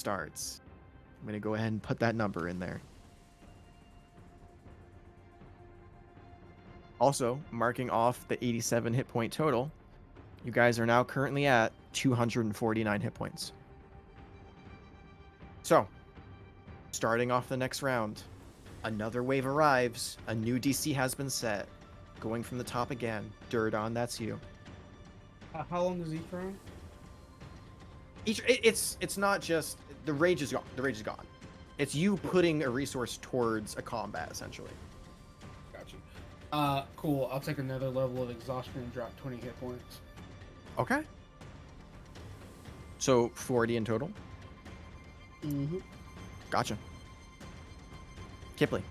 starts. I'm going to go ahead and put that number in there. Also, marking off the 87 hit point total, you guys are now currently at 249 hit points. So, starting off the next round, another wave arrives. A new DC has been set. Going from the top again. Durdon, that's you. How long is each round? It's not just the rage is gone. The rage is gone. It's you putting a resource towards a combat essentially. Gotcha. Cool. I'll take another level of exhaustion and drop 20 hit points. Okay. So 40 in total. Mm-hmm. Gotcha. Kipley.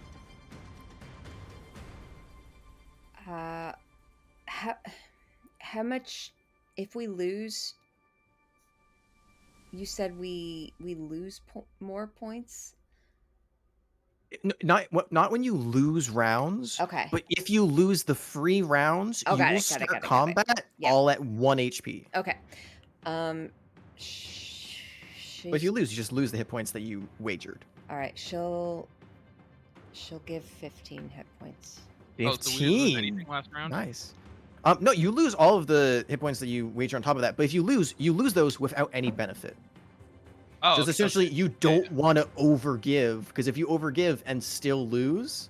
How much if we lose? You said we lose more points. Not when you lose rounds. Okay. But if you lose the free rounds, you will start combat all at 1 HP. Okay. But if you lose, you just lose the hit points that you wagered. All right. She'll give 15 hit points. 15. Oh, so we didn't lose anything last round? Nice. No, you lose all of the hit points that you wager on top of that. But if you lose those without any benefit. Oh, so it's essentially you don't want to overgive, because if you overgive and still lose,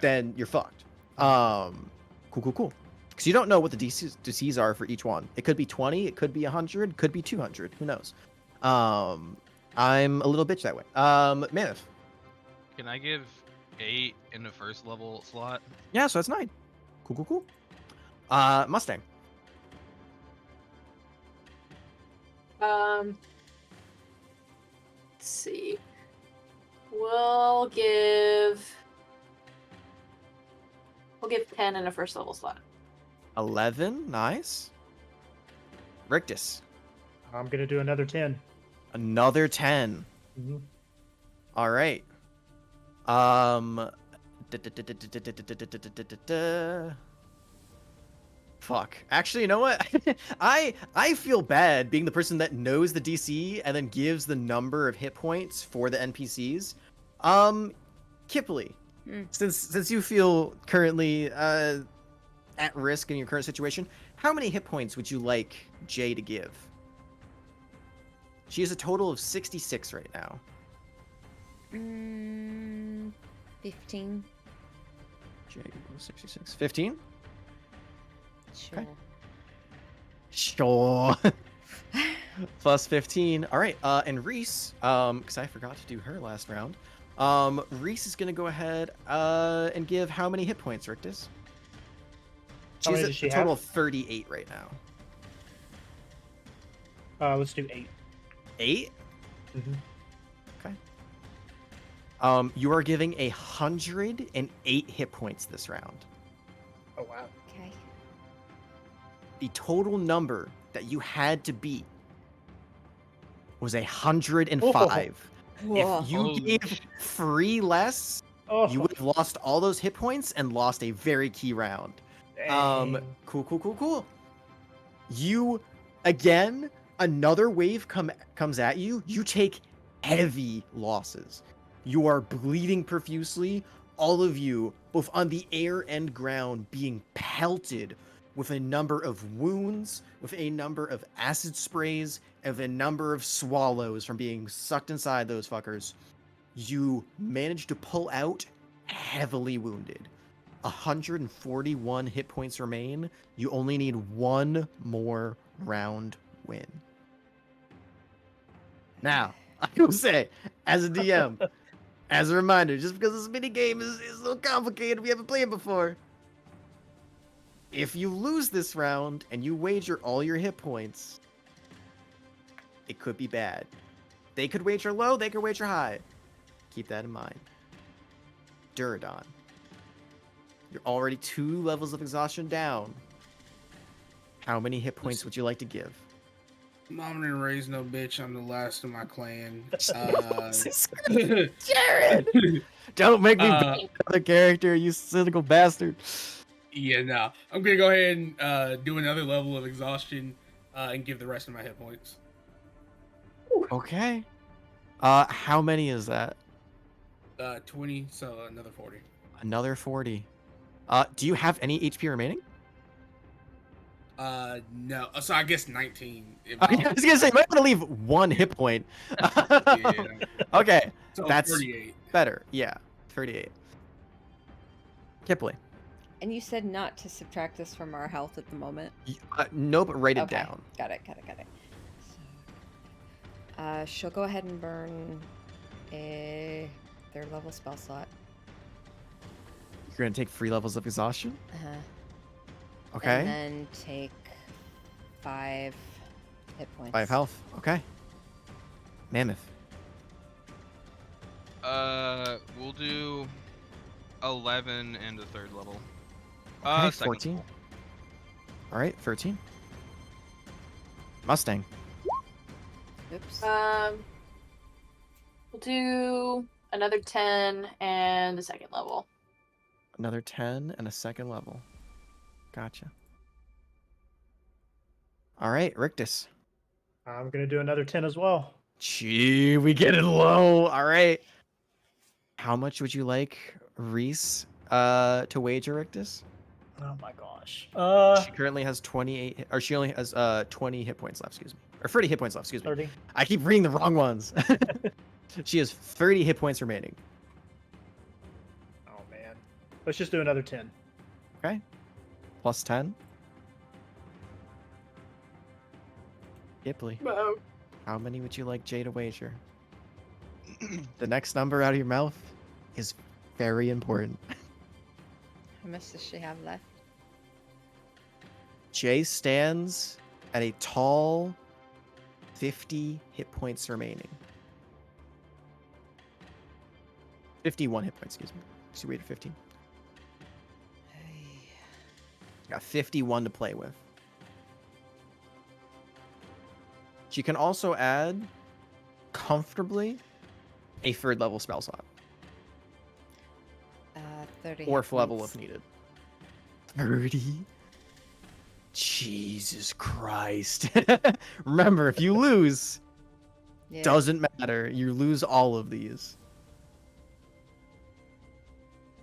then you're fucked. Cool. Because you don't know what the DCs are for each one. It could be 20, it could be 100, could be 200. Who knows? I'm a little bitch that way. Manif. Can I give 8 in the first level slot? Yeah, so that's 9. Cool. Mustang. Let's see. We'll give 10 in a first level slot. 11, nice. Rictus. I'm gonna do another 10. Another 10. Mm-hmm. All right. Fuck. Actually, you know what? I feel bad being the person that knows the DC and then gives the number of hit points for the NPCs. Kipley, since you feel currently at risk in your current situation, how many hit points would you like Jay to give? She has a total of 66 right now. 15. Jay equals 66. 15? Sure. Okay. Sure. Plus 15. All right. And Reese, because I forgot to do her last round. Reese is gonna go ahead and give how many hit points, Rictus? She's at a total of 38 right now. Let's do 8. 8? Mm-hmm. Okay. You are giving 108 hit points this round. Oh wow. Okay. The total number that you had to beat was 105. Whoa. If you gave 3 less, you would have lost all those hit points and lost a very key round. Dang. Cool. You, again, another wave comes at you. You take heavy losses. You are bleeding profusely. All of you, both on the air and ground, being pelted with a number of wounds, with a number of acid sprays, and a number of swallows from being sucked inside those fuckers. You managed to pull out heavily wounded. 141 hit points remain. You only need 1 more round win. Now, I will say, as a DM, as a reminder, just because this mini game is a little complicated, we haven't played it before. If you lose this round and you wager all your hit points, it could be bad. They could wager low, they could wager high. Keep that in mind. Duradon. You're already 2 levels of exhaustion down. How many hit points would you like to give? Mom didn't raise no bitch. I'm the last of my clan. Jared! Don't make me be another character, you cynical bastard. Yeah, no. I'm going to go ahead and do another level of exhaustion and give the rest of my hit points. Okay. How many is that? 20, so another 40. Another 40. Do you have any HP remaining? No. So I guess 19. If I was gonna say, you might want to leave one hit point. Yeah. Okay, So that's 38. better. Yeah, 38. Kipley. And you said not to subtract this from our health at the moment. Nope, write it Okay. down. Got it. So, she'll go ahead and burn a 3rd level spell slot. You're gonna take 3 levels of exhaustion. Uh-huh. Okay. And then take 5 hit points. 5 health. Okay. Mammoth. We'll do 11 and a 3rd level. Okay, Second 14. level. All right, 13. Mustang. Oops. We'll do another 10 and the 2nd level. Another 10 and a 2nd level. Gotcha. All right, Rictus. I'm gonna do another 10 as well. Gee, we get it low. All right. How much would you like Reese to wager, Rictus? Oh my gosh. She currently has 28, or she only has 20 hit points left, excuse me. Or 30 hit points left, excuse me. 30. I keep reading the wrong ones. She has 30 hit points remaining. Oh man. Let's just do another 10. Okay. Plus 10. Gipley, Whoa. how many would you like Jay to wager? The next number out of your mouth is very important. How much does she have left? Jay stands at a tall 50 hit points remaining. 51 hit points, excuse me. She waited 15. Got 51 to play with. She can also add comfortably a 3rd level spell slot. 30 Fourth hit level points. if needed. 30? Jesus Christ. Remember, if you lose, Yeah. doesn't matter. You lose all of these.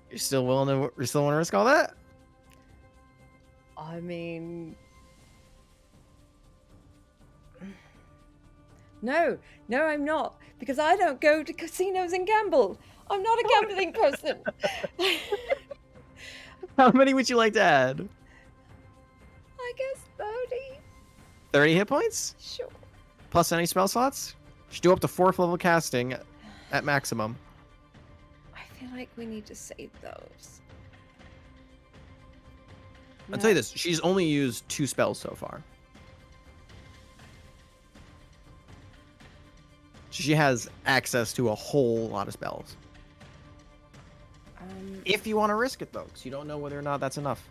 You're still willing to risk all that? I mean... No, I'm not. Because I don't go to casinos and gamble. I'm not a gambling person. How many would you like to add? I guess 30. 30 hit points? Sure. Plus any spell slots? Should do up to 4th level casting at maximum. I feel like we need to save those. I'll tell you this, she's only used 2 spells so far. She has access to a whole lot of spells. If you want to risk it, though, because you don't know whether or not that's enough.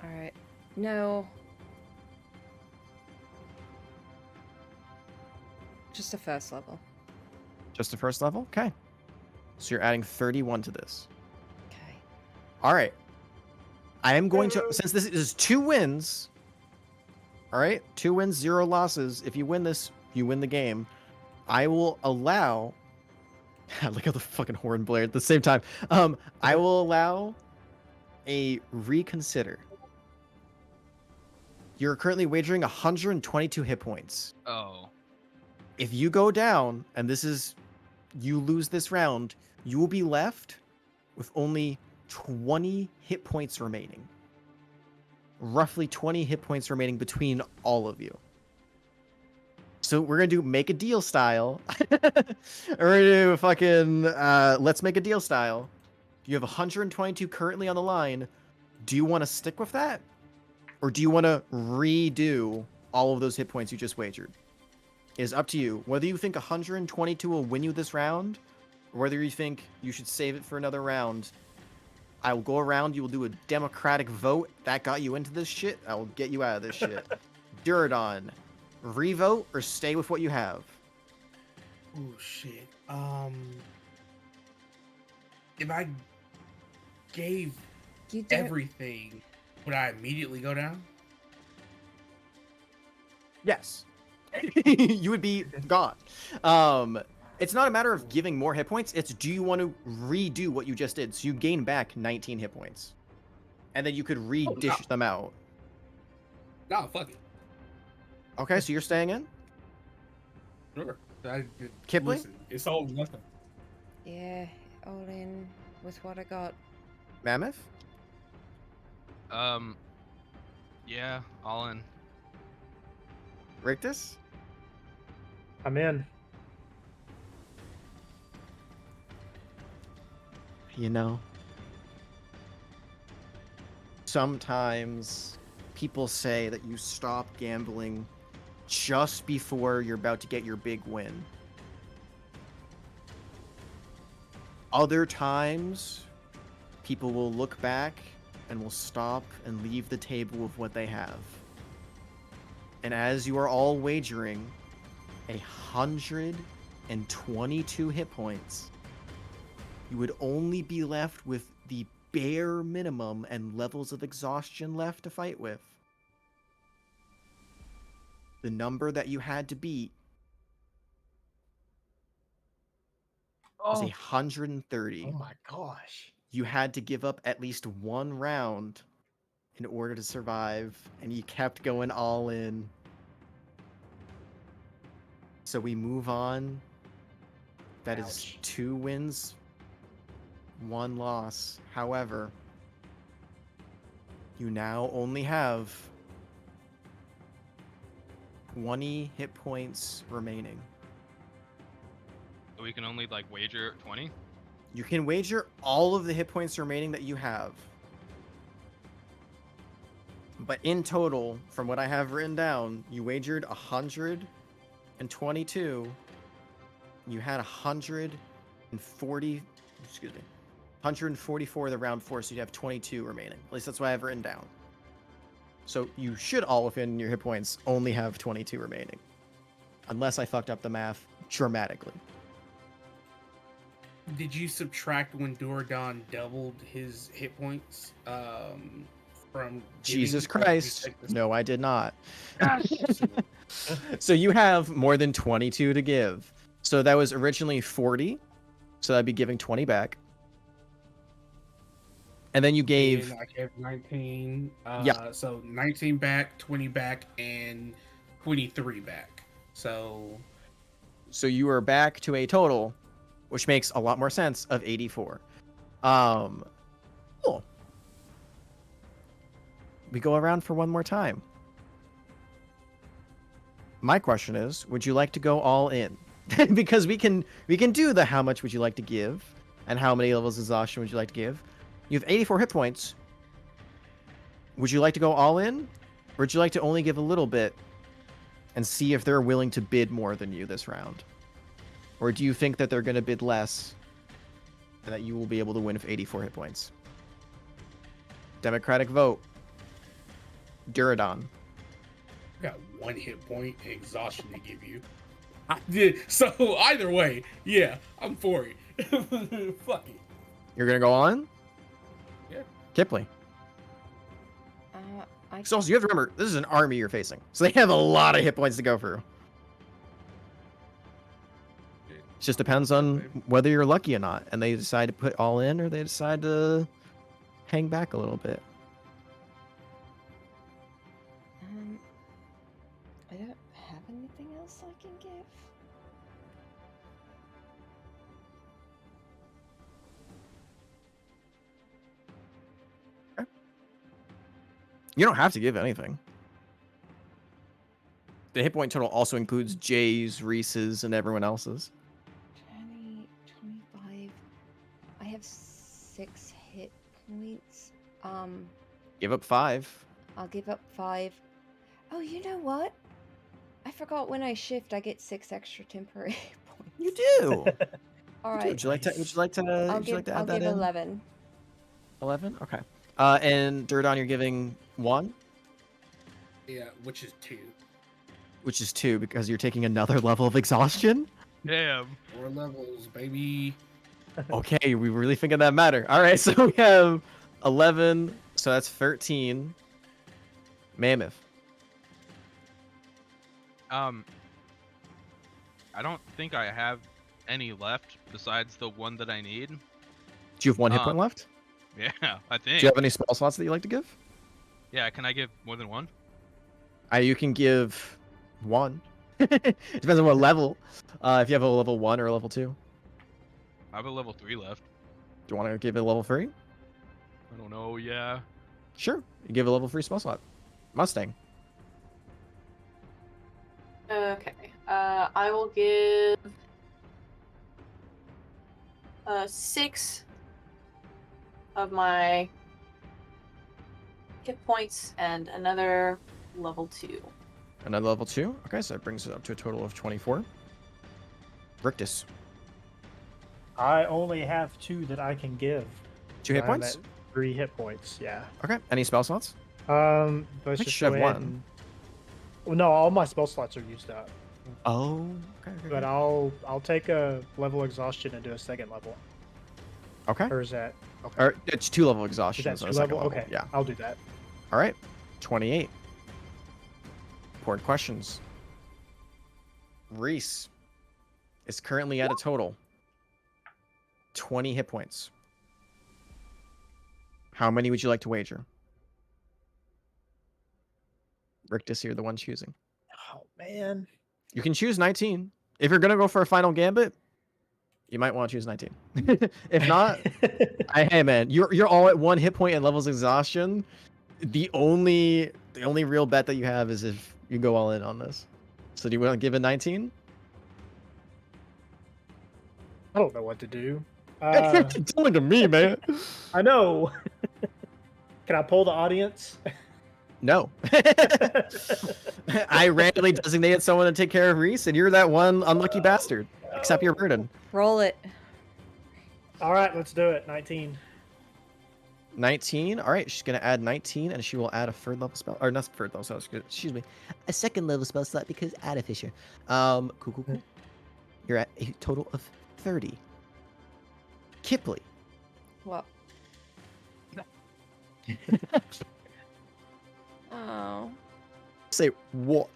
All right. No. Just a 1st level. Just the 1st level? Okay. So you're adding 31 to this. Okay. All right. I am going to, since this is 2 wins, all right, 2 wins, 0 losses. If you win this, you win the game. I will allow, look at the fucking horn blared at the same time. I will allow a reconsider. You're currently wagering 122 hit points. Oh. If you go down and you lose this round, you will be left with only 20 hit points remaining. Roughly 20 hit points remaining between all of you. So we're gonna do make a deal style. We're gonna do fucking let's make a deal style. You have 122 currently on the line. Do you want to stick with that? Or do you want to redo all of those hit points you just wagered? It is up to you. Whether you think 122 will win you this round, or whether you think you should save it for another round, I will go around, you will do a democratic vote. That got you into this shit, I will get you out of this shit. Duradon, revote or stay with what you have? Oh shit. If I gave You don't... everything, would I immediately go down? Yes. You would be gone. It's not a matter of giving more hit points. It's do you want to redo what you just did? So you gain back 19 hit points. And then you could redish them out. Nah, fuck it. Okay, so you're staying in? Sure. Kipley? Listen, it's all or nothing. Yeah, all in with what I got. Mammoth? Yeah, all in. Rictus? I'm in. You know, sometimes people say that you stop gambling just before you're about to get your big win. Other times, people will look back and will stop and leave the table with what they have. And as you are all wagering 122 hit points, you would only be left with the bare minimum and levels of exhaustion left to fight with. The number that you had to beat was 130. Oh my gosh. You had to give up at least one round in order to survive, and you kept going all in. So we move on. That is Ouch. 2 wins, 1 loss. However, you now only have 20 hit points remaining. So we can only like wager 20. You can wager all of the hit points remaining that you have. But in total, from what I have written down, you wagered 122. You had 140, excuse me, 144 the round 4, so you'd have 22 remaining. At least that's what I have written down. So you should all within your hit points only have 22 remaining. Unless I fucked up the math dramatically. Did you subtract when Duradon doubled his hit points? From Jesus giving, Christ. No, I did not. So, So you have more than 22 to give. So that was originally 40. So that'd be giving 20 back. And then you gave... and I gave 19. Yeah. So 19 back, 20 back, and 23 back. So So you are back to a total, which makes a lot more sense, of 84. Cool. We go around for one more time. My question is, would you like to go all in? Because we can do the how much would you like to give and how many levels of exhaustion would you like to give. You have 84 hit points. Would you like to go all in? Or would you like to only give a little bit and see if they're willing to bid more than you this round? Or do you think that they're going to bid less and that you will be able to win with 84 hit points? Democratic vote. Duradon. I got 1 hit point and exhaustion to give you. So either way, yeah, I'm for it. Fuck it. You're going to go on? Yeah. Kipley. I So also, you have to remember, this is an army you're facing. So they have a lot of hit points to go through. It just depends on whether you're lucky or not. And they decide to put all in or they decide to hang back a little bit. I don't have anything else I can give. You don't have to give anything. The hit point total also includes Jay's, Reese's, and everyone else's. 20, 25. I have 6 hit points. Give up 5. I'll give up 5. Oh, you know what? I forgot when I shift, I get 6 extra temporary points. You do. All You do. right. Would you like to? Would you like to? I'll Would you like give, to I'll add that give in? 11. 11. Okay. And Duradon, you're giving 1, Yeah, which is 2. which is 2 because you're taking another level of exhaustion. Damn. 4 levels, baby. Okay, we really thinking that matter. All right, so we have 11, so that's 13. Mammoth. I don't think I have any left besides the one that I need. Do you have 1 hit point left? Yeah, I Do think. you have any spell slots that you like to give? Yeah, can I give more than one? You can give 1. Depends on what level. If you have a level 1 or a level 2. I have a level 3 left. Do you want to give it a level 3? I don't know. Yeah. Sure. You give a level 3 spell slot. Mustang. Okay. I will give 6 of my hit points and another level 2. Another level 2. Okay, so that brings it up to a total of 24. Rictus. I only have 2 that I can give. 2 hit I'm points? at 3 hit points, yeah. Okay. Any spell slots? Let's I just should go have ahead 1. and... Well, no, all my spell slots are used up. Oh, okay. But I'll take a level exhaustion and do a second level. Okay. Or is that... Okay. Or it's 2 level Is exhaustion. that so 2 a second level? Okay, Yeah. I'll do that. All right. 28. Important questions. Reese is currently at a total 20 hit points. How many would you like to wager? Rictus, you're the one choosing. Oh, man. You can choose 19. If you're gonna go for a final gambit, you might want to choose 19. If not, hey man, you're all at 1 hit point and levels exhaustion. The only real bet that you have is if you go all in on this. So do you want to give it 19? I don't know what to do. Don't look at me, man. I know. Can I poll the audience? No. I randomly designated someone to take care of Reese, and you're that one unlucky bastard. Accept your burden. Roll it. All right, let's do it. 19. 19. All right, she's gonna add 19, and she will add a 3rd level spell, or not 3rd level spell. Excuse me, a 2nd level spell slot because add a Fisher. Cool. You're at a total of 30. Kipley. What? Oh. Say what?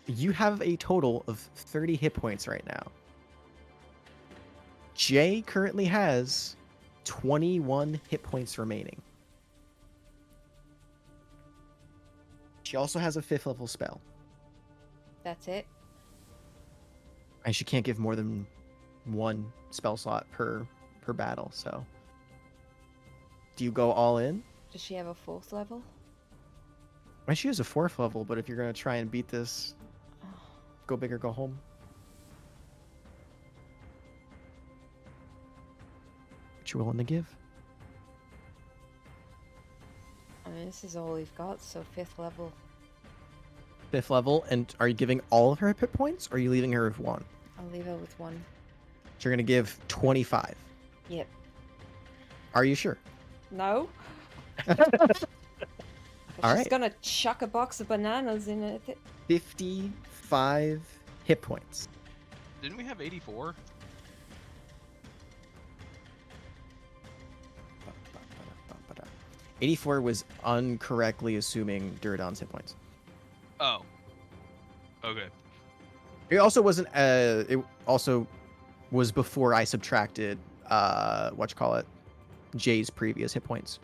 You have a total of 30 hit points right now. Jay currently has 21 hit points remaining. She also has a 5th level spell. That's it? And she can't give more than 1 spell slot per battle, so. Do you go all in? Does she have a 4th level? And she has a 4th level, but if you're gonna try and beat this, Oh. go big or go home. What you willing to give? I mean, this is all we've got, so 5th level. 5th level, and are you giving all of her hit points, or are you leaving her with 1? I'll leave her with 1. So you're gonna give 25. Yep. Are you sure? No? All She's right. gonna chuck a box of bananas in it. 55 hit points. Didn't we have 84? Ba-da. 84 was incorrectly assuming Duradon's hit points. Oh. Okay. It also wasn't. It also was before I subtracted Jay's previous hit points,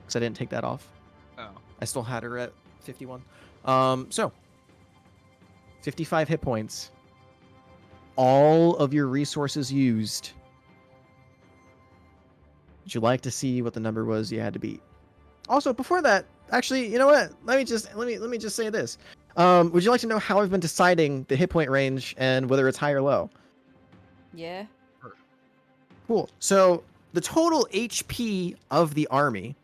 because I didn't take that off. Oh. I still had her at 51. So 55 hit points. All of your resources used. Would you like to see what the number was you had to beat? Also, before that, actually, you know what? Let me just say this. Would you like to know how I've been deciding the hit point range and whether it's high or low? Yeah. Cool. So the total HP of the army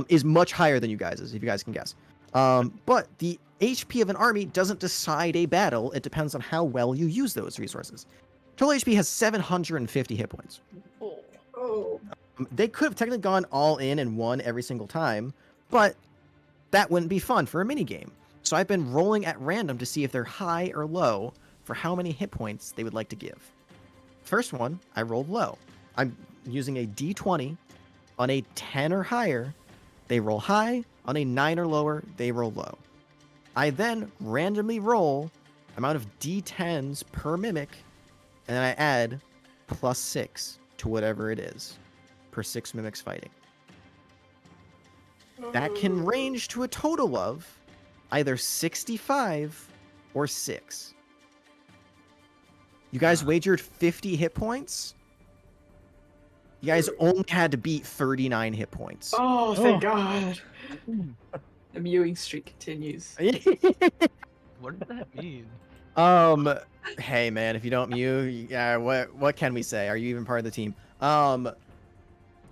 is much higher than you guys' if you guys can guess. But the HP of an army doesn't decide a battle. It depends on how well you use those resources. Total HP has 750 hit points. Oh. They could have technically gone all in and won every single time, but that wouldn't be fun for a minigame. So I've been rolling at random to see if they're high or low for how many hit points they would like to give. First one, I rolled low. I'm using a d20. On a 10 or higher, they roll high. On a 9 or lower, they roll low. I then randomly roll amount of d10s per mimic, and then I add +6 to whatever it is per 6 mimics fighting. That can range to a total of either 65 or 6. You guys wagered 50 hit points. You guys only had to beat 39 hit points. Oh, thank God. The mewing streak continues. What does that mean? Hey man, if you don't mew, yeah, what can we say? Are you even part of the team?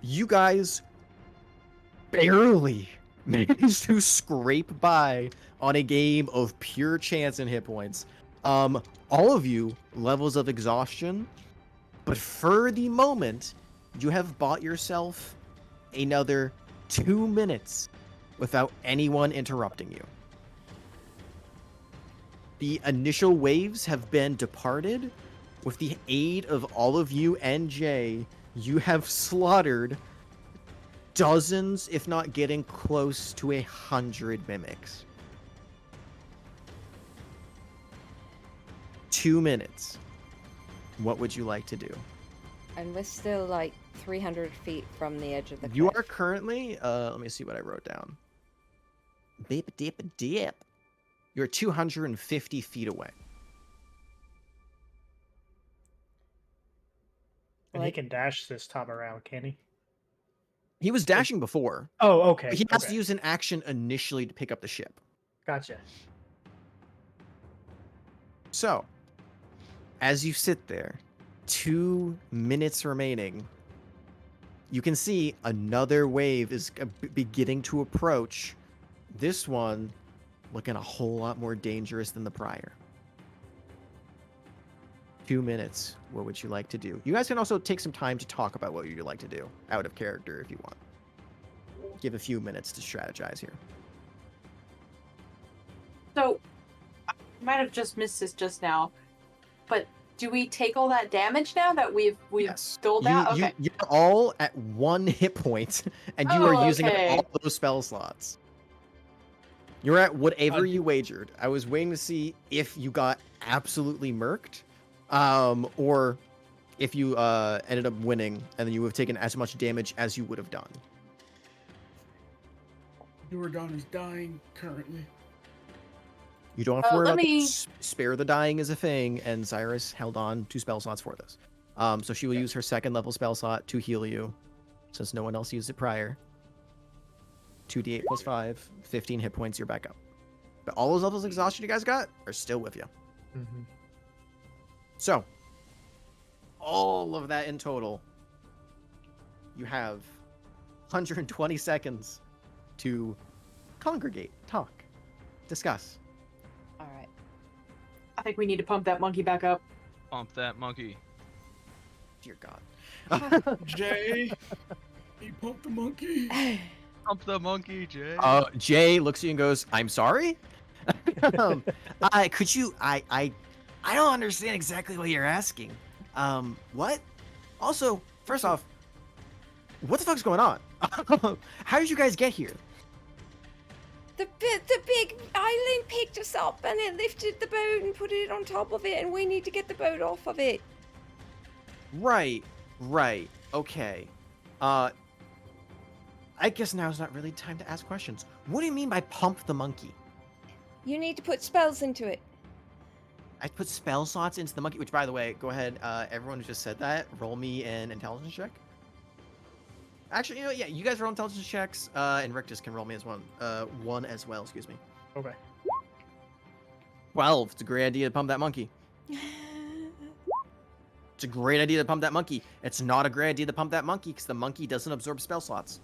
You guys barely managed to scrape by on a game of pure chance and hit points. All of you levels of exhaustion, but for the moment, you have bought yourself another 2 minutes without anyone interrupting you. The initial waves have been departed. With the aid of all of you and Jay, you have slaughtered dozens, if not getting close to 100 mimics. 2 minutes. What would you like to do? And we're still like 300 feet from the edge of the cliff. You are currently, let me see what I wrote down. Beep, dip, dip. You're 250 feet away. And he can dash this time around, can he? He was dashing before. Oh, okay. But he has to okay. use an action initially to pick up the ship. Gotcha. So, as you sit there, 2 minutes remaining, you can see another wave is beginning to approach. This one looking a whole lot more dangerous than the prior. 2 minutes. What would you like to do? You guys can also take some time to talk about what you'd like to do out of character if you want. Give a few minutes to strategize here. So, I might have just missed this just now, but do we take all that damage now that we've Yes. doled out? Okay. You're all at 1 hit point, and you are using up okay. all those spell slots. You're at whatever you wagered. I was waiting to see if you got absolutely murked, or if you ended up winning, and then you would have taken as much damage as you would have done. Duradon is dying currently. You don't have to worry let about me- this. Spare the dying is a thing, and Cyrus held on 2 spell slots for this. So she will use her 2nd level spell slot to heal you, since no one else used it prior. 2d8 plus 5, 15 hit points, you're back up. But all those levels of exhaustion you guys got are still with you. Mm-hmm. So, all of that in total, you have 120 seconds to congregate, talk, discuss. All right. I think we need to pump that monkey back up. Pump that monkey. Dear God. Jay, he pumped the monkey. Pump the monkey, Jay. Jay looks at you and goes, "I'm sorry." Could you? I don't understand exactly what you're asking. What? Also, first off, what the fuck's going on? How did you guys get here? The big island picked us up and it lifted the boat and put it on top of it, and we need to get the boat off of it. Right. Okay. I guess now's not really time to ask questions. What do you mean by pump the monkey? You need to put spells into it. I put spell slots into the monkey, which, by the way, go ahead. Everyone who just said that, roll me an intelligence check. Actually, you know, yeah, you guys roll intelligence checks, and Rictus can roll me as one as well. Excuse me. Okay. 12. It's a great idea to pump that monkey. It's a great idea to pump that monkey. It's not a great idea to pump that monkey because the monkey doesn't absorb spell slots.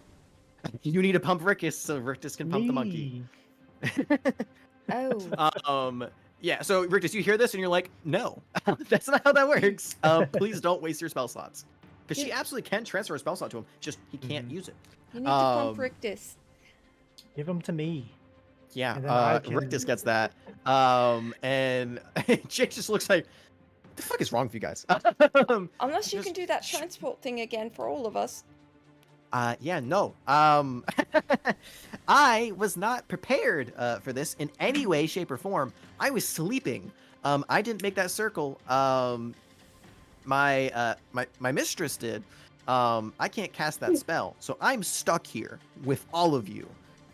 You need to pump Rictus so Rictus can pump the monkey. Oh. Yeah, so Rictus, you hear this and you're like, no, that's not how that works. Please don't waste your spell slots. Because she absolutely can transfer a spell slot to him, just he can't use it. You need to pump Rictus. Give them to me. Yeah, And then I can- Rictus gets that. And Jake just looks like, what the fuck is wrong with you guys? Unless you Just- can do that transport thing again for all of us. Yeah, no. I was not prepared for this in any way, shape, or form. I was sleeping. I didn't make that circle. My mistress did. I can't cast that spell, so I'm stuck here with all of you,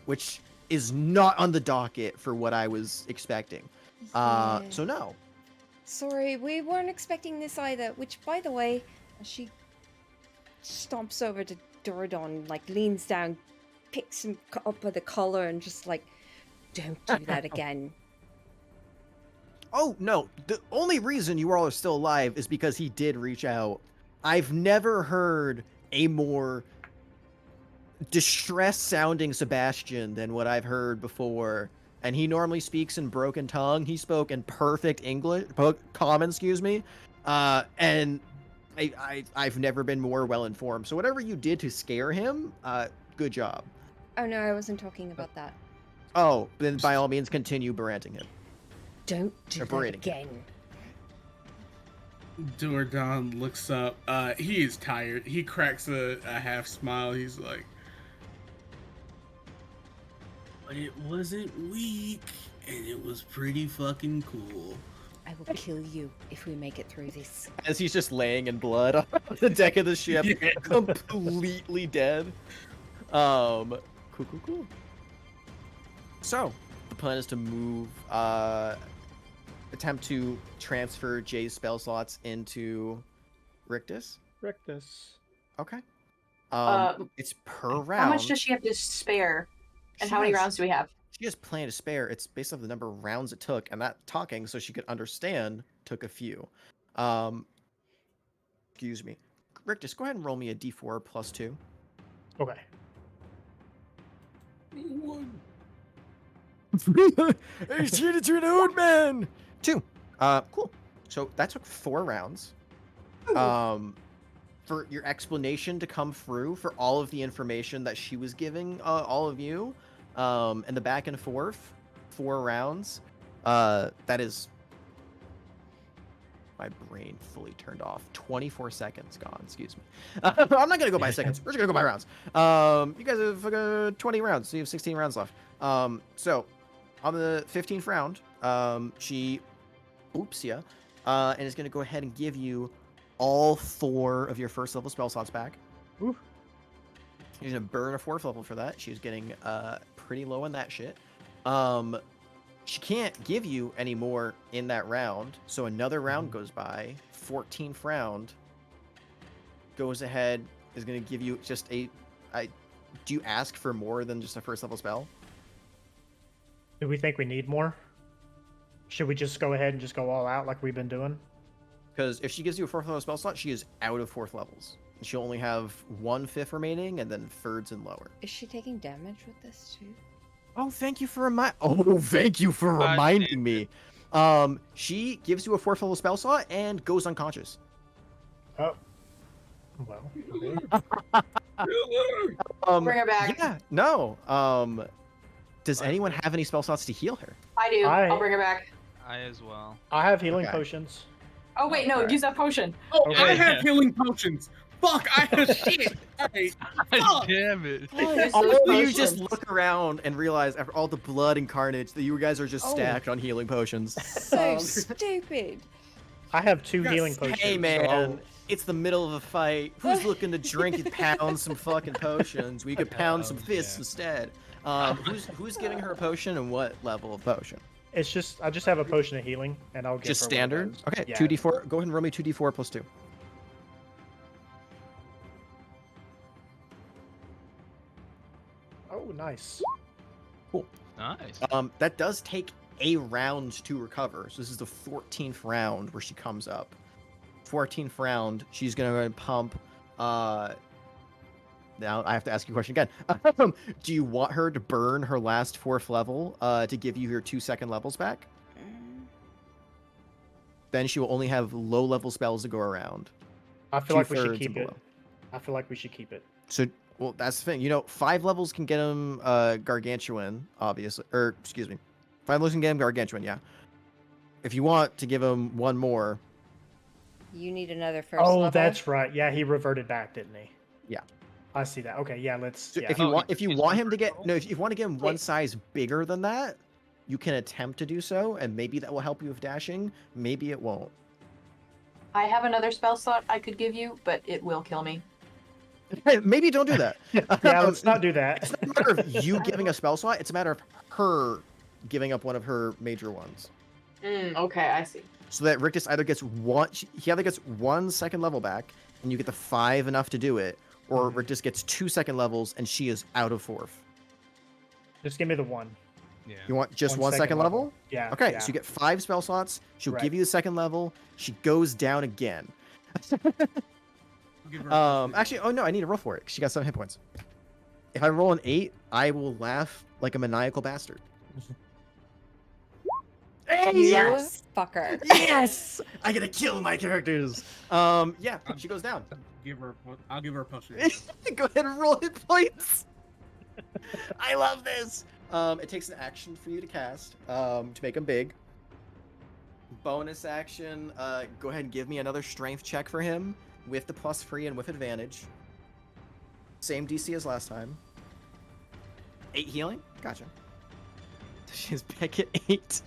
which is not on the docket for what I was expecting. Yeah. So no. Sorry, we weren't expecting this either. Which, by the way, she stomps over to Doradon, like leans down, picks him up by the collar, and just like, don't do that again. Oh no, the only reason you all are still alive is because he did reach out. I've never heard a more distressed sounding Sebastian than what I've heard before. And he normally speaks in broken tongue. He spoke in perfect English, common, excuse me. And I've never been more well informed. So whatever you did to scare him, good job. Oh no, I wasn't talking about that. Oh, then by all means continue berating him. Don't do Or that berating him. again. Doradon looks up. He is tired. He cracks a half smile. He's like, but it wasn't weak, and it was pretty fucking cool. I will kill you if we make it through this. As he's just laying in blood on the deck of the ship, Yeah. completely dead. Cool. So, the plan is to move, attempt to transfer Jay's spell slots into Rictus. Rictus. Okay. Uh, It's per round. How much does she have to spare? And how many rounds do we have? She has plenty to spare. It's based off the number of rounds it took, and that talking so she could understand took a few. Excuse me. Rictus, go ahead and roll me a d4 plus 2. Okay. I turned into an old man. 2. Cool. So that took 4 rounds. For your explanation to come through for all of the information that she was giving all of you, and the back and forth, 4 rounds. That is my brain fully turned off. 24 seconds gone. Excuse me. I'm not gonna go by seconds. We're just gonna go by rounds. You guys have 20 rounds, so you have 16 rounds left. So on the 15th round, she oops ya, and is gonna go ahead and give you all 4 of your first level spell slots back. Ooh. She's gonna burn a 4th level for that. She's getting pretty low on that shit. She can't give you any more in that round, so another round goes by. 14th round goes ahead, is gonna give you just a. Do you ask for more than just a 1st level spell? Do we think we need more? Should we just go ahead and just go all out like we've been doing? Because if she gives you a 4th level spell slot, she is out of 4th levels. She'll only have 1/5 remaining, and then 3rds and lower. Is she taking damage with this too? Oh, thank you for thank you for reminding me. She gives you a 4th level spell slot and goes unconscious. Oh. Well. Okay. Bring her back. Yeah, no. Does anyone have any spell slots to heal her? I do. I- I'll bring her back. I as well. I have healing Okay. potions. Oh wait, no, Alright. use that potion. Oh, Okay. I have healing potions. Fuck, I have shit. Alright. Fuck. Damn it. Use All those of you just potions. look around and realize after all the blood and carnage that you guys are just Oh. stacked on healing potions. So stupid. I have 2 Yes. healing potions. Hey so man, I'll- it's the middle of a fight. Who's looking to drink and pound some fucking potions? We could pound some fists instead. Who's giving her a potion and what level of potion? It's just I just have a potion of healing, and I'll give Just her what it standard? does. Okay, Yeah. 2d4. Go ahead and roll me 2d4 plus 2. Oh, nice. Nice. That does take a round to recover. So this is the 14th round where she comes up. 14th round, she's gonna go and pump. Now I have to ask you a question again. Do you want her to burn her last 4th level to give you your 2 second levels back? Then she will only have low level spells to go around. I feel like we should 2/3 keep and it. below. I feel like we should keep it. So, well, that's the thing. You know, 5 levels can get him Gargantuan, obviously. Or, excuse me. 5 levels can get him Gargantuan, yeah. If you want to give him 1 more, You need another first Oh, level. that's right. Yeah, he reverted back, didn't he? I see that. Okay, yeah, let's. So Yeah. if you Oh, want, if you it's want one him to per get total? no, if you want to get him one Wait. size bigger than that, you can attempt to do so, and maybe that will help you with dashing. Maybe it won't. I have another spell slot I could give you, but it will kill me. Maybe don't do that. Yeah, let's not do that. It's not a matter of you giving a spell slot. It's a matter of her giving up one of her major ones. Okay, I see. So that Rictus either gets he either gets 1 second level back, and you get the 5 enough to do it, or Mhm. Rictus gets 2 second levels, and she is out of 4th. Just give me the one. Yeah. You want just 1 1 second level? Yeah. Okay, yeah. so you get 5 spell slots. She'll Right. give you the second level. She goes down again. I'll give her a plus 3 Actually, oh no, I need to roll for it. She got 7 hit points. If I roll an 8, I will laugh like a maniacal bastard. You fucker. Yes! I get to kill my characters. Yeah, she goes down. I'll give her a plus 3. Go ahead and roll hit points. I love this. It takes an action for you to cast, to make them big. Bonus action, go ahead and give me another strength check for him with the +3 and with advantage. Same DC as last time. 8 healing? Gotcha. She's back at 8.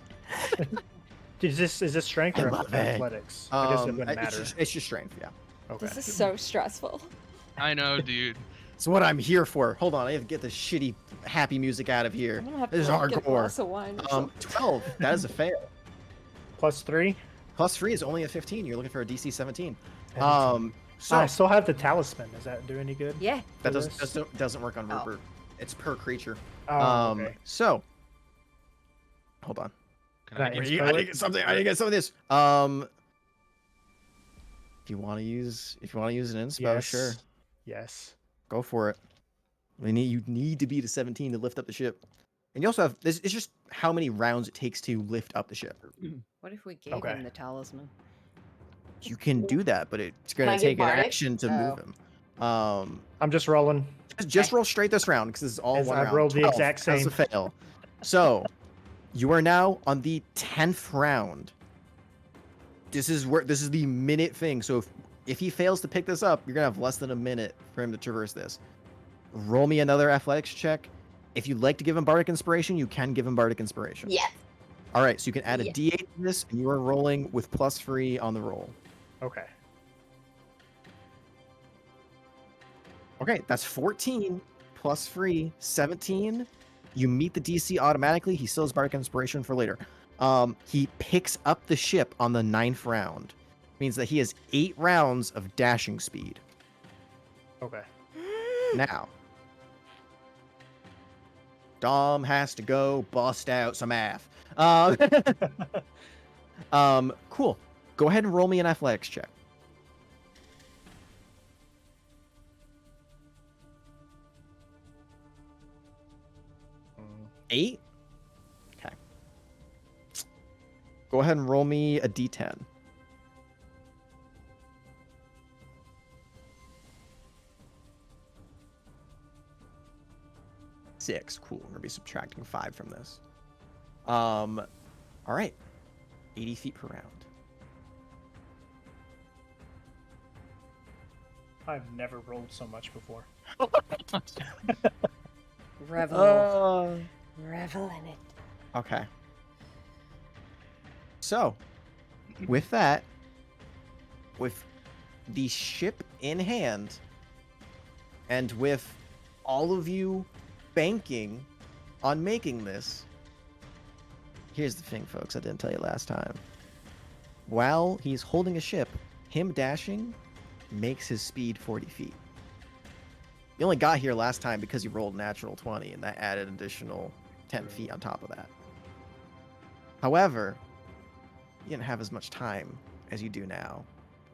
Is this strength or I love it. athletics? I guess it wouldn't It's matter. it's just strength, yeah. Okay. This is so stressful. I know, dude. It's what I'm here for. Hold on, I have to get this shitty happy music out of here. I'm gonna have This is to like, get a hardcore. glass of wine or something. 12. That is a fail. +3. +3 is only a 15. You're looking for a DC 17. I So still have the talisman. Does that do any good? Yeah. that for this? doesn't work on Oh. Rupert. It's per creature. Oh, okay. So hold on. Can Can I I get inspo I need to it? get something. I need to get some of this. If you want to use an inspo, Yes. sure, Yes. go for it. You need to beat a 17 to lift up the ship. And you also have this. It's just how many rounds it takes to lift up the ship. What if we gave Okay. him the talisman? You can do that, but it's Can going I to get take an bardic? action to Oh. move him. I'm just rolling. Just roll straight this round because this is all As one I've round. rolled the 12, exact that's a same. fail. So you are now on the 10th round. This is the minute thing. So if he fails to pick this up, you're gonna have less than a minute for him to traverse this. Roll me another athletics check. If you'd like to give him bardic inspiration, you can give him bardic inspiration. Yes. All right, so you can add a Yeah. D8 to this, and you are rolling with +3 on the roll. Okay. Okay, that's 14 +3, 17. You meet the DC automatically. He still has bardic inspiration for later. He picks up the ship on the 9th round. Means that he has 8 rounds of dashing speed. Okay. Now, Dom has to go bust out some math. Cool. Go ahead and roll me an athletics check. Mm, 8? Okay. Go ahead and roll me a d10. Six. Cool. We're gonna be subtracting 5 from this. All right. 80 feet per round. I've never rolled so much before. Revel. Revel in it. Okay. So, with that, with the ship in hand, and with all of you banking on making this, here's the thing, folks, I didn't tell you last time. While he's holding a ship, him dashing makes his speed 40 feet. He only got here last time because he rolled natural 20, and that added an additional 10 feet on top of that. However, you didn't have as much time as you do now.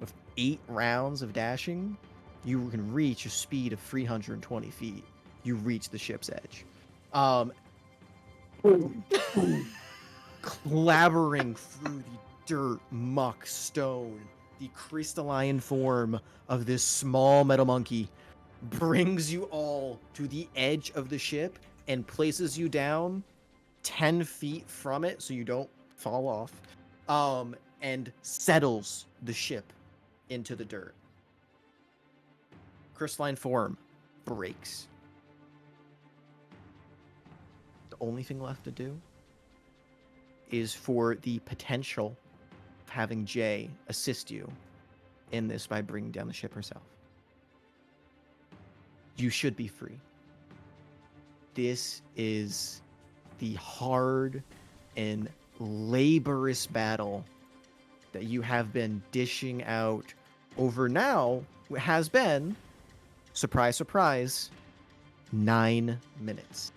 With 8 rounds of dashing, you can reach a speed of 320 feet. You reach the ship's edge. Clabbering through the dirt, muck, stone, the crystalline form of this small metal monkey brings you all to the edge of the ship and places you down 10 feet from it so you don't fall off, and settles the ship into the dirt. Crystalline form, breaks. The only thing left to do is for the potential of having Jay assist you in this by bringing down the ship herself. You should be free. This is the hard and laborious battle that you have been dishing out over now has been, surprise, surprise, 9 minutes.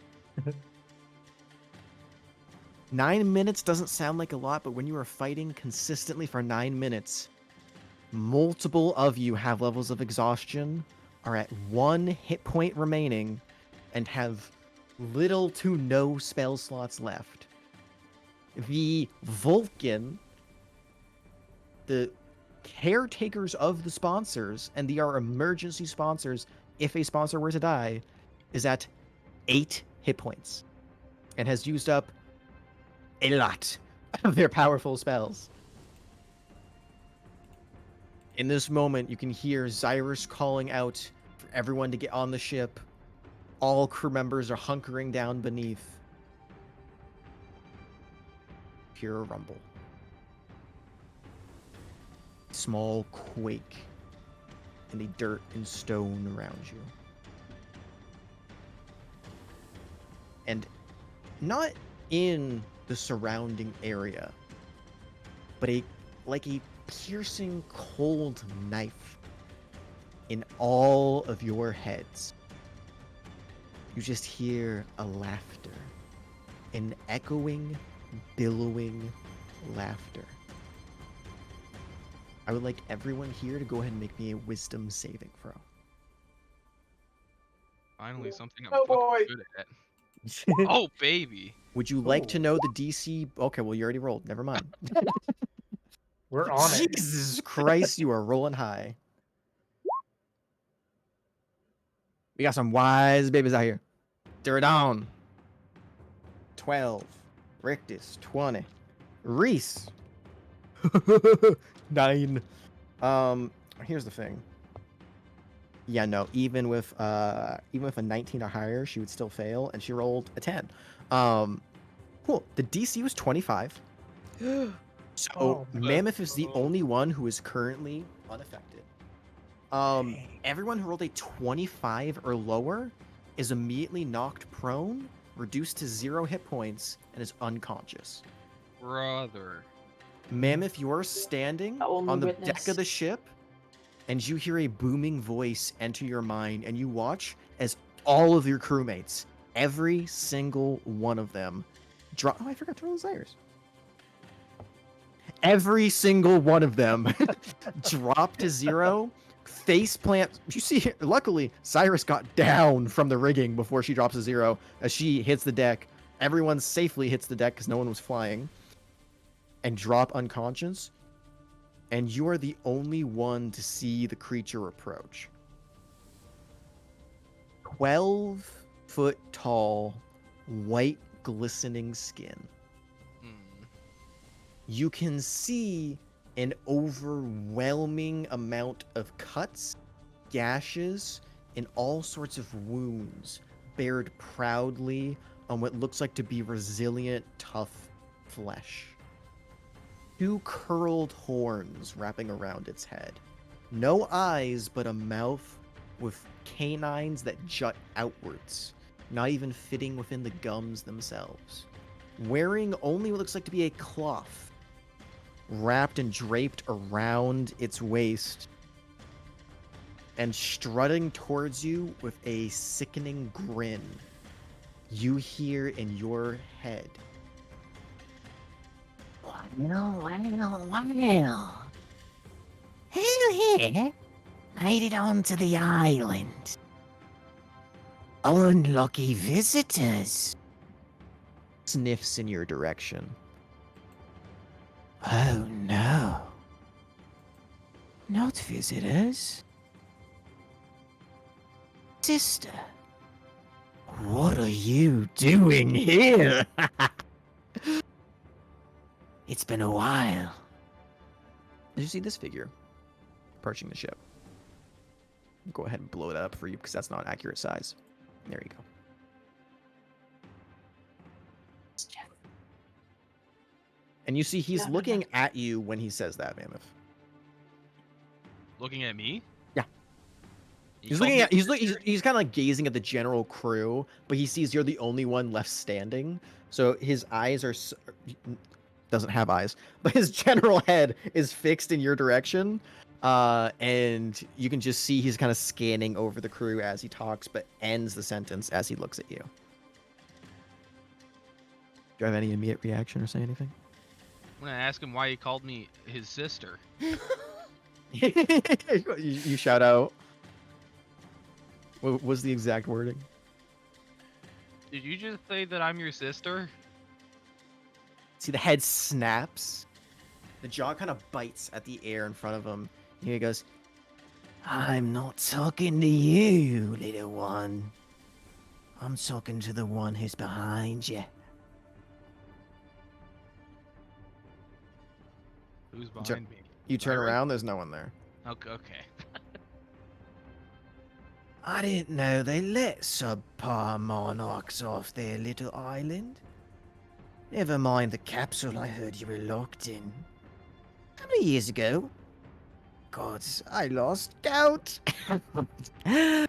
9 minutes doesn't sound like a lot, but when you are fighting consistently for 9 minutes, multiple of you have levels of exhaustion, are at 1 hit point remaining, and have little to no spell slots left. The Vulcan, the caretakers of the sponsors, and they are emergency sponsors if a sponsor were to die, is at 8 hit points and has used up a lot of their powerful spells. In this moment, you can hear Zyrus calling out for everyone to get on the ship. All crew members are hunkering down beneath. Pure rumble. Small quake in the dirt and stone around you. And not in the surrounding area, but like a piercing cold knife in all of your heads. You just hear a laughter, an echoing, billowing laughter. I would like everyone here to go ahead and make me a wisdom saving throw. Finally, something I'm Oh, boy. fucking good at. Oh, baby. Would you like to know the DC? Okay, well, you already rolled. Never mind. We're on it. Jesus Christ, you are rolling high. We got some wise babies out here. Duradon, 12. Rictus, 20. Reese, 9. Here's the thing. Yeah, no, even with a 19 or higher, she would still fail, and she rolled a 10. Cool. The DC was 25. So Oh, Mammoth is the only one who is currently unaffected. Everyone who rolled a 25 or lower is immediately knocked prone, reduced to 0 hit points, and is unconscious. Brother. Mammoth, you're standing I only on the witnessed. deck of the ship, and you hear a booming voice enter your mind, and you watch as all of your crewmates, every single one of them, drop. Oh, I forgot to roll Zyrus. Every single one of them drop to 0, face plant. You see, luckily, Cyrus got down from the rigging before she drops to 0. As she hits the deck, everyone safely hits the deck because no one was flying, and drop unconscious. And you are the only one to see the creature approach. 12-foot tall, white glistening skin. You can see an overwhelming amount of cuts, gashes, and all sorts of wounds bared proudly on what looks like to be resilient, tough flesh. 2 curled horns wrapping around its head. No eyes, but a mouth with canines that jut outwards, not even fitting within the gums themselves. Wearing only what looks like to be a cloth wrapped and draped around its waist, and strutting towards you with a sickening grin. You hear in your head, Well. Who here made it onto the island? Unlucky visitors. sniffs in your direction. Oh no. Not visitors. Sister, what are you doing here? It's been a while. Did you see this figure approaching the ship? Go ahead and blow that up for you because that's not an accurate size. There you go. And you see he's looking at you when he says that, Mammoth. Looking at me? Yeah. He He's called looking me at he's sister? he's kind of like gazing at the general crew, but he sees you're the only one left standing. So his eyes are doesn't have eyes, but his general head is fixed in your direction. And you can just see he's kind of scanning over the crew as he talks, but ends the sentence as he looks at you. Do you have any immediate reaction or say anything? I'm gonna ask him why he called me his sister. you shout out. What was the exact wording? Did you just say that I'm your sister? See, the head snaps. The jaw kind of bites at the air in front of him. And he goes, I'm not talking to you, little one. I'm talking to the one who's behind you. Who's behind me? you turn Myra? around, there's no one there. Okay. I didn't know they let subpar monarchs off their little island. Never mind the capsule I heard you were locked in. How many years ago? God, I lost count. Now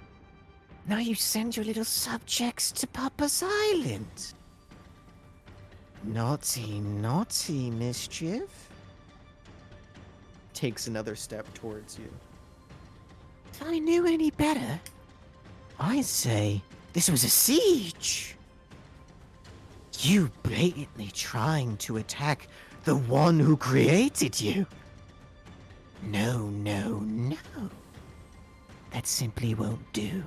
you send your little subjects to Papa's island. Naughty, naughty mischief. Takes another step towards you. If I knew any better, I'd say this was a siege. You blatantly trying to attack the one who created you. No, no, no. That simply won't do.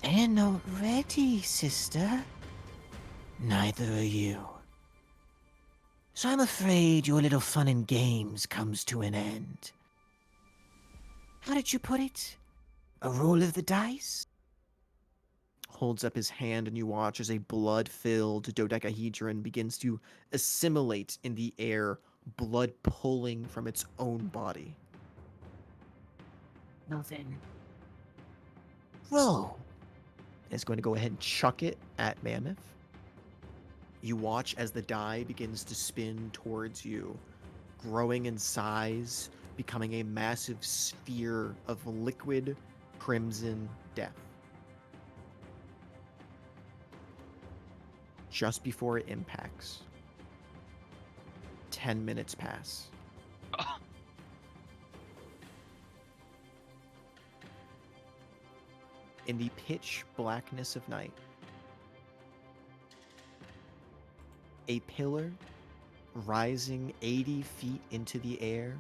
They're not ready, sister. Neither are you. So I'm afraid your little fun and games comes to an end. How did you put it? A roll of the dice? Holds up his hand, and you watch as a blood-filled dodecahedron begins to assimilate in the air, blood pulling from its own body. Nothing. Roll. It's going to go ahead and chuck it at Mammoth. You watch as the die begins to spin towards you, growing in size, becoming a massive sphere of liquid crimson death. Just before it impacts, 10 minutes pass. In the pitch blackness of night, a pillar rising 80 feet into the air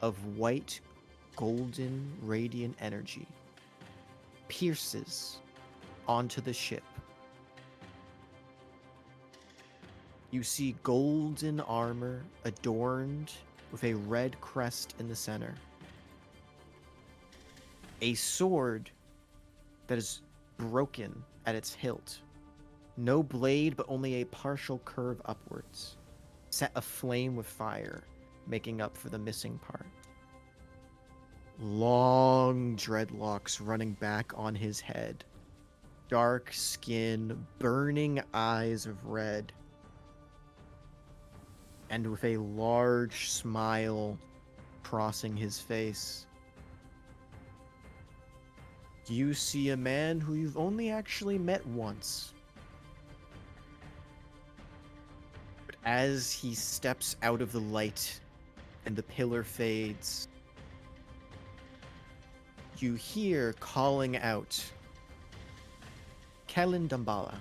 of white, golden, radiant energy pierces onto the ship. You see golden armor adorned with a red crest in the center. A sword that is broken at its hilt. No blade, but only a partial curve upwards, set aflame with fire, making up for the missing part. Long dreadlocks running back on his head. Dark skin, burning eyes of red. And with a large smile crossing his face. You see a man who you've only actually met once. But as he steps out of the light and the pillar fades, you hear calling out, Kellen Dambala.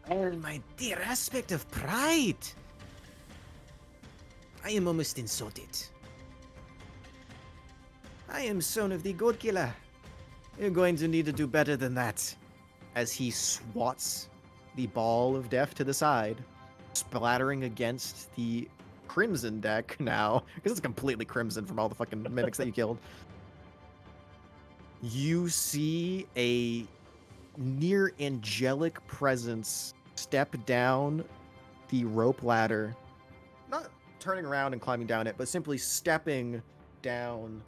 Oh, my dear aspect of pride. I am almost insulted. I am son of the God Killer. You're going to need to do better than that. As he swats the ball of death to the side, splattering against the crimson deck now, because it's completely crimson from all the fucking mimics that you killed. You see a near angelic presence step down the rope ladder, not turning around and climbing down it, but simply stepping down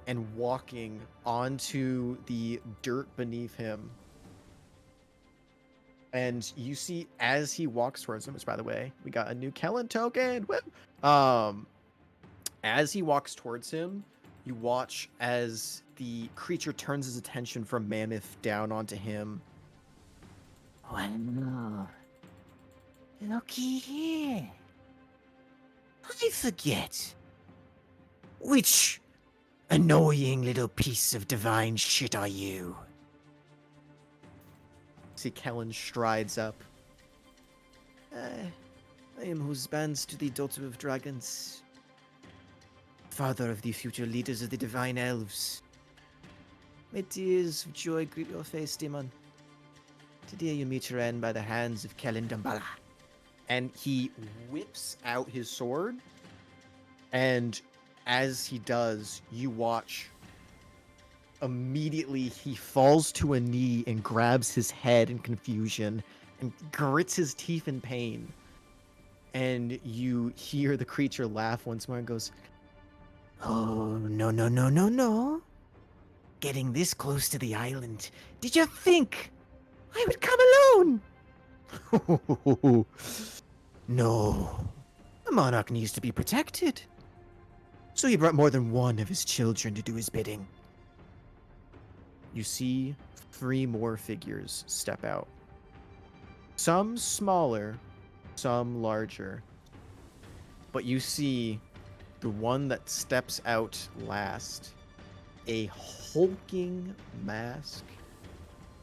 and walking onto the dirt beneath him. And you see as he walks towards him, which by the way, we got a new Kellen token. Woo! As he walks towards him, you watch as the creature turns his attention from Mammoth down onto him. Well, looky here. I forget. Which annoying little piece of divine shit are you? See Kellen strides up. I am husband to the daughter of dragons, father of the future leaders of the divine elves. May tears of joy greet your face, demon. Today you meet your end by the hands of Kellen Dambala. And he whips out his sword, and as he does, you watch immediately he falls to a knee and grabs his head in confusion and grits his teeth in pain. And you hear the creature laugh once more and goes, Oh, no, no, no, no, no. Getting this close to the island. Did you think I would come alone? No. The monarch needs to be protected. So he brought more than one of his children to do his bidding. you see 3 more figures step out. Some smaller, some larger. But you see the one that steps out last, a hulking mask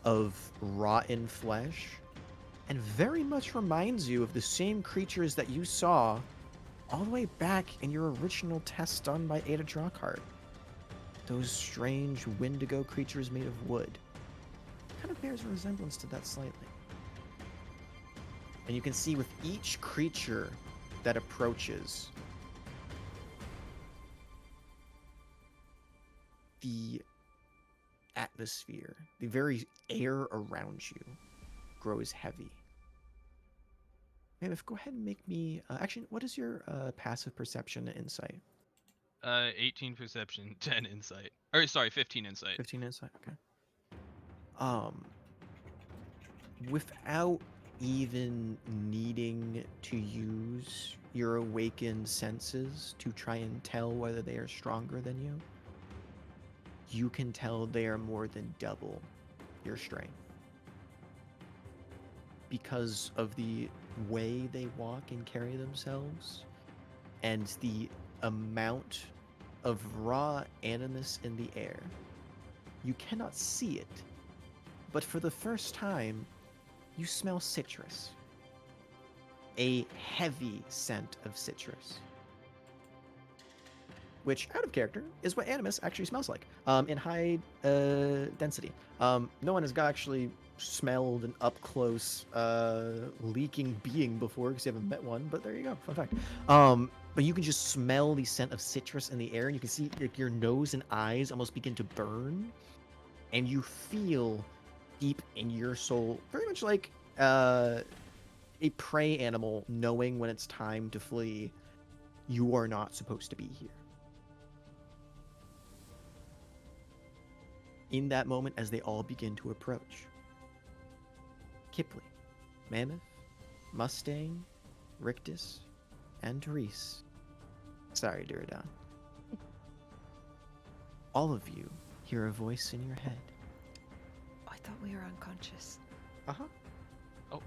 of rotten flesh, and very much reminds you of the same creatures that you saw all the way back in your original test done by Ada Drawcart. Those strange Wendigo creatures made of wood. Kind of bears a resemblance to that slightly. And you can see with each creature that approaches, the atmosphere, the very air around you grows heavy. Mammoth, go ahead and make me... actually, what is your passive perception and insight? 18 perception, 10 insight. Or sorry, 15 insight. 15 insight, okay. Without even needing to use your awakened senses to try and tell whether they are stronger than you, you can tell they are more than double your strength. Because of the way they walk and carry themselves, and the amount of raw animus in the air. You cannot see it, but for the first time, you smell citrus. A heavy scent of citrus. Which, out of character, is what animus actually smells like, in high density. No one has actually smelled an up-close leaking being before, because you haven't met one, but there you go, fun fact. But you can just smell the scent of citrus in the air, and you can see like, your nose and eyes almost begin to burn, and you feel deep in your soul, very much like a prey animal knowing when it's time to flee. You are not supposed to be here. In that moment, as they all begin to approach, Kipling, Mammoth, Mustang, Rictus, and Therese. Sorry, Duradon. All of you hear a voice in your head. I thought we were unconscious. Uh-huh. Oh.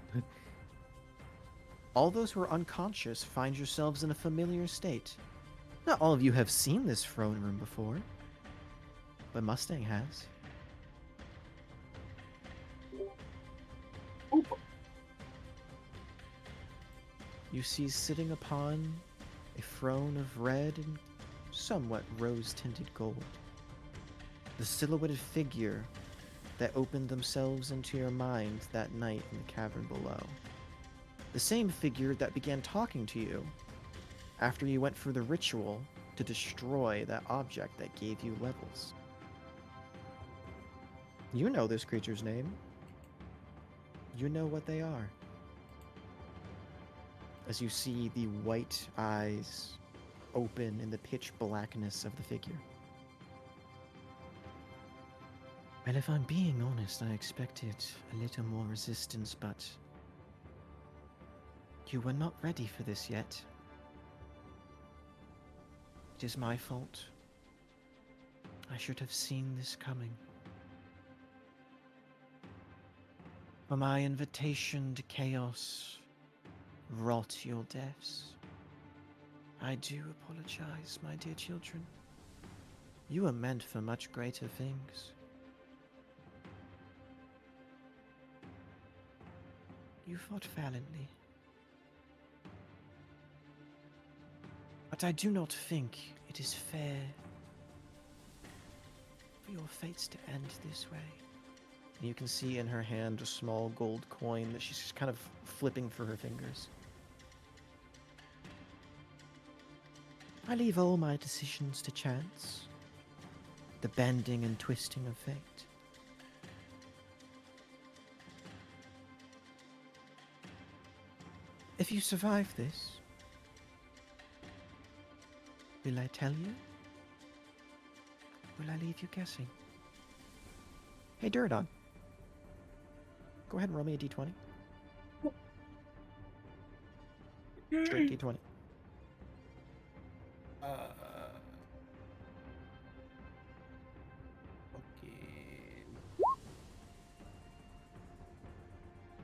All those who are unconscious find yourselves in a familiar state. Not all of you have seen this throne room before, but Mustang has. You see sitting upon a throne of red and somewhat rose-tinted gold, the silhouetted figure that opened themselves into your mind that night in the cavern below. The same figure that began talking to you after you went through the ritual to destroy that object that gave you levels. You know this creature's name. You know what they are. as you see the white eyes open in the pitch blackness of the figure. Well, if I'm being honest, I expected a little more resistance, but you were not ready for this yet. It is my fault. I should have seen this coming. For my invitation to chaos wrought your deaths. I do apologize, my dear children. You are meant for much greater things. You fought valiantly. But I do not think it is fair for your fates to end this way. And you can see in her hand a small gold coin that she's just kind of flipping through her fingers. I leave all my decisions to chance, the bending and twisting of fate. If you survive this, will I tell you? Will I leave you guessing? Hey, Duradon. Go ahead and roll me a d20. Straight d20. Okay.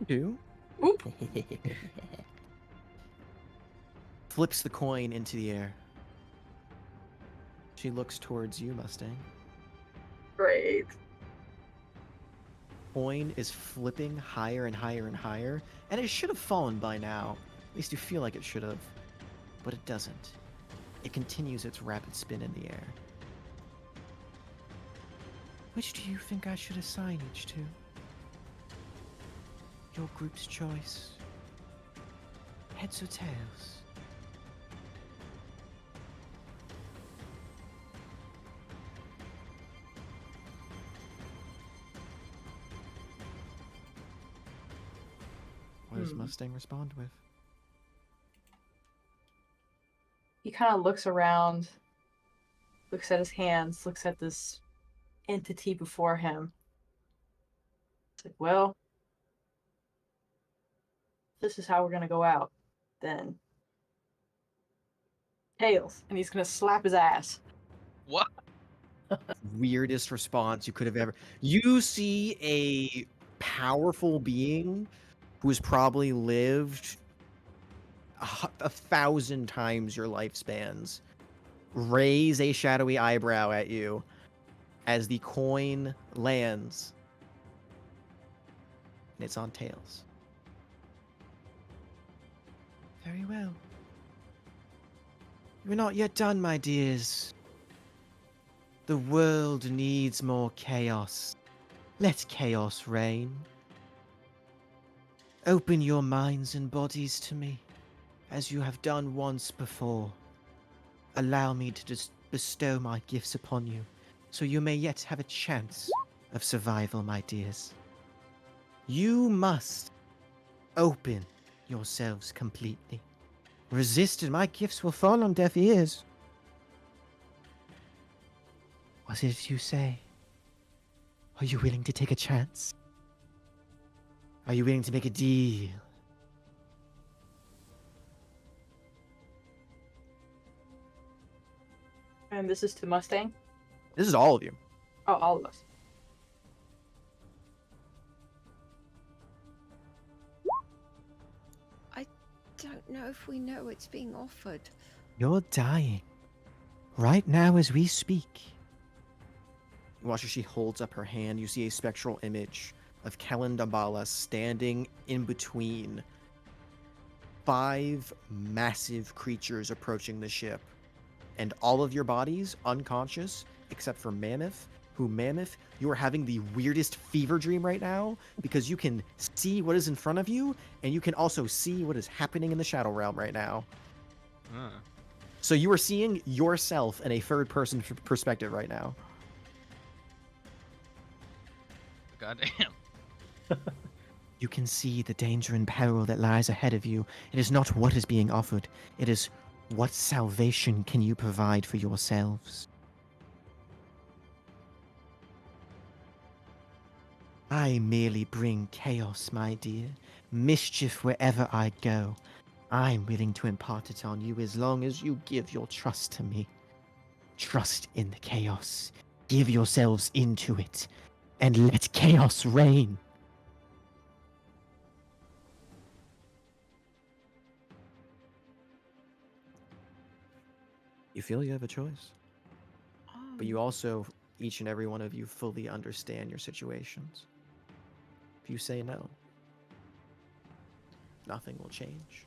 2. Oop. Flips the coin into the air. She looks towards you, Mustang. Great. Coin is flipping higher and higher and higher, and it should have fallen by now. At least you feel like it should have. But it doesn't. It continues its rapid spin in the air. Which do you think I should assign each to? Your group's choice. Heads or tails? What does Mustang respond with? He kind of looks around, looks at his hands, looks at this entity before him. It's like, well, this is how we're gonna go out. Then tails, and he's gonna slap his ass. What? Weirdest response you could have ever. You see a powerful being who has probably lived 1,000 times your lifespans raise a shadowy eyebrow at you as the coin lands, and it's on tails. Very well. We're not yet done, my dears. The world needs more chaos. Let chaos reign. Open your minds and bodies to me, as you have done once before. Allow me to just bestow my gifts upon you, so you may yet have a chance of survival, my dears. You must open yourselves completely. Resist and my gifts will fall on deaf ears. What did you say? Are you willing to take a chance? Are you willing to make a deal? And this is to Mustang. This is all of you. Oh, all of us. I don't know if we know it's being offered. You're dying. Right now as we speak. You watch as she holds up her hand. You see a spectral image of Kellen Dambala standing in between 5 massive creatures approaching the ship. And all of your bodies unconscious, except for Mammoth, Mammoth, you are having the weirdest fever dream right now because you can see what is in front of you, and you can also see what is happening in the Shadow Realm right now. So you are seeing yourself in a third-person perspective right now. Goddamn. You can see the danger and peril that lies ahead of you. It is not what is being offered, it is what salvation can you provide for yourselves. I merely bring chaos, my dear, mischief wherever I go. I'm willing to impart it on you as long as you give your trust to me. Trust in the chaos. Give yourselves into it, and let chaos reign. You feel you have a choice, but you also, each and every one of you, fully understand your situations. If you say no, nothing will change.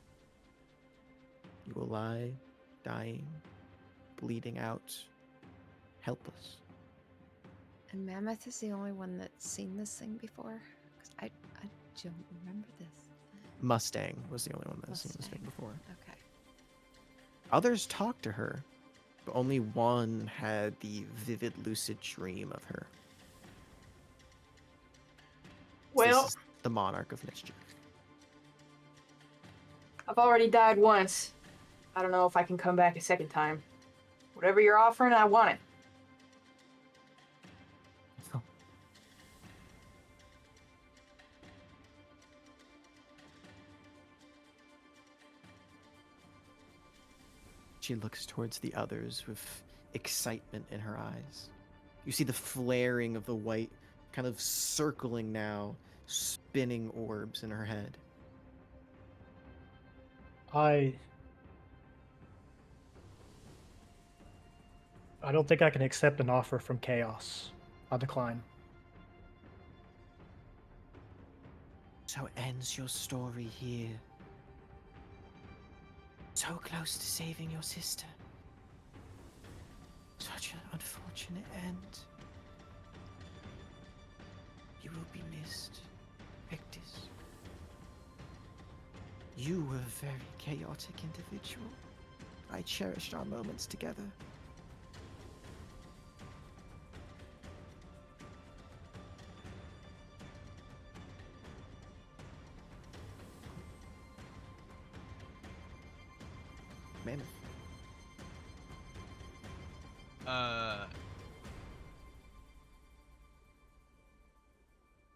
You will lie, dying, bleeding out, helpless. And Mammoth is the only one that's seen this thing before? 'Cause I don't remember this. Mustang was the only one that's seen this thing Mustang. before. Okay. Others talked to her, but only one had the vivid, lucid dream of her. Well, This is the monarch of mischief. I've already died once. I don't know if I can come back a second time. Whatever you're offering, I want it. Oh. She looks towards the others with excitement in her eyes. You see the flaring of the white, kind of circling now, spinning orbs in her head. I don't think I can accept an offer from Chaos. I'll decline. So ends your story here. So close to saving your sister. Such an unfortunate end. You will be missed, Victus. You were a very chaotic individual. I cherished our moments together. Mammoth.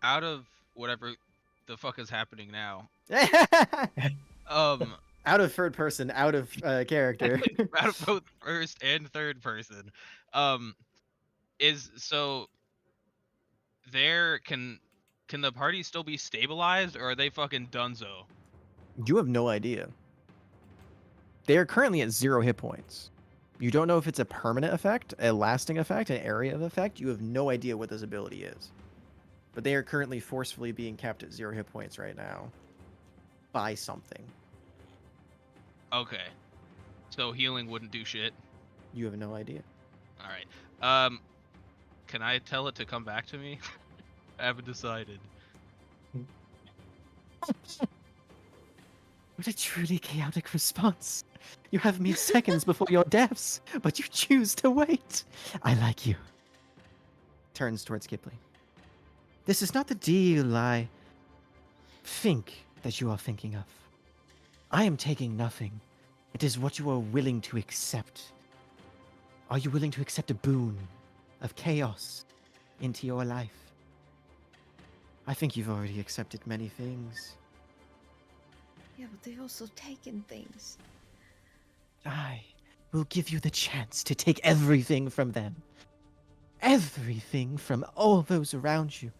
Out of whatever the fuck is happening now, Out of third person, out of character. out of both first and third person, is so there can the party still be stabilized, or are they fucking dunzo? You have no idea. They are currently at 0 hit points. You don't know if it's a permanent effect, a lasting effect, an area of effect. You have no idea what this ability is. But they are currently forcefully being kept at 0 hit points right now by something. Okay, so healing wouldn't do shit. You have no idea. All right. Can I tell it to come back to me? I haven't decided. What a truly chaotic response. You have mere seconds before your deaths, but you choose to wait. I like you. Turns towards Ghibli. This is not the deal I think that you are thinking of. I am taking nothing. It is what you are willing to accept. Are you willing to accept a boon of chaos into your life? I think you've already accepted many things. Yeah, but they've also taken things. I will give you the chance to take everything from them. Everything from all those around you.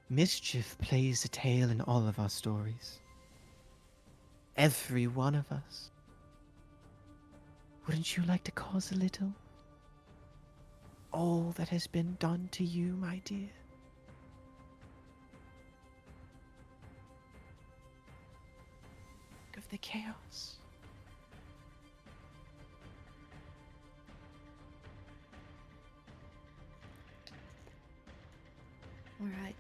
Mischief plays a tale in all of our stories. Every one of us. Wouldn't you like to cause a little? All that has been done to you, my dear. Think of the chaos. All right.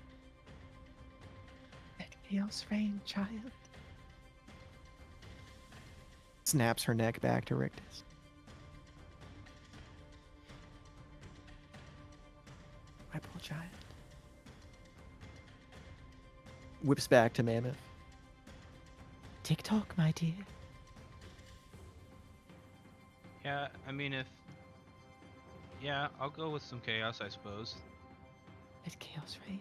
Let chaos reign, child. Snaps her neck back to Rictus. My poor child. whips back to Mammoth. TikTok, my dear. Yeah, I mean, if. Yeah, I'll go with some chaos, I suppose. Let chaos reign.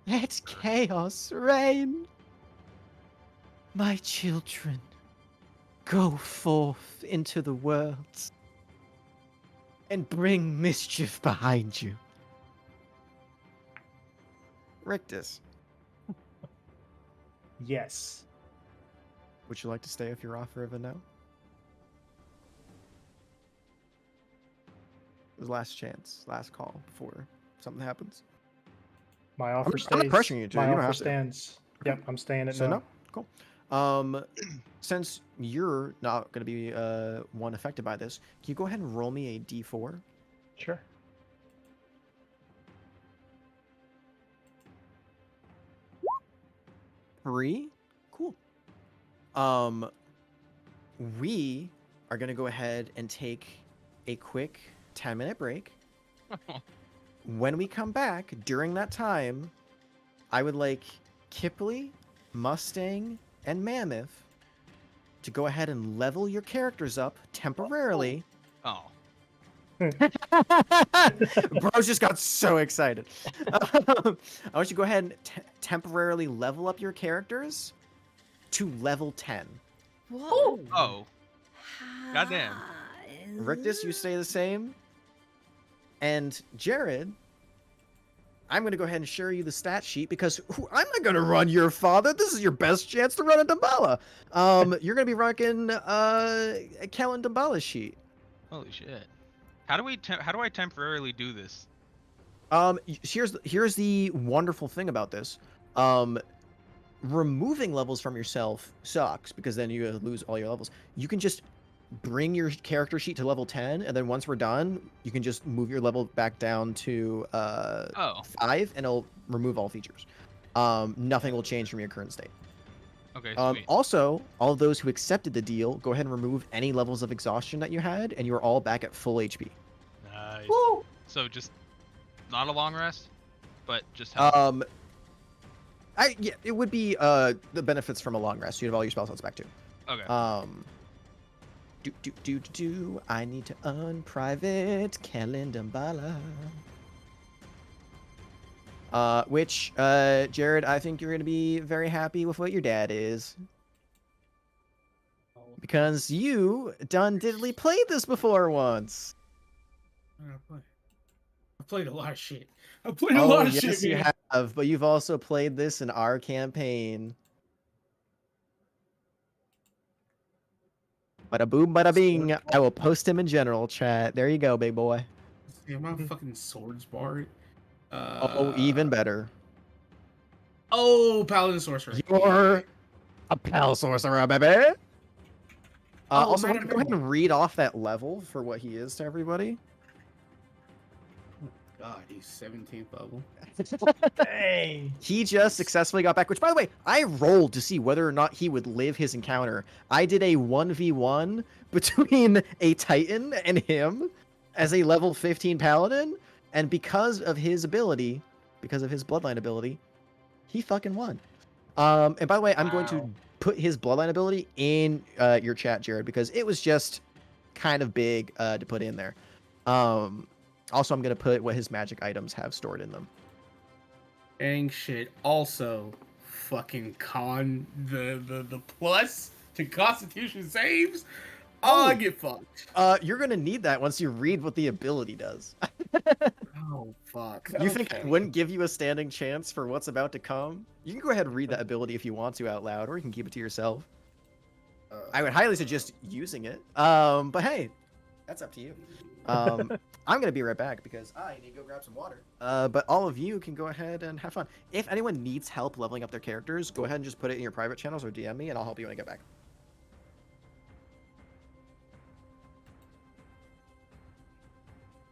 Let chaos reign. My children, go forth into the world and bring mischief behind you. Rictus, Yes. would you like to stay with your offer of a no? It was last chance, last call before something happens. My offer I'm not stays. pressuring you to, My you don't offer have to. stands. Yep, I'm staying at So no. no, cool. Since you're not going to be one affected by this, can you go ahead and roll me a d4? Sure. Three. Cool. We are going to go ahead and take a quick 10-minute break. When we come back, during that time, I would like Kipley, Mustang, and Mammoth to go ahead and level your characters up temporarily. Oh. Bros just got so excited. I want you to go ahead and temporarily level up your characters to level 10. What? Oh. Goddamn. Rictus, you stay the same. And Jared, I'm going to go ahead and share you the stat sheet because I'm not going to run your father. This is your best chance to run a Damballa. You're going to be rocking a Kellen Damballa sheet. Holy shit. How do I temporarily do this? Here's the wonderful thing about this. Removing levels from yourself sucks because then you lose all your levels. You can just bring your character sheet to level 10, and then once we're done, you can just move your level back down to 5, and it'll remove all features. Nothing will change from your current state. Okay, sweet. Also, all of those who accepted the deal, go ahead and remove any levels of exhaustion that you had, and you are all back at full HP. Nice. Woo! So just not a long rest, but just health. Yeah, it would be the benefits from a long rest. You have all your spell slots back too. Okay. I need to unprivate Kellen Damballa. Which, Jared, I think you're gonna be very happy with what your dad is. Because you done diddly played this before once. I've played a lot of shit. I've played a lot of shit, yes, you man. have, but you've also played this in our campaign. Bada boom, bada bing. I will post him in general chat. There you go, big boy. See, I'm not fucking swords bard. Oh, even better. Oh, paladin sorcerer. You're a pal sorcerer, baby. Also, why don't you go ahead magical. and read off that level for what he is to everybody? God, he's 17th level. Dang. He just successfully got back, which, by the way, I rolled to see whether or not he would live his encounter. I did a 1v1 between a Titan and him as a level 15 paladin, and because of his ability, because of his bloodline ability, he fucking won. And by the way, I'm going to put his bloodline ability in your chat, Jared, because it was just kind of big to put in there. Also, I'm going to put what his magic items have stored in them. Dang shit. Also, fucking the plus to Constitution saves. Oh, I get fucked. You're going to need that once you read what the ability does. Oh, fuck. You think I wouldn't give you a standing chance for what's about to come? You can go ahead and read that ability if you want to out loud, or you can keep it to yourself. I would highly suggest using it. But hey, that's up to you. I'm gonna be right back because I need to go grab some water. But all of you can go ahead and have fun. If anyone needs help leveling up their characters, go ahead and just put it in your private channels or DM me, and I'll help you when I get back.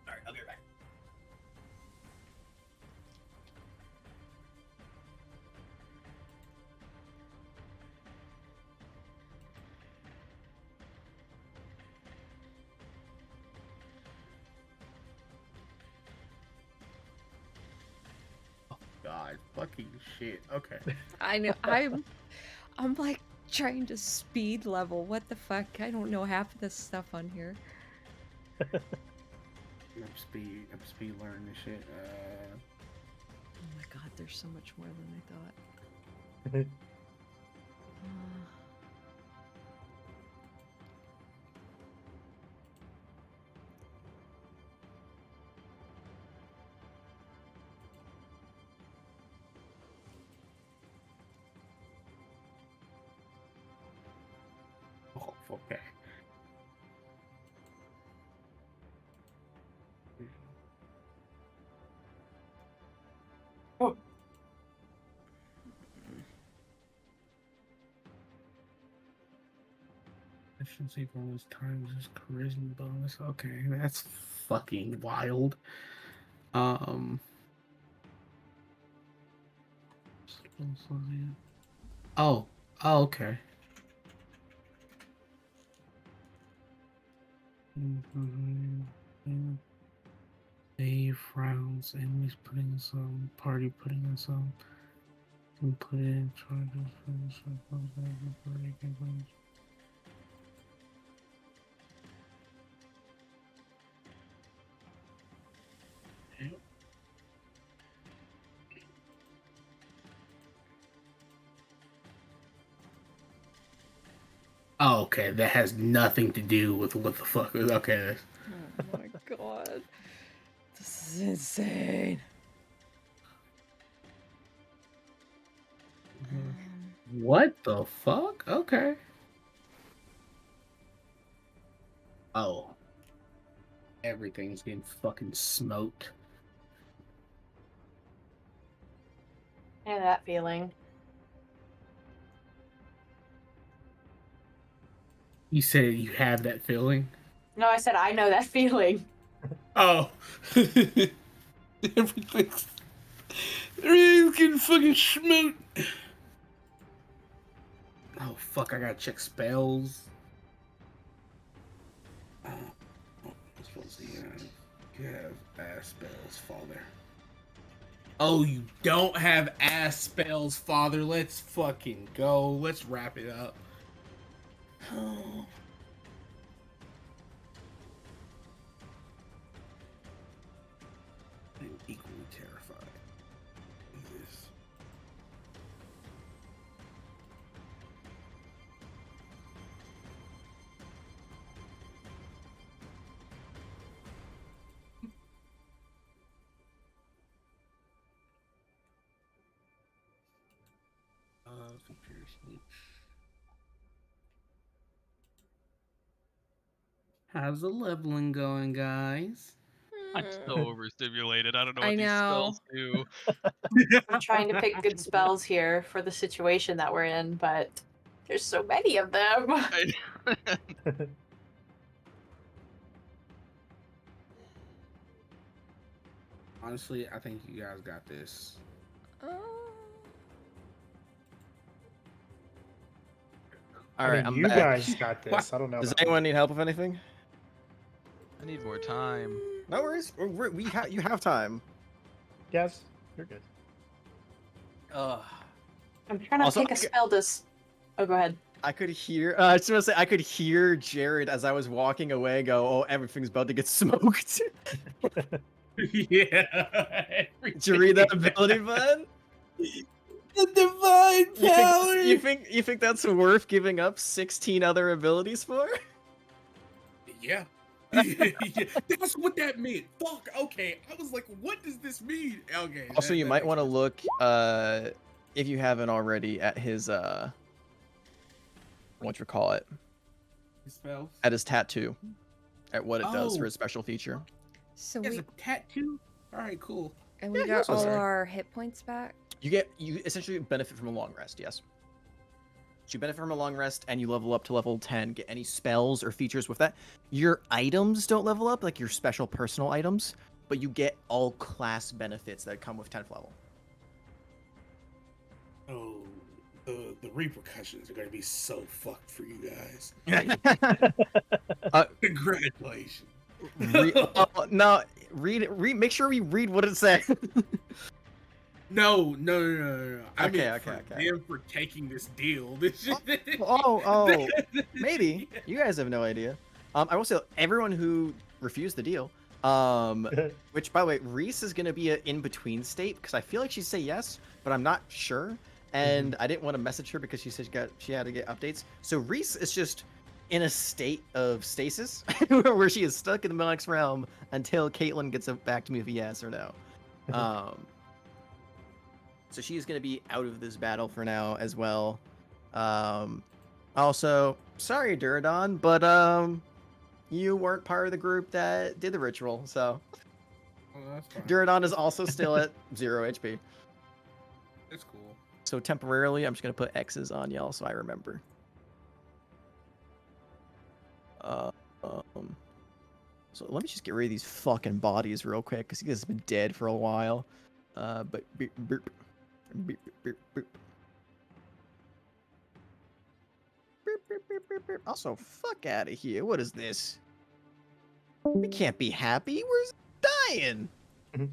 All right, I'll be right back. God. God, fucking shit. Okay. I know. I'm like trying to speed level. What the fuck? I don't know half of this stuff on here. I'm speed learning this shit. Oh my god, there's so much more than I thought. Oh, okay. Oh. Efficiency bonus times his charisma bonus. Okay, that's fucking wild. Oh, okay. Save rounds, enemies putting some, party putting in some, can put in charges for the Oh, okay. That has nothing to do with what the fuck. Okay. Oh my god. This is insane. What the fuck? Okay. Oh. Everything's getting fucking smoked. And that feeling. You said you have that feeling? No, I said I know that feeling. Oh. Everything's getting fucking smoked. Oh, fuck. I gotta check spells. I'm supposed to you have ass spells, father. Oh, you don't have ass spells, father. Let's fucking go. Let's wrap it up. Oh. I'm equally terrified of this. Features. How's the leveling going, guys? I'm so overstimulated. I don't know I what these know. spells do. I'm trying to pick good spells here for the situation that we're in, but there's so many of them. Honestly, I think you guys got this. All right, I'm you back. guys got this. I don't know. Does about anyone need help with anything? I need more time. No worries. You have time. Yes, you're good. I'm trying to Also, pick a spell to. Oh, go ahead. I could hear. I was gonna say I could hear Jared as I was walking away go, "Oh, everything's about to get smoked." Yeah. Did you read that ability, bud? The divine power. You think that's worth giving up 16 other abilities for? Yeah. Yeah. That's what that meant. Fuck. Okay. I was like, what does this mean? Okay. Also, you might want to look, if you haven't already, at his what you call it, spells. at his tattoo, at what it does for Oh. his special feature. So He has we a tattoo. All right. Cool. and we Yeah, got that's what I all said. our hit points back. You essentially benefit from a long rest. Yes. So you benefit from a long rest, and you level up to level 10. Get any spells or features with that. Your items don't level up, like your special personal items, but you get all class benefits that come with 10th level. Oh, the repercussions are gonna be so fucked for you guys. Congratulations. No, read. Make sure we read what it says. No. I Okay, mean, okay, for okay. them for taking this deal. This shit. Oh, maybe. You guys have no idea. I will say everyone who refused the deal, which by the way, Reese is gonna be an in-between state because I feel like she'd say yes, but I'm not sure. And I didn't want to message her because she said she had to get updates. So Reese is just in a state of stasis where she is stuck in the Melix realm until Caitlyn gets back to me with a yes or no. So she is going to be out of this battle for now as well. Also, sorry, Duradon, but you weren't part of the group that did the ritual, so Oh, that's fine. Duradon is also still at 0 HP. It's cool. So temporarily, I'm just going to put X's on y'all so I remember. So let me just get rid of these fucking bodies real quick because he has been dead for a while. But beep, beep, beep, beep, beep. Also, fuck out of here. What is this? We can't be happy. We're dying. No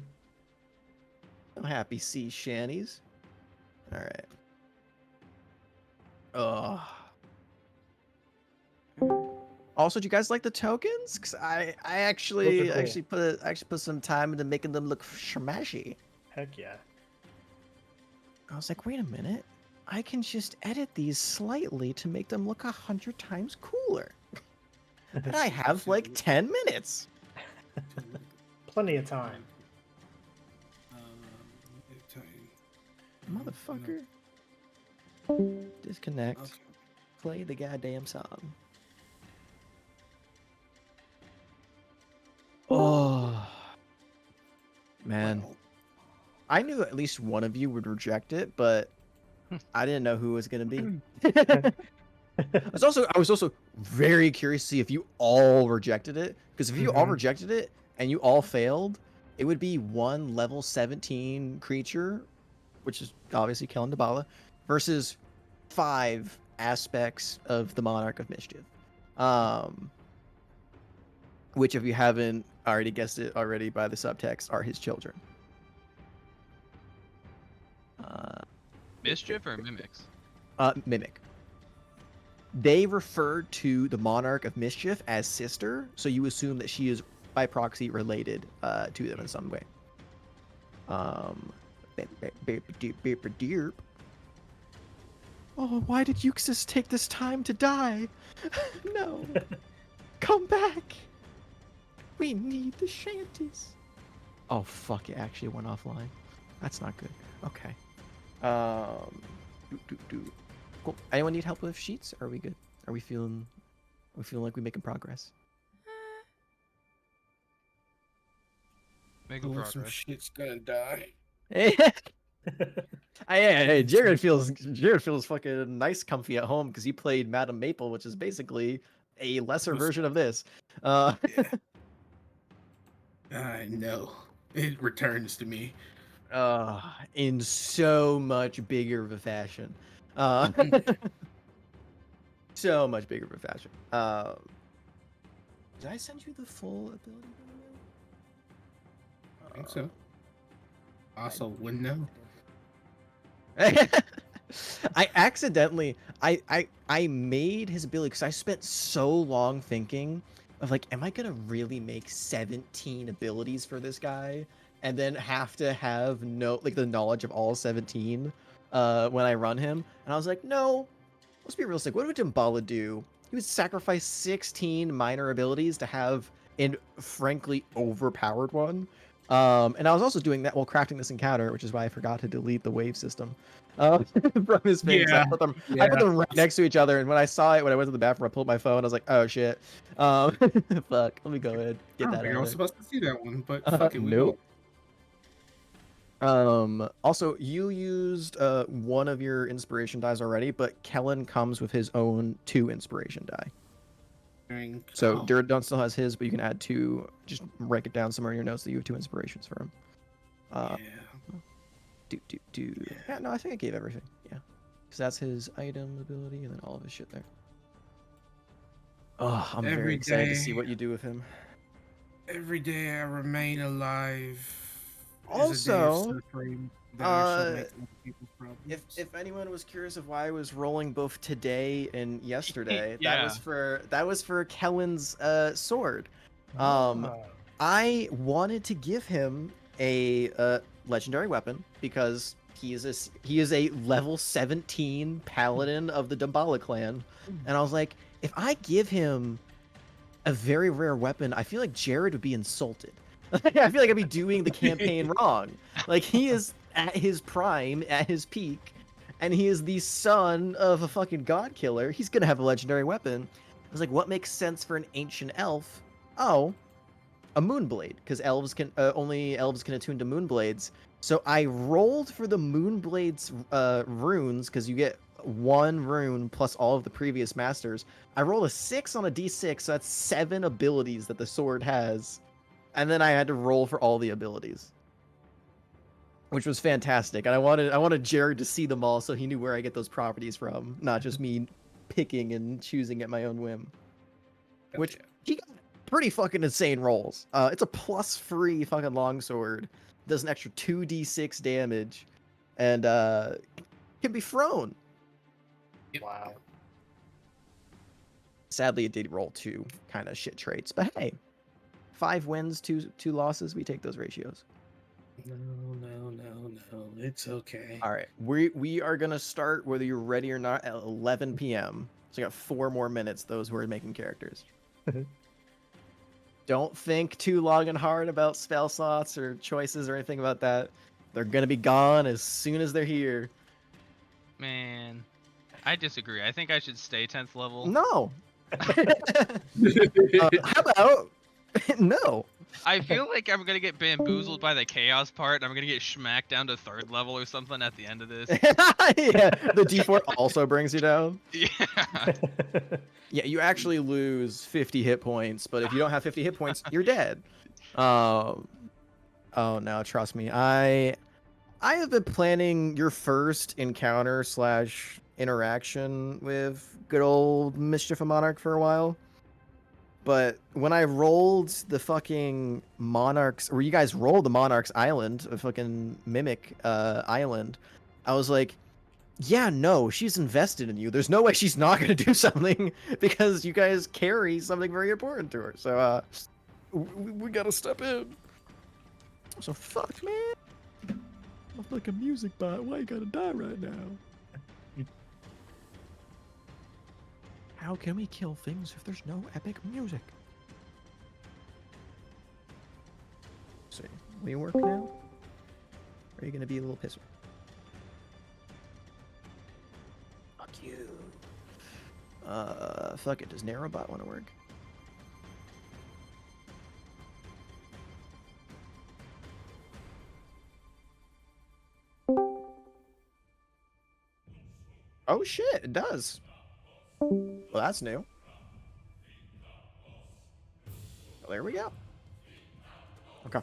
happy sea shanties. All right. Ugh. Also, do you guys like the tokens? Cause I actually cool. put some time into making them look smashy. Heck yeah. I was like, wait a minute. I can just edit these slightly to make them look 100 times cooler. And I have like 10 minutes. Plenty of time. Motherfucker. Disconnect. Okay. Play the goddamn song. Oh. Man. Well, I knew at least one of you would reject it, but I didn't know who it was going to be. I was also very curious to see if you all rejected it, because if you all rejected it and you all failed, it would be one level 17 creature, which is obviously Kellen Dabala, versus 5 aspects of the Monarch of Mischief. Which, if you haven't already guessed it already by the subtext, are his children. Mischief or mimics? Mimic. They refer to the Monarch of Mischief as sister, so you assume that she is by proxy related to them in some way. Oh, why did Euxis take this time to die? No. Come back. We need the shanties. Oh, fuck, it actually went offline. That's not good. Okay. Cool. Anyone need help with sheets? Are we good? Are we feeling like we're making progress? Making some progress. shit's gonna die. Hey, Jared feels fucking nice, comfy at home because he played Madame Maple, which is basically a lesser version of this. Yeah. I know. It returns to me. In so much bigger of a fashion. So much bigger of a fashion. Did I send you the full ability? I think so. Also, wouldn't know. I accidentally I made his ability because I spent so long thinking of like, am I gonna really make 17 abilities for this guy and then have to have the knowledge of all 17 when I run him? And I was like, no, let's be realistic. What would Damballa do? He would sacrifice 16 minor abilities to have an frankly overpowered one. And I was also doing that while crafting this encounter, which is why I forgot to delete the wave system from his thing. Yeah, I put them right next to each other, and when I saw it, when I went to the bathroom, I pulled my phone. I was like, "Oh shit, fuck, let me go ahead I get don't that think I out was of supposed to see that one, but there." fucking we Nope. go. Also, you used one of your inspiration dies already, but Kellen comes with his own 2 inspiration die. So Duradon still has his, but you can add 2. Just rank it down somewhere in your notes that you have 2 inspirations for him. Yeah, no, I think I gave everything. Yeah, because that's his item ability and then all of his shit there. Oh, I'm very excited to see what you do with him. Every day I remain alive. Is a day of Also, suffering that I shall uh, make other people's problems. if anyone was curious of why I was rolling both today and yesterday, Yeah. that was for Kellen's sword. Ah. I wanted to give him a legendary weapon because he is a level 17 paladin of the Dambala clan, and I was like, if I give him a very rare weapon, I feel like Jared would be insulted. I feel like I'd be doing the campaign wrong. Like he is at his prime, at his peak, and he is the son of a fucking god killer. He's gonna have a legendary weapon. I was like, what makes sense for an ancient elf? Oh, a moonblade, because elves can only elves can attune to moonblades. So I rolled for the moonblades runes because you get one rune plus all of the previous masters. I rolled a 6 on a d6, so that's 7 abilities that the sword has, and then I had to roll for all the abilities, which was fantastic. And I wanted Jared to see them all so he knew where I get those properties from, not just me picking and choosing at my own whim. Hell Which yeah. he got pretty fucking insane rolls. It's a +3 fucking longsword. Does an extra 2d6 damage, and can be thrown. Wow. Sadly, it did roll 2 kind of shit traits, but hey, 5 wins, 2 losses. We take those ratios. No, it's okay. All right, we are gonna start whether you're ready or not at 11 p.m. So we got 4 more minutes. Those who are making characters. Don't think too long and hard about spell slots or choices or anything about that. They're gonna be gone as soon as they're here. Man, I disagree. I think I should stay 10th level. No. How about no? I feel like I'm gonna get bamboozled by the chaos part, and I'm gonna get smacked down to 3rd level or something at the end of this. Yeah, the D4 also brings you down. Yeah. Yeah, you actually lose 50 hit points, but if you don't have 50 hit points, you're dead. Oh no, trust me. I have been planning your first encounter / interaction with good old Mischief of Monarch for a while. But when I rolled the fucking Monarchs, or you guys rolled the Monarchs Island, a fucking Mimic Island, I was like, yeah, no, she's invested in you. There's no way she's not going to do something because you guys carry something very important to her. So, we got to step in. So, fuck, man. I'm like a music bot. Why you got to die right now? How can we kill things if there's no epic music? See, will you work now? Or are you going to be a little pisser? Fuck you. Fuck it. Does Narrowbot want to work? Oh shit, it does. Well, that's new. Well, there we go. Okay.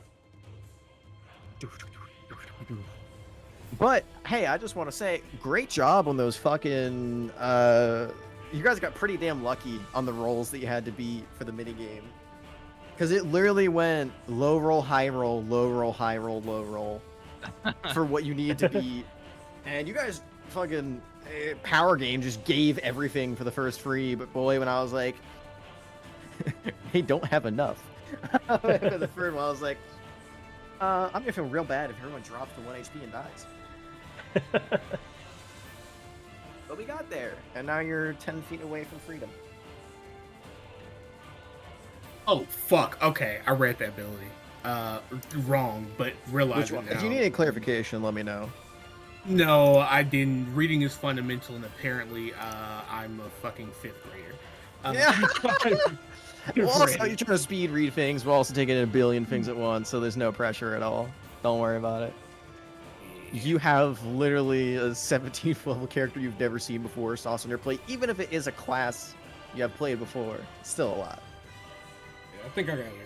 But hey, I just want to say, great job on those fucking. You guys got pretty damn lucky on the rolls that you had to beat for the minigame. Because it literally went low roll, high roll, low roll, high roll, low roll for what you needed to beat. And you guys fucking power game just gave everything for the first free. But boy, when I was like, they don't have enough. For the third one, I was like, I'm gonna feel real bad if everyone drops to 1 HP and dies. But we got there, and now you're 10 feet away from freedom. Oh fuck. Okay, I read that ability. Wrong, but realize it now. If you need any clarification, let me know. No, I didn't. Reading is fundamental, and apparently, I'm a fucking 5th grader. Yeah. Well, also, you're trying to speed read things, while also taking in a billion things at once, so there's no pressure at all. Don't worry about it. You have literally a 17th level character you've never seen before sauce on your plate, even if it is a class you have played before. It's still a lot. Yeah, I think I got everything.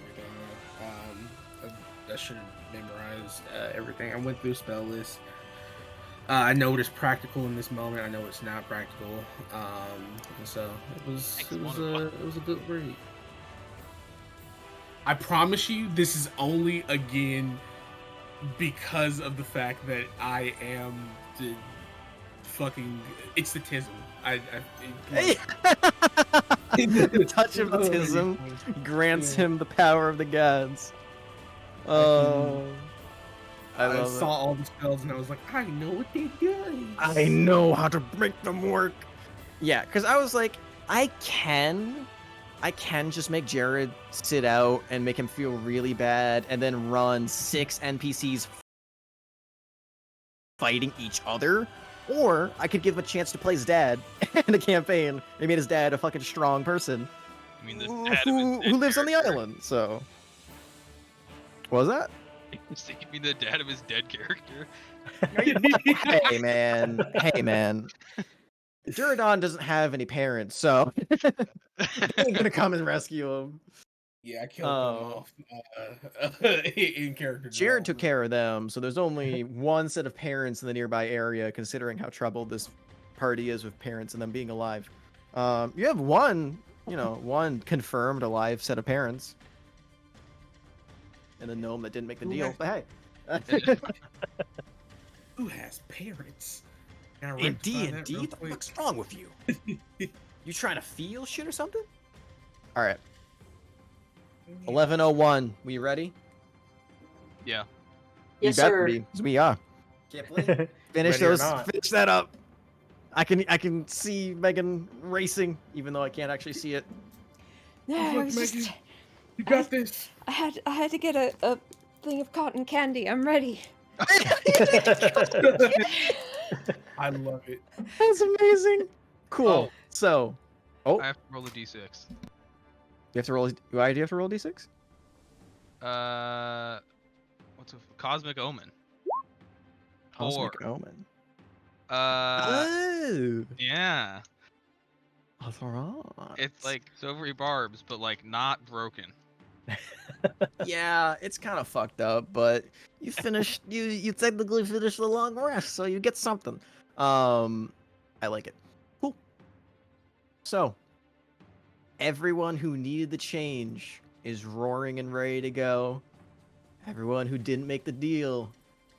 I should have memorized everything. I went through spell list. I know it is practical in this moment. I know it's not practical. So it was a good read. I promise you, this is only again because of the fact that I am the fucking it's the tism. The touch of Oh, tism grants yeah. him the power of the gods. Oh, I I love saw it. all the spells and I was like, I know what they do. I know how to make them work. Yeah, because I was like, I can just make Jared sit out and make him feel really bad, and then run 6 NPCs fighting each other, or I could give him a chance to play his dad in a campaign. They made his dad a fucking strong person I mean, the who, dad of his who dead lives on the character. island. So, what was that? Just give me the dad of his dead character. Hey man, hey man. Duradon doesn't have any parents, so they ain't gonna come and rescue him. Yeah, I killed them off in character Jared took development. care of them, so there's only one set of parents in the nearby area, considering how troubled this party is with parents and them being alive. You have one confirmed alive set of parents. And a gnome that didn't make the Who deal, has- but hey. Who has parents? Can I In rectify that real D&D, the quick? fuck's wrong with you? You trying to feel shit or something? Alright, 11:01, we ready? Yeah. Yes, we better sir. be, 'cause we are. Finish Ready or those. not. Finish that up. I can see Megan racing, even though I can't actually see it. No, Good I luck, was just. Megan. You got this. I had to get a thing of cotton candy. I'm ready. I love it. That's amazing. Cool. Oh. So, I have to roll a d6. you have to roll. Why do you have to roll d6? What's a cosmic omen? Cosmic 4. Omen. Uh, Oh. yeah. Alright. It's like silvery barbs, but like not broken. Yeah, it's kind of fucked up, but you finished. You technically finished the long rest, so you get something. I like it. Cool. So, everyone who needed the change is roaring and ready to go. Everyone who didn't make the deal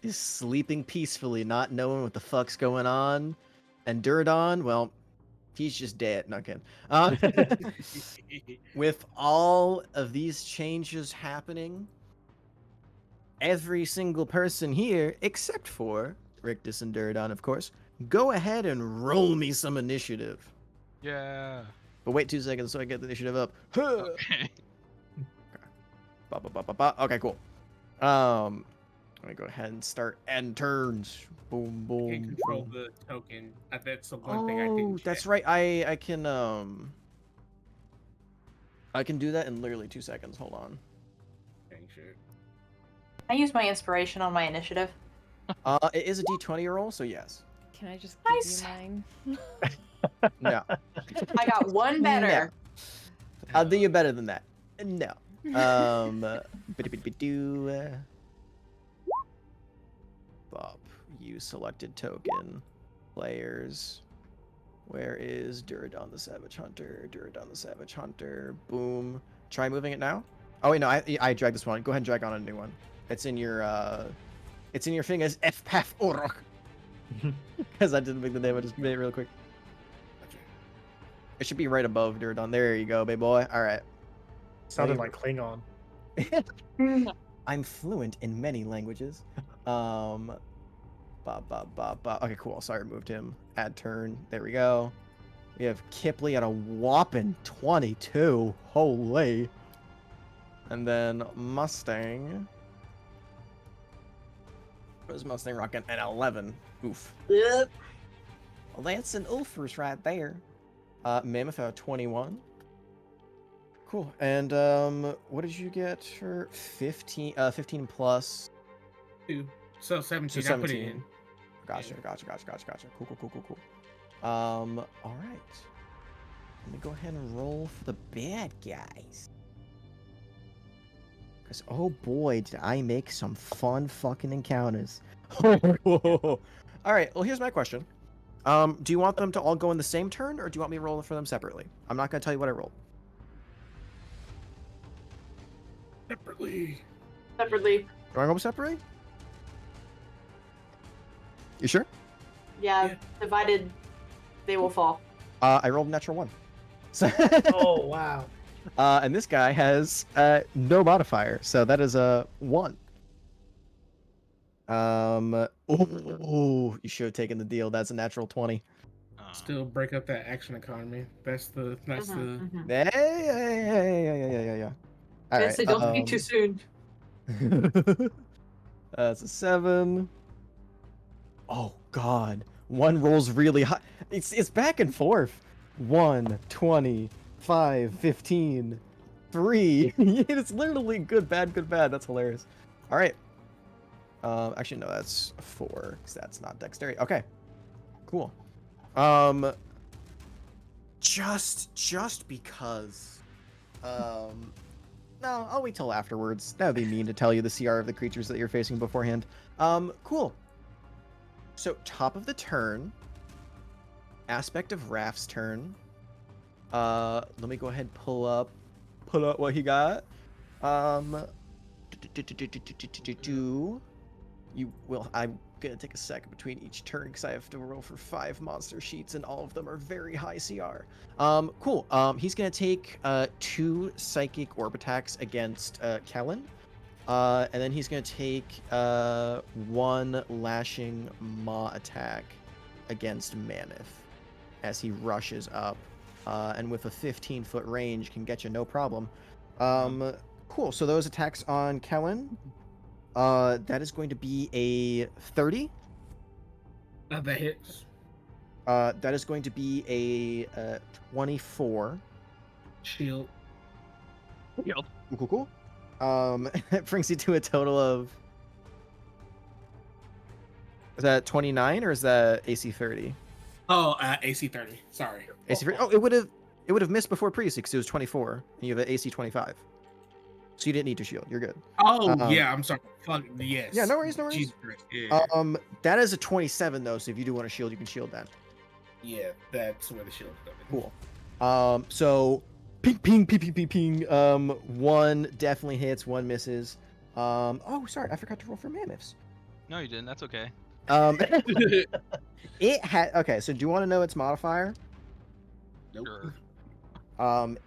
is sleeping peacefully, not knowing what the fuck's going on. And Duradon, well, he's just dead. Not kidding. With all of these changes happening, every single person here, except for Rictus and Duradon, of course, go ahead and roll me some initiative. Yeah. But wait 2 seconds so I get the initiative up. Okay. Ba, ba, ba, ba, ba. Okay, cool. Let me go ahead and start end turns. Boom, I boom. can't control boom. the token. That's the one thing I Oh, didn't that's check. right. I can do that in literally 2 seconds. Hold on. Dang shit. I use my inspiration on my initiative. It is a D20 roll, so yes. Can I just Nice. give you mine? No. I got one better. I'll do you better than that. No. Biddy-biddy-bidoo. Bob, you selected token. Players. Where is Duradon the Savage Hunter? Duradon the Savage Hunter. Boom. Try moving it now. Oh wait, no, I dragged this one. Go ahead and drag on a new one. It's in your thing as FPAF Orok. Because I didn't make the name, I just made it real quick. Gotcha. It should be right above Duradon. There you go, baby boy. Alright. Sounded like Klingon. I'm fluent in many languages. Okay, cool. So I removed him. Add turn. There we go. We have Kipley at a whopping 22. Holy. And then Mustang. What is Mustang rocking? An 11. Oof. Yep. Well, that's an oofers right there. Mammoth at 21. Cool. And what did you get for 15? 15 plus. 2. So 17. So I put it 17. in. Gotcha. Cool. All right. Let me go ahead and roll for the bad guys. Because, oh boy, did I make some fun fucking encounters. All right, well, here's my question. Do you want them to all go in the same turn, or do you want me to roll for them separately? I'm not going to tell you what I rolled. Separately. Separately. Do I go separately? You sure? Yeah, divided, they will fall. I rolled a natural 1. So, Oh wow. and this guy has no modifier, so that is a 1. You should have taken the deal. That's a natural 20. Still break up that action economy. That's the. Yeah. All right. Say don't speak too soon. That's a 7. Oh God. One rolls really high. It's back and forth. 1, 20, 5, 15, 3. It's literally good, bad, good, bad. That's hilarious. All right. Actually, no, that's 4 because that's not dexterity. Okay. Cool. Just because. No, I'll wait till afterwards. That would be mean to tell you the CR of the creatures that you're facing beforehand. Cool. So, top of the turn. Aspect of Raph's turn. Let me go ahead and pull up what he got. You will. I'm gonna take a second between each turn because I have to roll for 5 monster sheets, and all of them are very high CR. Cool. He's gonna take 2 psychic orb attacks against Kellen. And then he's gonna take 1 lashing maw attack against Mammoth as he rushes up. And with a 15-foot range can get you no problem. Cool. So those attacks on Kellen. That is going to be a 30. That hits. That is going to be a 24. Shield. Cool. That brings you to a total of. Is that 29 or is that AC 30? Oh, AC 30. Sorry. AC 30. Oh, it would have missed before previously because it was 24, and you have an AC 25. So you didn't need to shield. You're good. Oh yeah, I'm sorry. Fuck yes. Yeah, no worries. Jesus Christ. Yeah. That is a 27 though. So if you do want to shield, you can shield that. Yeah, that's where the shield is coming. Cool. So ping. 1 definitely hits, 1 misses. Oh, sorry, I forgot to roll for mammoths. No, you didn't. That's okay. It had. Okay, so do you want to know its modifier? Nope. Sure.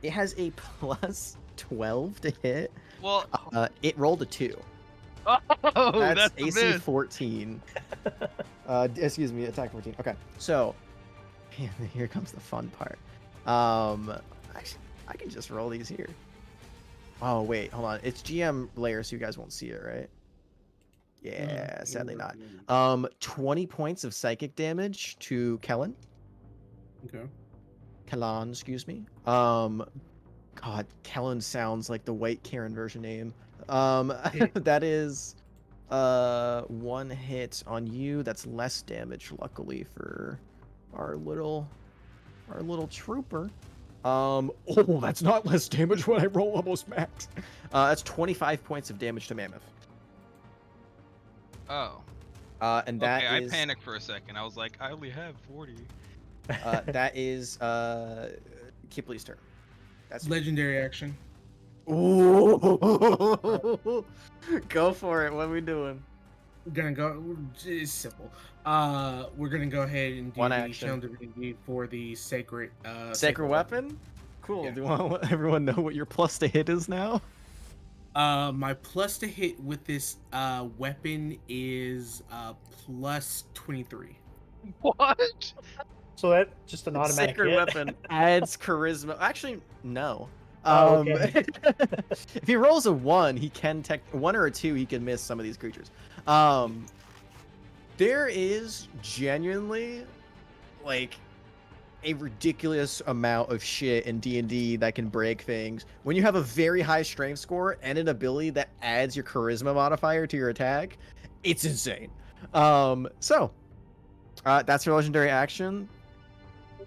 It has a plus 12 to hit. Well, it rolled a 2. oh, that's a AC miss. 14. Excuse me, attack 14. Okay, so here comes the fun part. Actually, I can just roll these here. Oh wait, hold on. It's GM layer, so you guys won't see it, right? Yeah, sadly not. 20 points of psychic damage to Kellen. Okay. Kellan, excuse me. God, Kellen sounds like the white Karen version name. That is 1 hit on you. That's less damage, luckily, for our little trooper. Oh, that's not less damage when I roll almost max. That's 25 points of damage to Mammoth. Oh. And that okay, is. I panicked for a second. I was like, I only have 40. That is Kipley's turn. That's Legendary action. Ooh. Go for it. What are we doing? We're gonna go. It's simple. We're gonna go ahead and do One the action. Shield Divinity for the sacred. Sacred weapon? Cool. Yeah. Do you want to let everyone know what your plus to hit is now? My plus to hit with this weapon is plus 23. What? So that just an automatic Sacred hit. weapon adds charisma. Actually, no. Oh, okay. If he rolls a 1, he can 1 or a 2. He can miss some of these creatures. There is genuinely like a ridiculous amount of shit in D&D that can break things. When you have a very high strength score and an ability that adds your charisma modifier to your attack, it's insane. So that's your legendary action.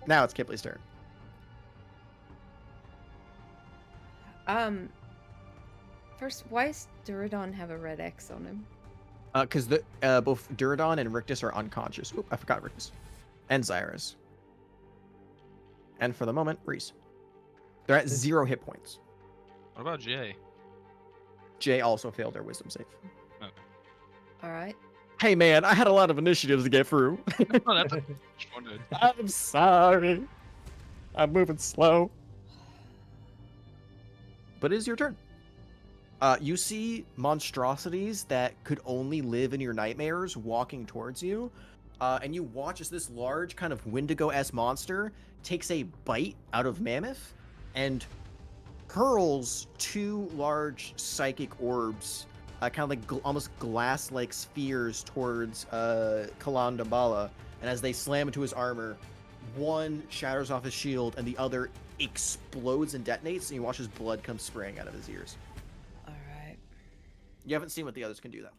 Now it's Kipley's turn. First, why does Duradon have a red X on him? Because both Duradon and Rictus are unconscious. Oop, I forgot Rictus. And Xyrus. And for the moment, Reese. They're at 0 hit points. What about Jay? Jay also failed their wisdom save. All right. Hey man, I had a lot of initiatives to get through. Oh, that's a one, dude. I'm sorry. I'm moving slow. But it is your turn. You see monstrosities that could only live in your nightmares walking towards you. And you watch as this large kind of Wendigo-esque monster takes a bite out of Mammoth and hurls two large psychic orbs, kind of like almost glass-like spheres towards Kalanda Bala. And as they slam into his armor, one shatters off his shield and the other explodes and detonates, and you watch his blood come spraying out of his ears. All right. You haven't seen what the others can do, though.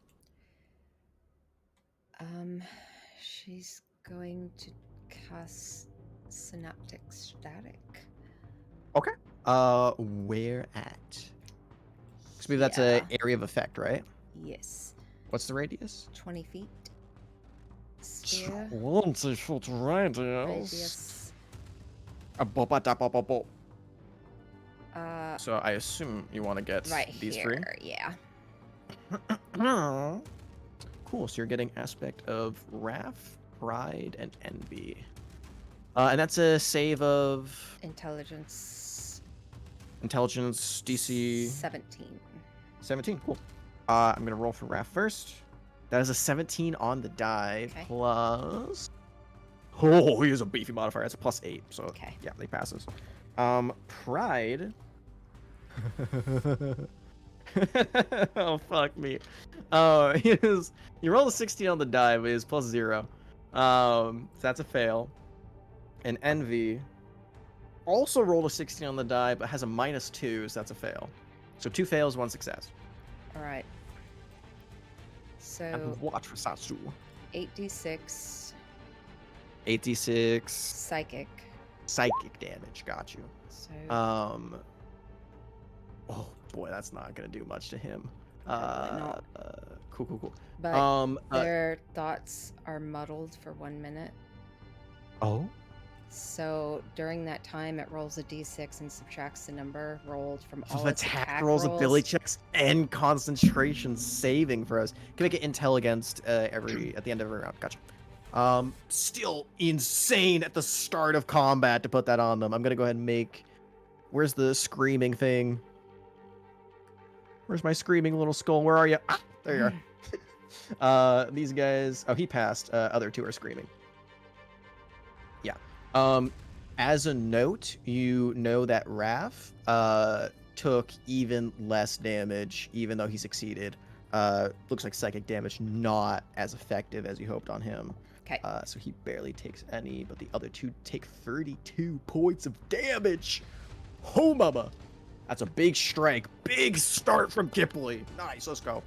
She's going to cast Synaptic Static. Okay. Where at? Because maybe that's a area of effect, right? Yes. What's the radius? 20 feet. Sphere. 20-foot radius. Radius. So I assume you want to get Right these here. Yeah. three. Cool. So you're getting aspect of wrath, pride, and envy. And that's a save of Intelligence. intelligence DC 17. 17. Cool. I'm gonna roll for wrath first. That is a 17 on the die Okay. plus. Oh, he has a beefy modifier. That's a +8. So Okay. yeah, they passes. Pride. Oh fuck me. You roll a 16 on the die, but it's +0. So that's a fail. And envy also rolled a 16 on the die, but has a -2, so that's a fail. So 2 fails, 1 success. All right. And So watch for Satsu. 8d6 8d6 psychic. psychic damage. Got you. So Oh boy, that's not gonna do much to him. Probably not. Cool. but their thoughts are muddled for 1 minute. Oh. So during that time, it rolls a d6 and subtracts the number rolled from all Of its attack rolls, ability checks, and concentration saving throws. Can make it intel against at the end of every round. Gotcha. Still insane at the start of combat to put that on them. I'm gonna go ahead and make. Where's the screaming thing? Where's my screaming little skull? Where are you? Ah, there you are. These guys. Oh, he passed. Other two are screaming. Yeah. As a note, you know that Raph took even less damage, even though he succeeded. Looks like psychic damage not as effective as you hoped on him. Okay. So he barely takes any, but the other two take 32 points of damage. Oh, mama. That's a big strike. Big start from Kipley. Nice, let's go.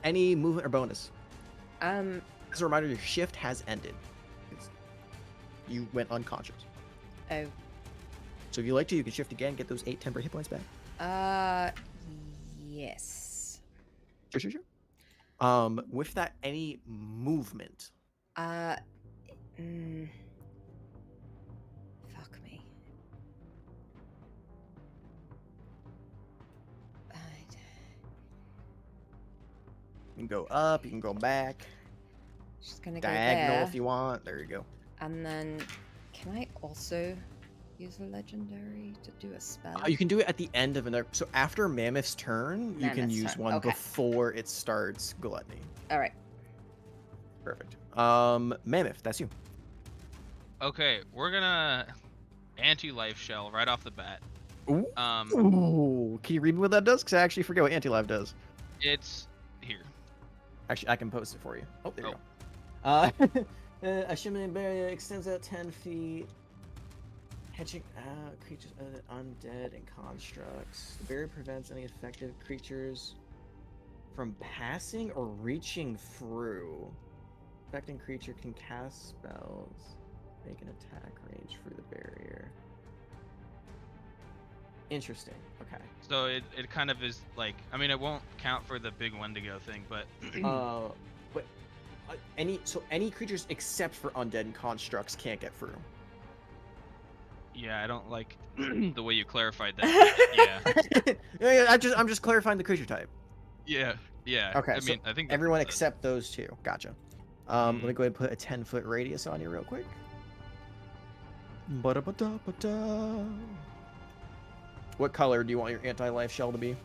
Any movement or bonus? As a reminder, your shift has ended. You went unconscious. Oh. So if you like to, you can shift again, get those 8 temporary hit points back. Yes. Sure. With that, any movement? Fuck me. You can go up, you can go back, Just gonna go diagonal there. if you want. There you go. And then, can I also use a legendary to do a spell? You can do it at the end of another. So after Mammoth's turn, you can Mammoth's use turn, one okay. before it starts Gluttony. All right. Perfect. Mammoth, that's you. Okay, we're gonna anti-life shell right off the bat. Ooh. Can you read me what that does? Because I actually forget what anti-life does. It's here. Actually, I can post it for you. Oh, there you go. A shimmering barrier extends out 10 feet, hedging out creatures other than undead and constructs. The barrier prevents any effective creatures from passing or reaching through. Affecting creature can cast spells, make an attack range through the barrier. Interesting. Okay. So it kind of is like, I mean, it won't count for the big Wendigo thing, but But any creatures except for undead and constructs can't get through. yeah, I don't like the way you clarified that. Yeah. Yeah, I'm just clarifying the creature type. Yeah. Yeah. Okay, I so mean, I think that's everyone what it says. except those two. Gotcha. Let me go ahead and put a 10-foot radius on you real quick. Ba-da-ba-da-ba-da. What color do you want your anti-life shell to be?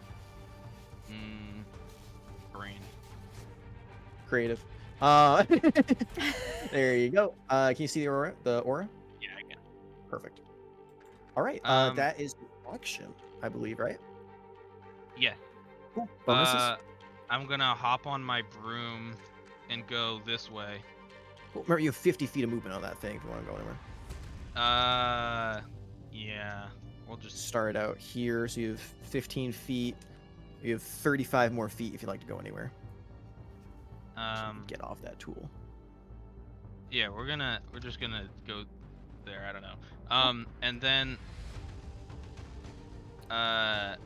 Green. Creative. There you go. Can you see the aura? Yeah, I can. Perfect. All right. Um, That is action, I believe, right? Yeah. Cool. Bonuses. I'm gonna hop on my broom and go this way. Cool. Remember, you have 50 feet of movement on that thing if you want to go anywhere. Yeah. We'll just Start out here, so you have 15 feet. You have 35 more feet if you'd like to go anywhere. So you can get off that tool. Yeah, we're just gonna go there. I don't know. And then I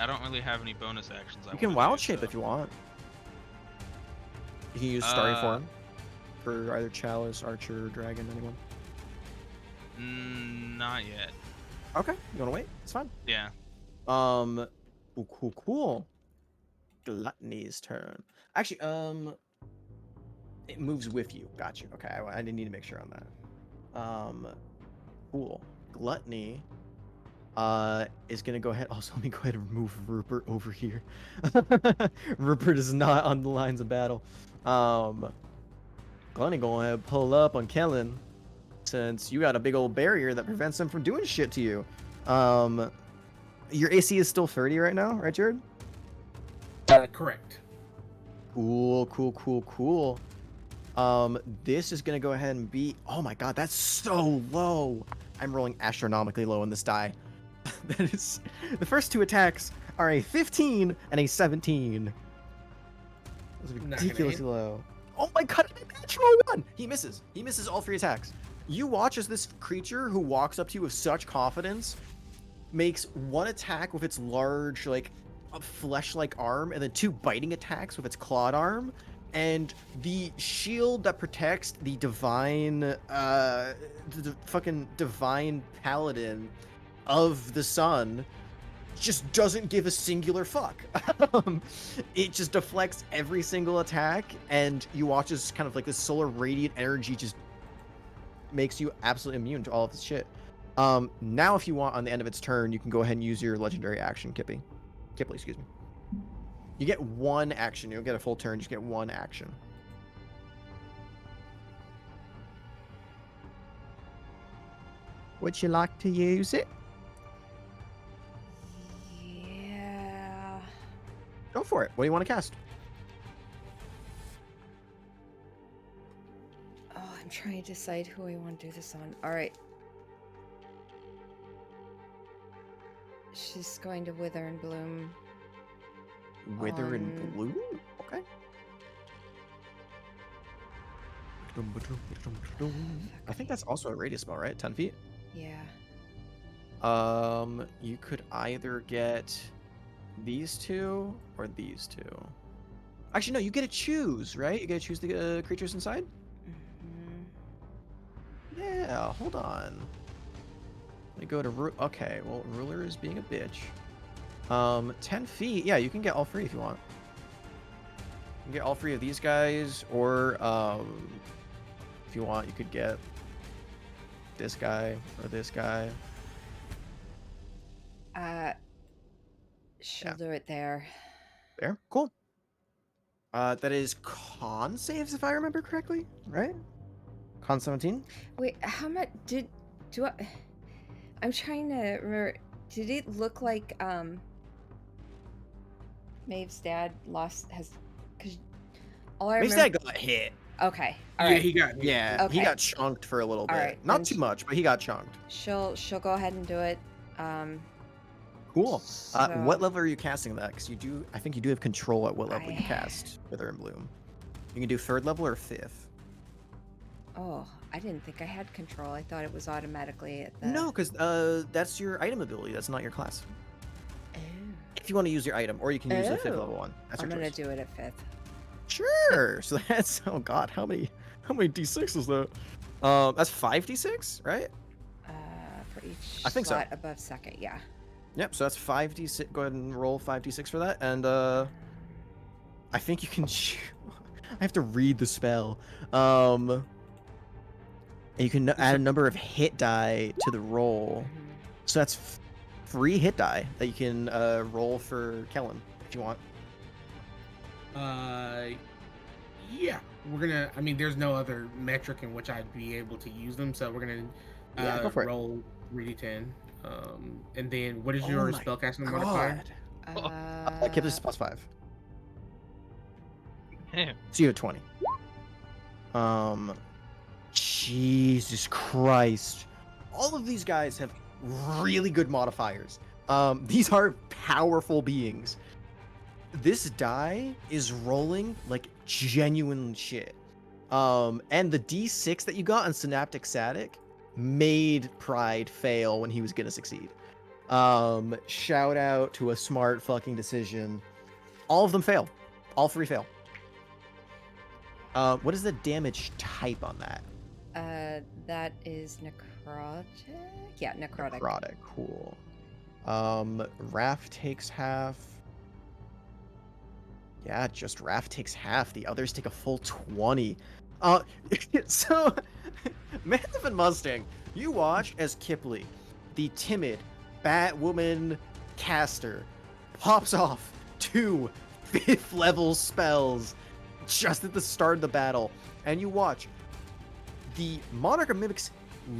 don't really have any bonus actions. You can wild shape if you want. You can use starry form for either chalice, archer, dragon, anyone. Not yet. Okay, you wanna wait? It's fine. Yeah. Ooh, cool. Gluttony's turn. Actually, it moves with you. Got you. Okay, I didn't need to make sure on that. Cool. Gluttony is gonna go ahead. Also, let me go ahead and move Rupert over here. Rupert is not on the lines of battle. Gluttony go ahead and pull up on Kellen, since you got a big old barrier that prevents him from doing shit to you. Your AC is still 30 right now, right, Jared? Correct. Cool. This is gonna go ahead and be. Oh my god, that's so low. I'm rolling astronomically low on this die. That is. The first two attacks are a 15 and a 17. That's ridiculously low. Oh my god, a natural one! He misses. He misses all 3 attacks. You watch as this creature who walks up to you with such confidence makes 1 attack with its large, like, flesh-like arm, and then 2 biting attacks with its clawed arm, and the shield that protects the divine, the fucking divine paladin of the sun just doesn't give a singular fuck. It just deflects every single attack, and you watch as kind of like this solar radiant energy just makes you absolutely immune to all of this shit. Now if you want, on the end of its turn, you can go ahead and use your legendary action, Kipley, excuse me. You get 1 action. You don't get a full turn, you just get 1 action. Would you like to use it? Yeah. Go for it. What do you want to cast? Oh, I'm trying to decide who I want to do this on. All right. She's going to wither and bloom. Wither and bloom? Okay. I think that's also a radius spell, right? 10 feet? Yeah. You could either get these 2 or these 2. Actually, no, you get to choose, right? You get to choose the creatures inside? Mm-hmm. Yeah, hold on. Let me go to okay, well, ruler is being a bitch. 10 feet. Yeah, you can get all 3 if you want. You can get all 3 of these guys, or if you want, you could get this guy or this guy. She'll do it there. There, cool. That is con saves if I remember correctly, right? Con 17. Wait, how much do I? I'm trying to remember. Did it look like Maeve's dad because all I Maeve's remember. dad got hit. Okay. All Yeah, right. he got. Yeah, Okay. he got chunked for a little bit. All right, Not then too much, but he got chunked. She'll go ahead and do it. Cool. What So- level are you casting that? Because I think you do have control at what level you I- cast Wither and Bloom. You can do 3rd level or 5th. Oh, I didn't think I had control. I thought it was automatically at the. No, because that's your item ability. That's not your class. Oh. If you want to use your item, or you can use the 5th Oh. level one. That's I'm your gonna choice. do it at 5th. Sure. So that's god, how many d6 is that? That's 5 d6, right? For each I think so. slot above second, yeah. Yep. So that's 5d6. Go ahead and roll 5d6 for that, and I think you can. I have to read the spell. You can add a number of hit die to the roll. So that's 3 hit die that you can roll for Kellen if you want. Yeah, we're gonna. I mean, there's no other metric in which I'd be able to use them, so we're gonna Yeah, go for it. roll 3d10. And then what is Oh your my spellcasting modifier? Kip is +5. Damn. So you have 20. Jesus Christ. All of these guys have really good modifiers. These are powerful beings. This die is rolling like genuine shit. And the D6 that you got on Synaptic Static made Pride fail when he was gonna succeed. Shout out to a smart fucking decision. All of them fail. All 3 fail. What is the damage type on that? That is necrotic. Yeah, necrotic. Necrotic, cool. Raph takes half. Yeah, just Raph takes half. The others take a full 20. So, Mandalorian Mustang, you watch as Kipley, the timid Batwoman caster, pops off 2 5th level spells just at the start of the battle, and you watch the Monarch of Mimics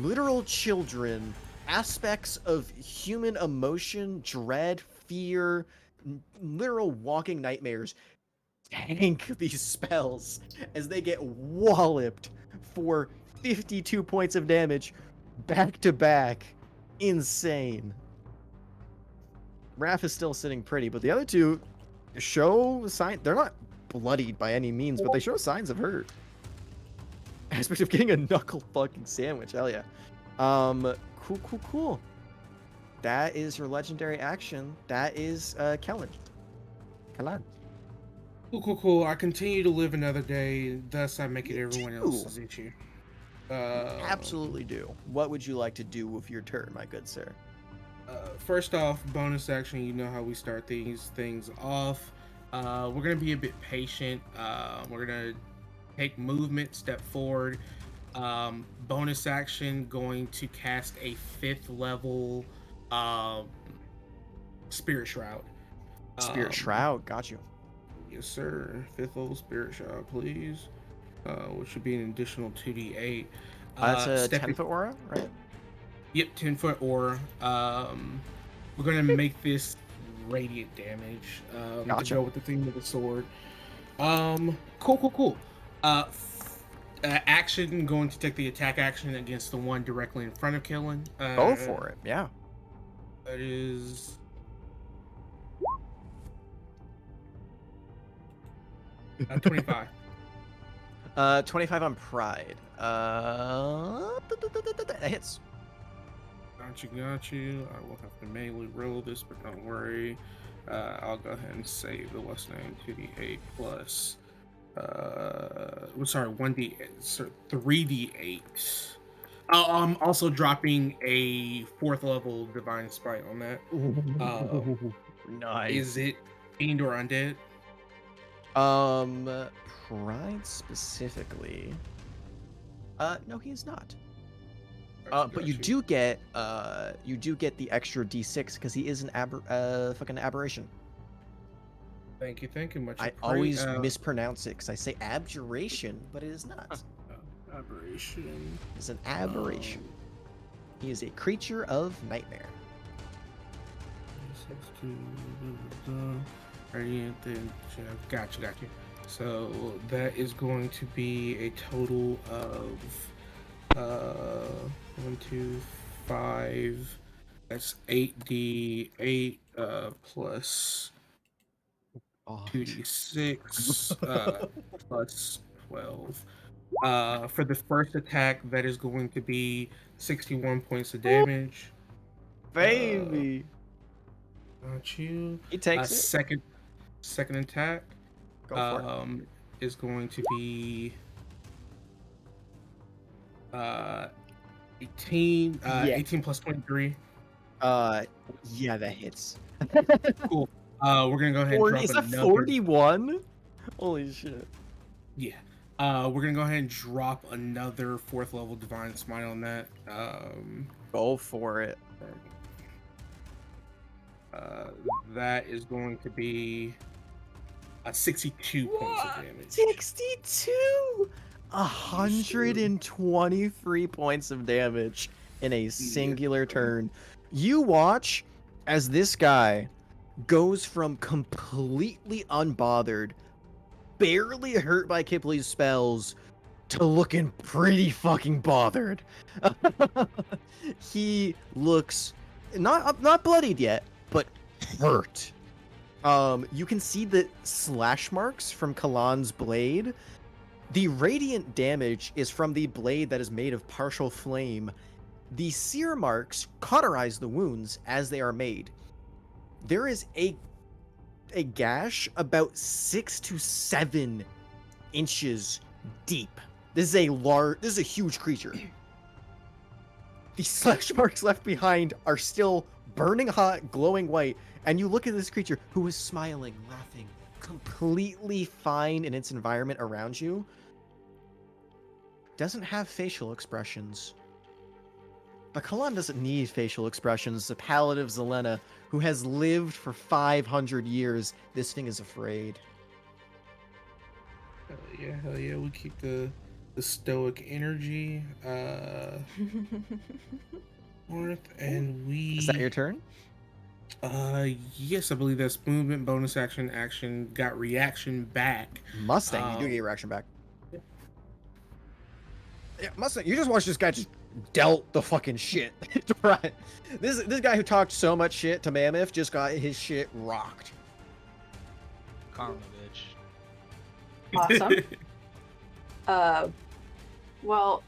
literal children, aspects of human emotion, dread, fear, literal walking nightmares tank these spells as they get walloped for 52 points of damage back to back. Insane. Raph is still sitting pretty, but the other 2 show sign. They're not bloodied by any means, but they show signs of hurt. Aspect of getting a knuckle fucking sandwich. Hell yeah. Cool. That is your legendary action. That is Kellen. Cool. I continue to live another day, thus I make it everyone else's issue. Absolutely do. What would you like to do with your turn, my good sir? First off, bonus action. You know how we start these things off. We're gonna be a bit patient. We're gonna take movement, step forward. Bonus action, going to cast a 5th level Spirit Shroud. Spirit Shroud, got you. Yes, sir. 5th level Spirit Shroud, please. Which should be an additional 2d8. That's a 10-foot aura, right? Yep, 10-foot aura. We're gonna make this radiant damage. Gotcha. To go with the theme of the sword. Cool. Action, going to take the attack action against the one directly in front of Killen. Go for it, yeah. That is... Uh, 25. 25 on Pride. That hits. Got you. I will have to manually roll this, but don't worry. I'll go ahead and save the last name 2d8 plus. Sorry, 3d8. I'm also dropping a 4th level Divine Spite on that. Nice. Is it fiend or undead? Pride specifically. No, he is not. But you do get the extra D6 because he is an fucking aberration. Thank you. Much I always mispronounce it because I say abjuration, but it is not. Aberration. It's an aberration. He is a creature of nightmare. Got you. So that is going to be a total of 1, 2, 5. That's 8d8 plus 2d6 plus 12. For the first attack, that is going to be 61 points of damage. Baby. Got you. He takes it. Second attack. Go for it. Is going to be 18 Yeah. 18 plus 23. Yeah, that hits. Cool. We're gonna go ahead and 40, drop is that another. 41? Holy shit. Yeah. We're gonna go ahead and drop another 4th level divine smite on that. Go for it. That is going to be 62 points of damage. 62! 123 points of damage in a singular turn. You watch as this guy goes from completely unbothered, barely hurt by Kipley's spells, to looking pretty fucking bothered. He looks not bloodied yet, but hurt. You can see the slash marks from Kalan's blade. The radiant damage is from the blade that is made of partial flame. The sear marks cauterize the wounds as they are made. There is a gash about 6 to 7 inches deep. This is a huge creature. The slash marks left behind are still burning hot, glowing white, and you look at this creature who is smiling, laughing, completely fine in its environment around you. Doesn't have facial expressions. But Kalan doesn't need facial expressions. The Paladin of Zelena, who has lived for 500 years, this thing is afraid. Hell yeah. We keep the stoic energy. North, and we. Is that your turn? Yes, I believe that's movement, bonus action, got reaction back. Mustang, you do get your reaction back. Yeah, Mustang, you just watch this guy just dealt the fucking shit. Right. This guy who talked so much shit to Mammoth just got his shit rocked. Karma, bitch. Awesome. Well,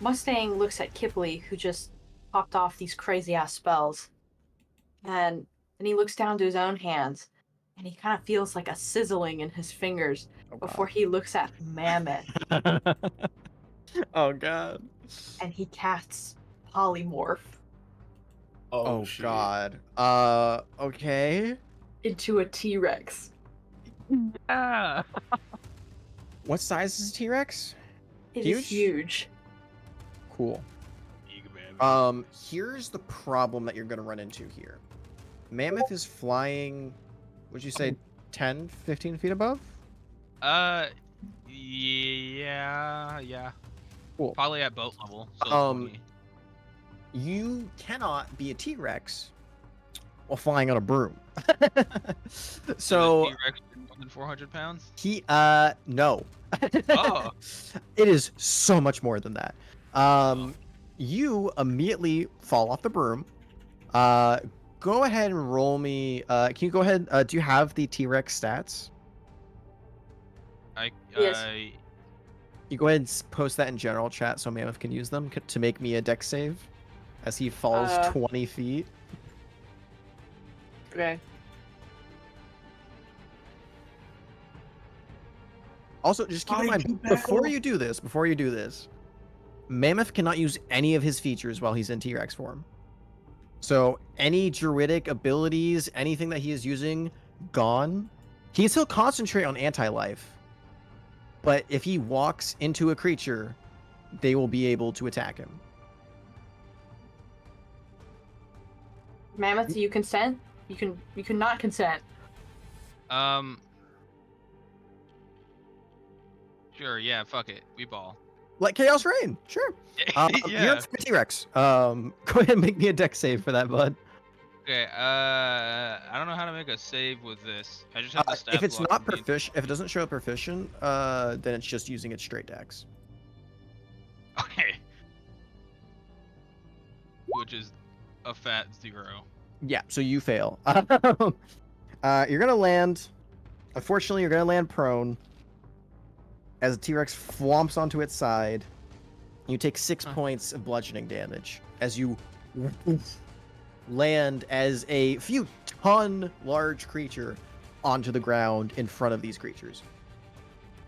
Mustang looks at Kipley, who just popped off these crazy ass spells, and then he looks down to his own hands, and he kind of feels like a sizzling in his fingers before he looks at Mammoth. Oh god. And he casts polymorph. Oh shit. god. Okay. Into a T-Rex. Ah. What size is a T-Rex? It Huge? is huge. Cool. Here's the problem that you're gonna run into here. Mammoth is flying, would you say 10, 15 feet above? Yeah. Cool. Probably at boat level. So 20. You cannot be a T-Rex while flying on a broom. So T-Rex more than 400 pounds? no. Oh. It is so much more than that. You immediately fall off the broom. Go ahead and roll me. Can you go ahead? Do you have the T-Rex stats? Yes. You go ahead and post that in general chat so Mammoth can use them to make me a dex save as he falls 20 feet. Okay. Also, just keep in mind, before you do this, Mammoth cannot use any of his features while he's in T-Rex form. So any druidic abilities, anything that he is using, gone. He can still concentrate on anti-life. But if he walks into a creature, they will be able to attack him. Mammoth, do you consent? You can not consent. Sure, yeah, fuck it. We ball. Like Chaos Rain, sure. Yeah. You're a T-Rex. Go ahead and make me a dex save for that, bud. Okay, I don't know how to make a save with this. I just have the stat If it's block not and need- proficient, if it doesn't show proficient, then it's just using its straight dex. Okay. Which is a fat 0. Yeah, so you fail. You're gonna land. Unfortunately, you're gonna land prone as a T-Rex flomps onto its side. You take 6 points of bludgeoning damage as you land as a few ton large creature onto the ground in front of these creatures.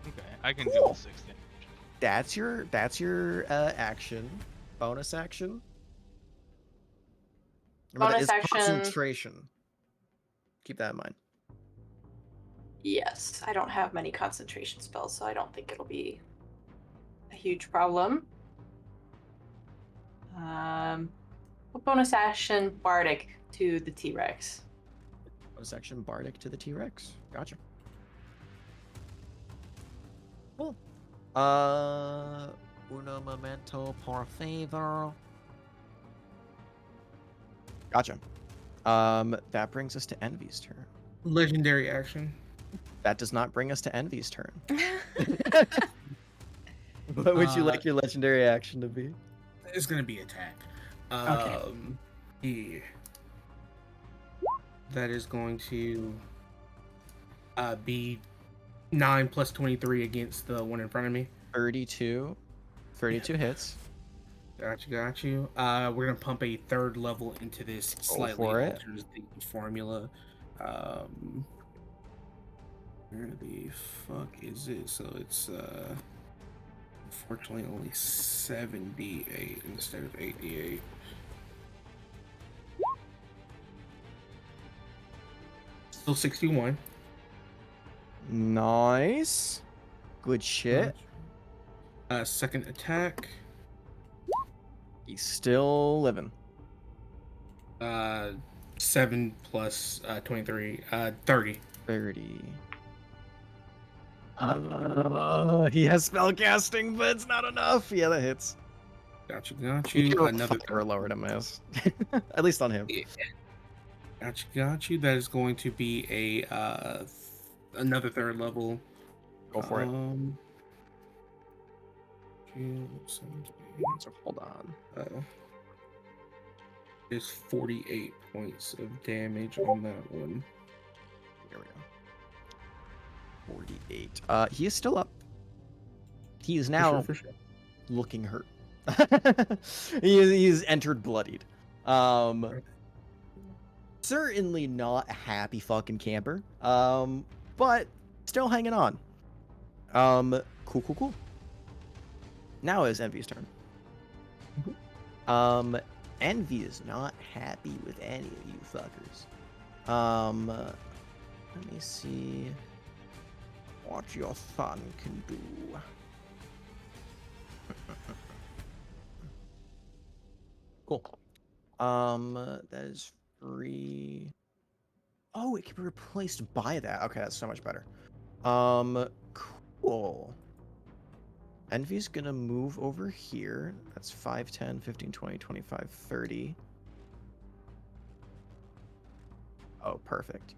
Okay, I can deal with 6 damage. That's your action. Bonus action. Remember, that Bonus is action. concentration. Keep that in mind. Yes, I don't have many concentration spells, so I don't think it'll be a huge problem. Bonus action Bardic to the T-Rex. Bonus action Bardic to the T-Rex. Gotcha. Cool. Uno momento, por favor. Gotcha. That brings us to Envy's turn. Legendary action. That does not bring us to Envy's turn. What would you like your legendary action to be? It's gonna be attack. Okay. Yeah. That is going to be 9 plus 23 against the one in front of me. 32. 32 hits. Got you. We're gonna pump a third level into this slightly for it. alters the formula. Where the fuck is it? So it's unfortunately only 7d8 instead of 8d8. Still 61. Nice. Good shit. Second attack. He's still living. 7 plus 23. 30. 30. He has spellcasting, but it's not enough. Yeah, that hits. Got you. Another or lower to miss. At least on him. Yeah. Got you. That is going to be a another third level. Go for it. So hold on. There's 48 points of damage on that one. Here we go. 48. He is still up. He is now For sure. looking hurt. He's entered bloodied. Certainly not a happy fucking camper. But still hanging on. Cool. Now is Envy's turn. Envy is not happy with any of you fuckers. Let me see what your son can do. Cool. That is free. Oh, it can be replaced by that. Okay, that's so much better. Cool. Envy's gonna move over here. That's 5, 10, 15, 20, 25, 30. Oh, perfect.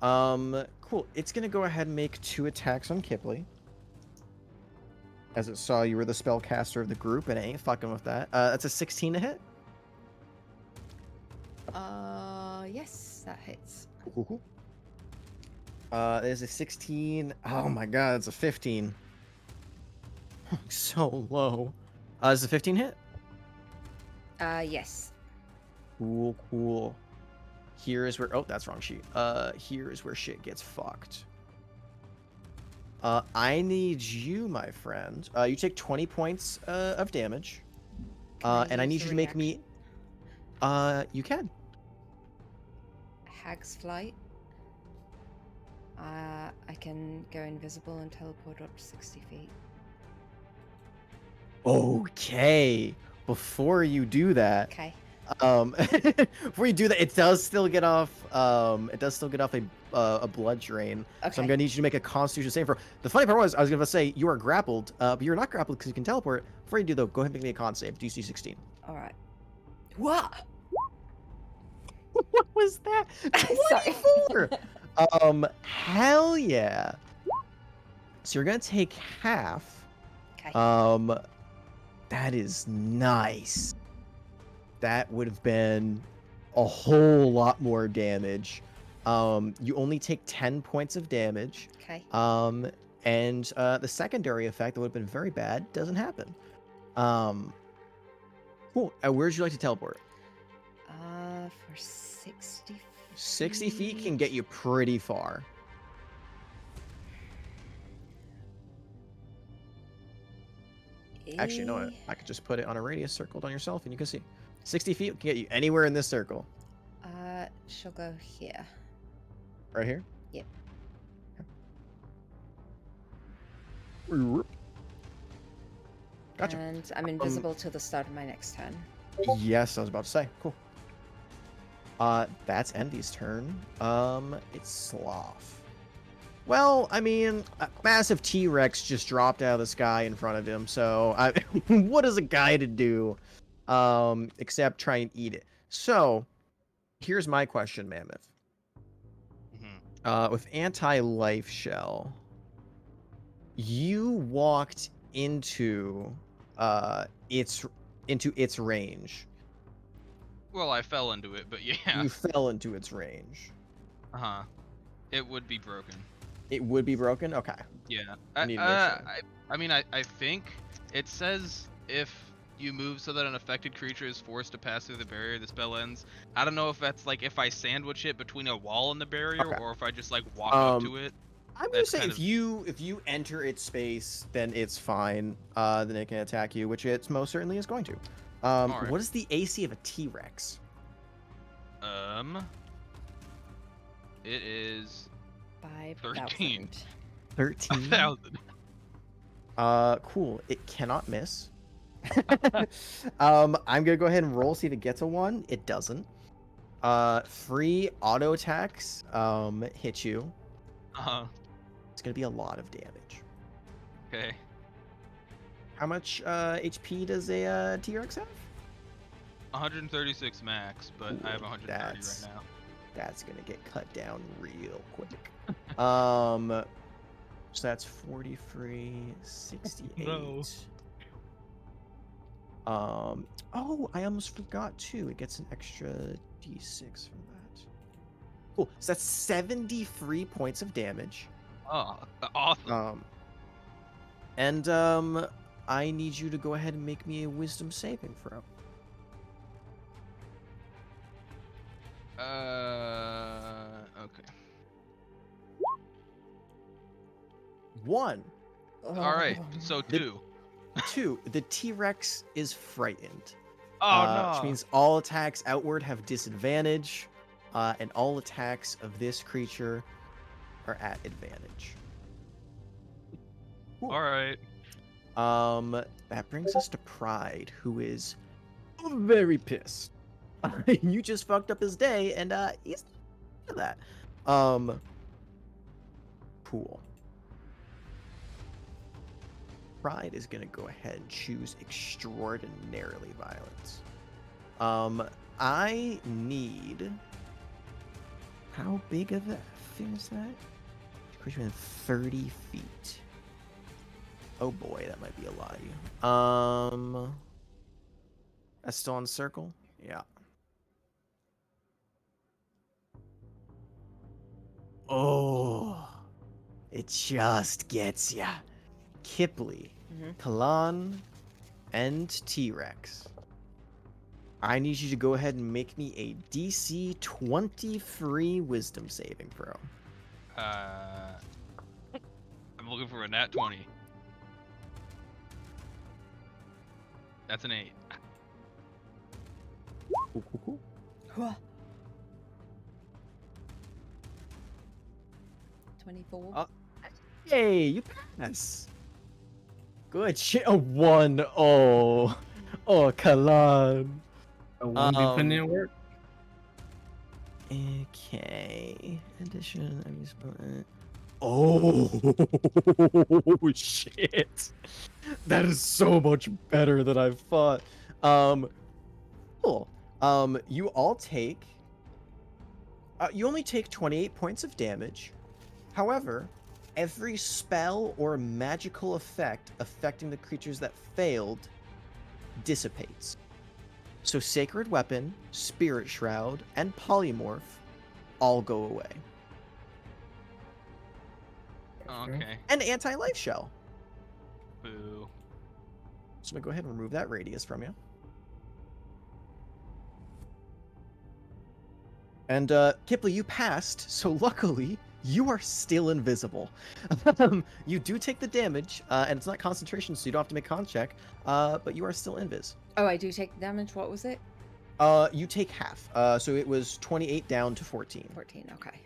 Cool. It's gonna go ahead and make 2 attacks on Kipley. As it saw you were the spellcaster of the group, and it ain't fucking with that. That's a 16 to hit. Yes, that hits. Cool. There's a 16. Oh my god, it's a 15. So low. Is the 15 hit? Yes. Cool. Here is where... Oh, that's wrong sheet. Here is where shit gets fucked. I need you, my friend. You take 20 points of damage. And I need you to make me... You can. Hag's Flight. I can go invisible and teleport up to 60 feet. Okay. Before you do that... Okay. Before you do that, it does still get off. It does still get off a blood drain. Okay. So I'm gonna need you to make a Constitution save. For the funny part was, I was gonna say you are grappled, but you're not grappled because you can teleport. Before you do though, go ahead and make me a con save. DC 16. All right. What? What was that? Sorry. 24. Hell yeah. So you're gonna take half. Okay. That is nice. That would have been a whole lot more damage. You only take 10 points of damage. Okay. And the secondary effect that would have been very bad doesn't happen. Cool. Where would you like to teleport? For 60 feet. 60 feet can get you pretty far. Actually, you know what? I could just put it on a radius circled on yourself and you can see. 60 feet can get you anywhere in this circle. she'll go here. Right here? Yep. Okay. Gotcha. And I'm invisible till the start of my next turn. Yes, I was about to say. Cool. That's Envy's turn. It's Sloth. Well, I mean, a massive T-Rex just dropped out of the sky in front of him, so what is a guy to do, except try and eat it? So, here's my question, Mammoth. With anti-life shell, you walked into its range. Well, I fell into it, but yeah. You fell into its range. Uh-huh. It would be broken. It would be broken? Okay. Yeah. I need to make sure. I mean, I think it says if you move so that an affected creature is forced to pass through the barrier, the spell ends. I don't know if that's like if I sandwich it between a wall and the barrier, Okay. or if I just like walk up to it. I'm gonna That's say kind if of- you enter its space, then it's fine. Then it can attack you, which it most certainly is going to. Alright. What is the AC of a T-Rex? It is 5,000. 13. 1,000. Cool. It cannot miss. I'm gonna go ahead and roll, see if it gets a 1. It doesn't. 3 auto attacks hit you. Uh-huh. It's gonna be a lot of damage. Okay. How much HP does a T-Rex have? 136 max, but I have 130 that's- right now. That's gonna get cut down real quick. So that's 43, 68. No. Oh, I almost forgot too. It gets an extra D6 from that. Cool. So that's 73 points of damage. Oh, awesome. And I need you to go ahead and make me a wisdom saving throw. Okay. 1. All right. Oh. So The- 2. 2. The T-Rex is frightened. Oh Which no. means all attacks outward have disadvantage, and all attacks of this creature are at advantage. Cool. All right. That brings us to Pride, who is very pissed. You just fucked up his day, and he's that. Cool. Pride is gonna go ahead and choose extraordinarily violence. I need. How big of a thing is that? Creature within 30 feet. Oh boy, that might be a lot of you. That's still on circle? Yeah. Oh, it just gets ya. Kipley, Mhm. Kalan, and T-Rex. I need you to go ahead and make me a DC 23 wisdom saving throw. I'm looking for a nat 20. That's an 8. Cool, cool, cool. Huh. 24. Hey, you pass. Good shit. A 1. Oh, Kalan. I wouldn't be putting in work. Okay. Addition. I use. Oh shit! That is so much better than I thought. Cool. You all take. You only take 28 points of damage. However, every spell or magical effect affecting the creatures that failed dissipates. So Sacred Weapon, Spirit Shroud, and Polymorph all go away. Okay. And Anti-Life Shell. Boo. So I'm gonna go ahead and remove that radius from you. And Kipley, you passed, so luckily you are still invisible. You do take the damage, and it's not concentration, so you don't have to make a con check. But you are still invis. Oh, I do take damage. What was it? You take half. So it was 28 down to 14. 14. Okay.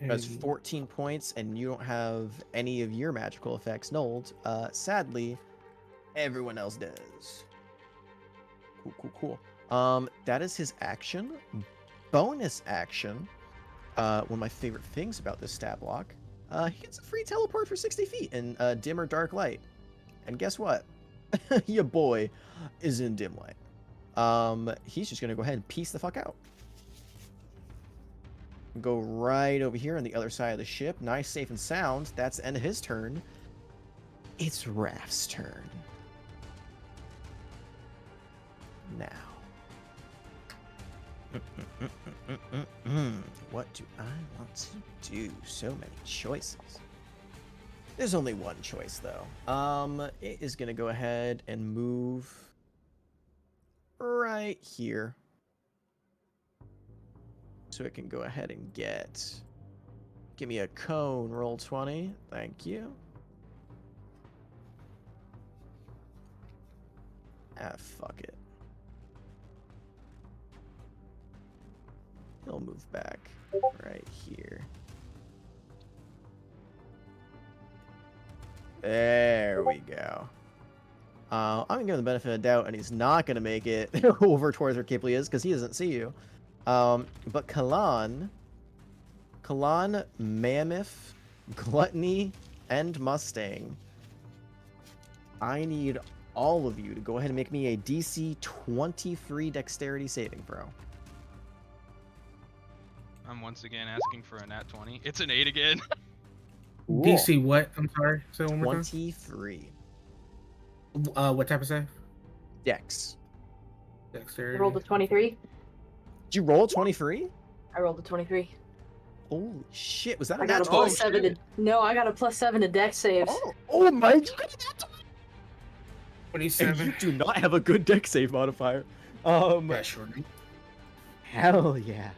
That's 14 points, and you don't have any of your magical effects nulled. Sadly, everyone else does. Cool. That is his action. Bonus action. One of my favorite things about this stat block. He gets a free teleport for 60 feet in dim or dark light. And guess what? Your boy is in dim light. He's just gonna go ahead and piece the fuck out. Go right over here on the other side of the ship. Nice, safe, and sound. That's the end of his turn. It's Raph's turn. Now. What do I want to do? So many choices. There's only one choice, though. It is going to go ahead and move right here. So it can go ahead and give me a cone, roll 20. Thank you. Fuck it. He'll move back right here. There we go. I'm gonna give him the benefit of the doubt, and he's not gonna make it over towards where Kipley is because he doesn't see you. But Kalan, Mammoth, Gluttony, and Mustang. I need all of you to go ahead and make me a DC 23 Dexterity saving throw. I'm once again asking for a nat 20. It's an 8 again. Cool. DC what? I'm sorry. Say it one more time. 23. What type of save? Dex. I Dexterity. rolled a 23. Did you roll 23? I rolled a 23. Holy shit! Was that a I got a nat plus 20? 7 to... No, I got a plus 7 to dex saves. Oh my! You got a nat 20! And 27. you do not have a good dex save modifier. Yeah, sure. Hell yeah.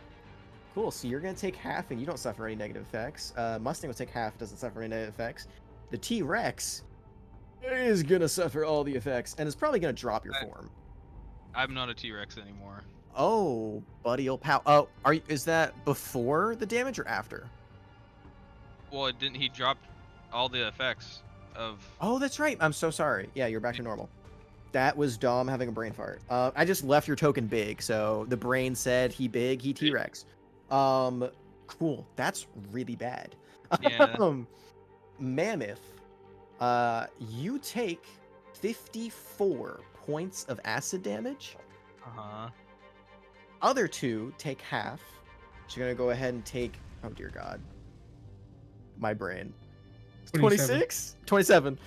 Cool. So you're gonna take half, and you don't suffer any negative effects. Mustang will take half, doesn't suffer any negative effects. The T-Rex is gonna suffer all the effects, and is probably gonna drop your form. I'm not a T-Rex anymore. Oh, buddy, old pal. Oh, is that before the damage or after? Well, it didn't. He dropped all the effects of. Oh, that's right. I'm so sorry. Yeah, you're back to normal. That was Dom having a brain fart. I just left your token big, so the brain said he big, he T-Rex. Cool. That's really bad. Yeah. Mammoth, you take 54 points of acid damage. Uh-huh. Other two take half. So you're gonna go ahead and take. Oh dear God. My brain. 26? 27.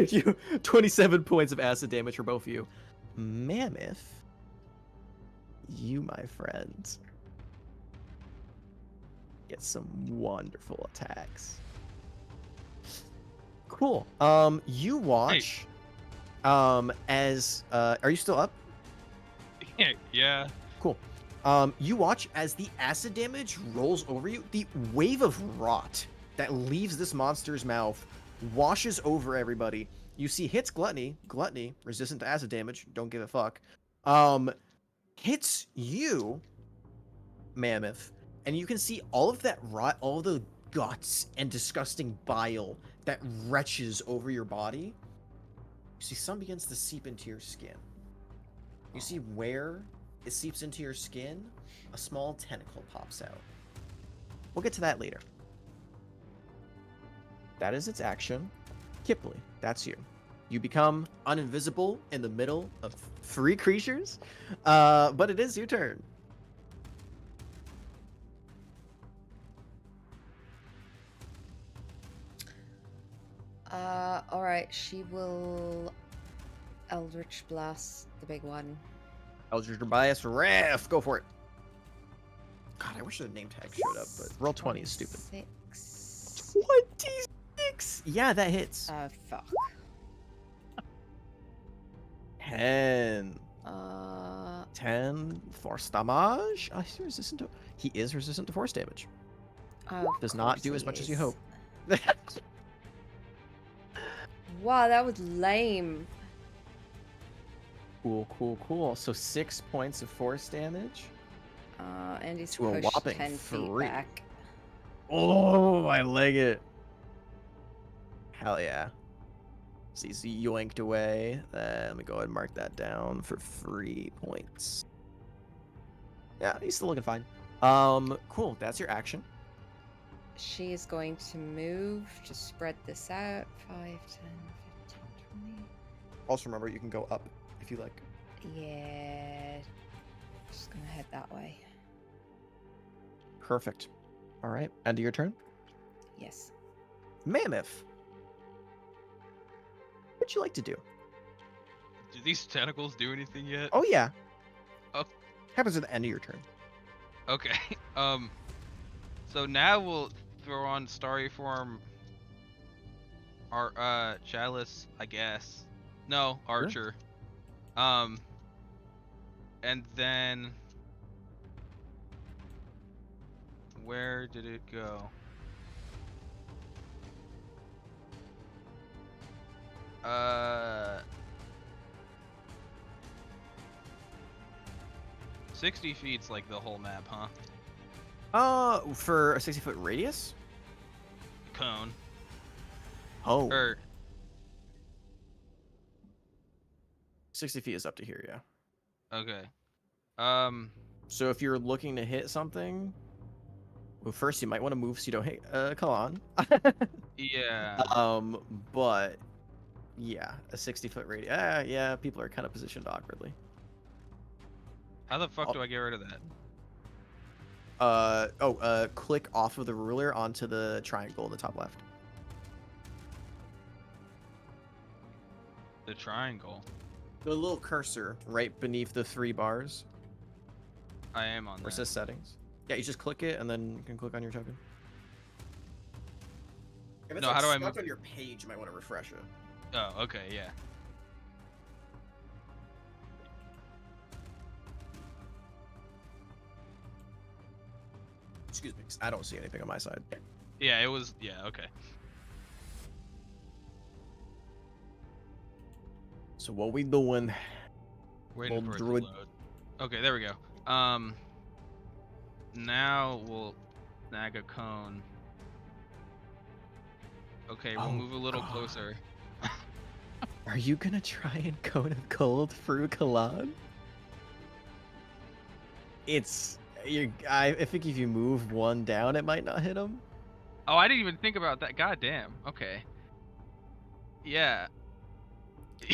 You 27 points of acid damage for both of you. Mammoth, you, my friend, get some wonderful attacks. Cool. You watch as are you still up? Yeah. Cool. You watch as the acid damage rolls over you. The wave of rot that leaves this monster's mouth washes over everybody. You see hits Gluttony. Gluttony, resistant to acid damage. Don't give a fuck. Hits you, Mammoth, and you can see all of that rot, all the guts and disgusting bile that retches over your body. You see some begins to seep into your skin. You see where it seeps into your skin, a small tentacle pops out. We'll get to that later. That is its action. Kipley, that's you. You become uninvisible in the middle of 3 creatures, but it is your turn. Alright, she will Eldritch Blast the big one. Eldritch Bias Raph, go for it. God, I wish the name tag showed up, but roll 20 is stupid. 6. 26! Yeah, that hits. Fuck. 10. 10. 10 force damage. Oh, he's resistant to. He is resistant to force damage. Does not do as much as you hope. Wow, that was lame. Cool, cool, cool. So 6 points of force damage. And he's To a pushed whopping 10 feet 3. back. Oh, I like it. Hell yeah. So he's yoinked away. Let me go ahead and mark that down for 3 points. Yeah, he's still looking fine. Cool. That's your action. She is going to move to spread this out. 5, 10, 15, 20. Also remember, you can go up if you like. Yeah. Just gonna head that way. Perfect. All right. End of your turn. Yes. Mammoth. What'd you like to do? Do these tentacles do anything yet? Oh, yeah. Oh. Happens at the end of your turn. Okay. So now we'll throw on Starry Form. Our Chalice, I guess. No, Archer. And then where did it go? 60 feet's like the whole map, huh? For a 60-foot radius? Cone. Oh. Or 60 feet is up to here, yeah. okay. So if you're looking to hit something, well, first you might want to move so you don't hit Kalan. Yeah. But yeah, a 60-foot radius. Yeah, people are kind of positioned awkwardly. How the fuck do I get rid of that? Click off of the ruler onto the triangle in the top left. The triangle. The little cursor right beneath the 3 bars I am on where it that. says settings. Yeah, you just click it and then you can click on your token. If it's No, how do I stuck move? on your page, you might want to refresh it. Oh, okay, yeah. Excuse me, 'cause I don't see anything on my side. Yeah, it was. Yeah, okay. So what we doing? Waiting Old for it to druid. load. Okay, there we go. Now we'll snag a cone. Okay, we'll Oh, move a little God. closer. Are you gonna try and cone of cold through Kalan? I think if you move one down, it might not hit him. Oh, I didn't even think about that. God damn. Okay. Yeah.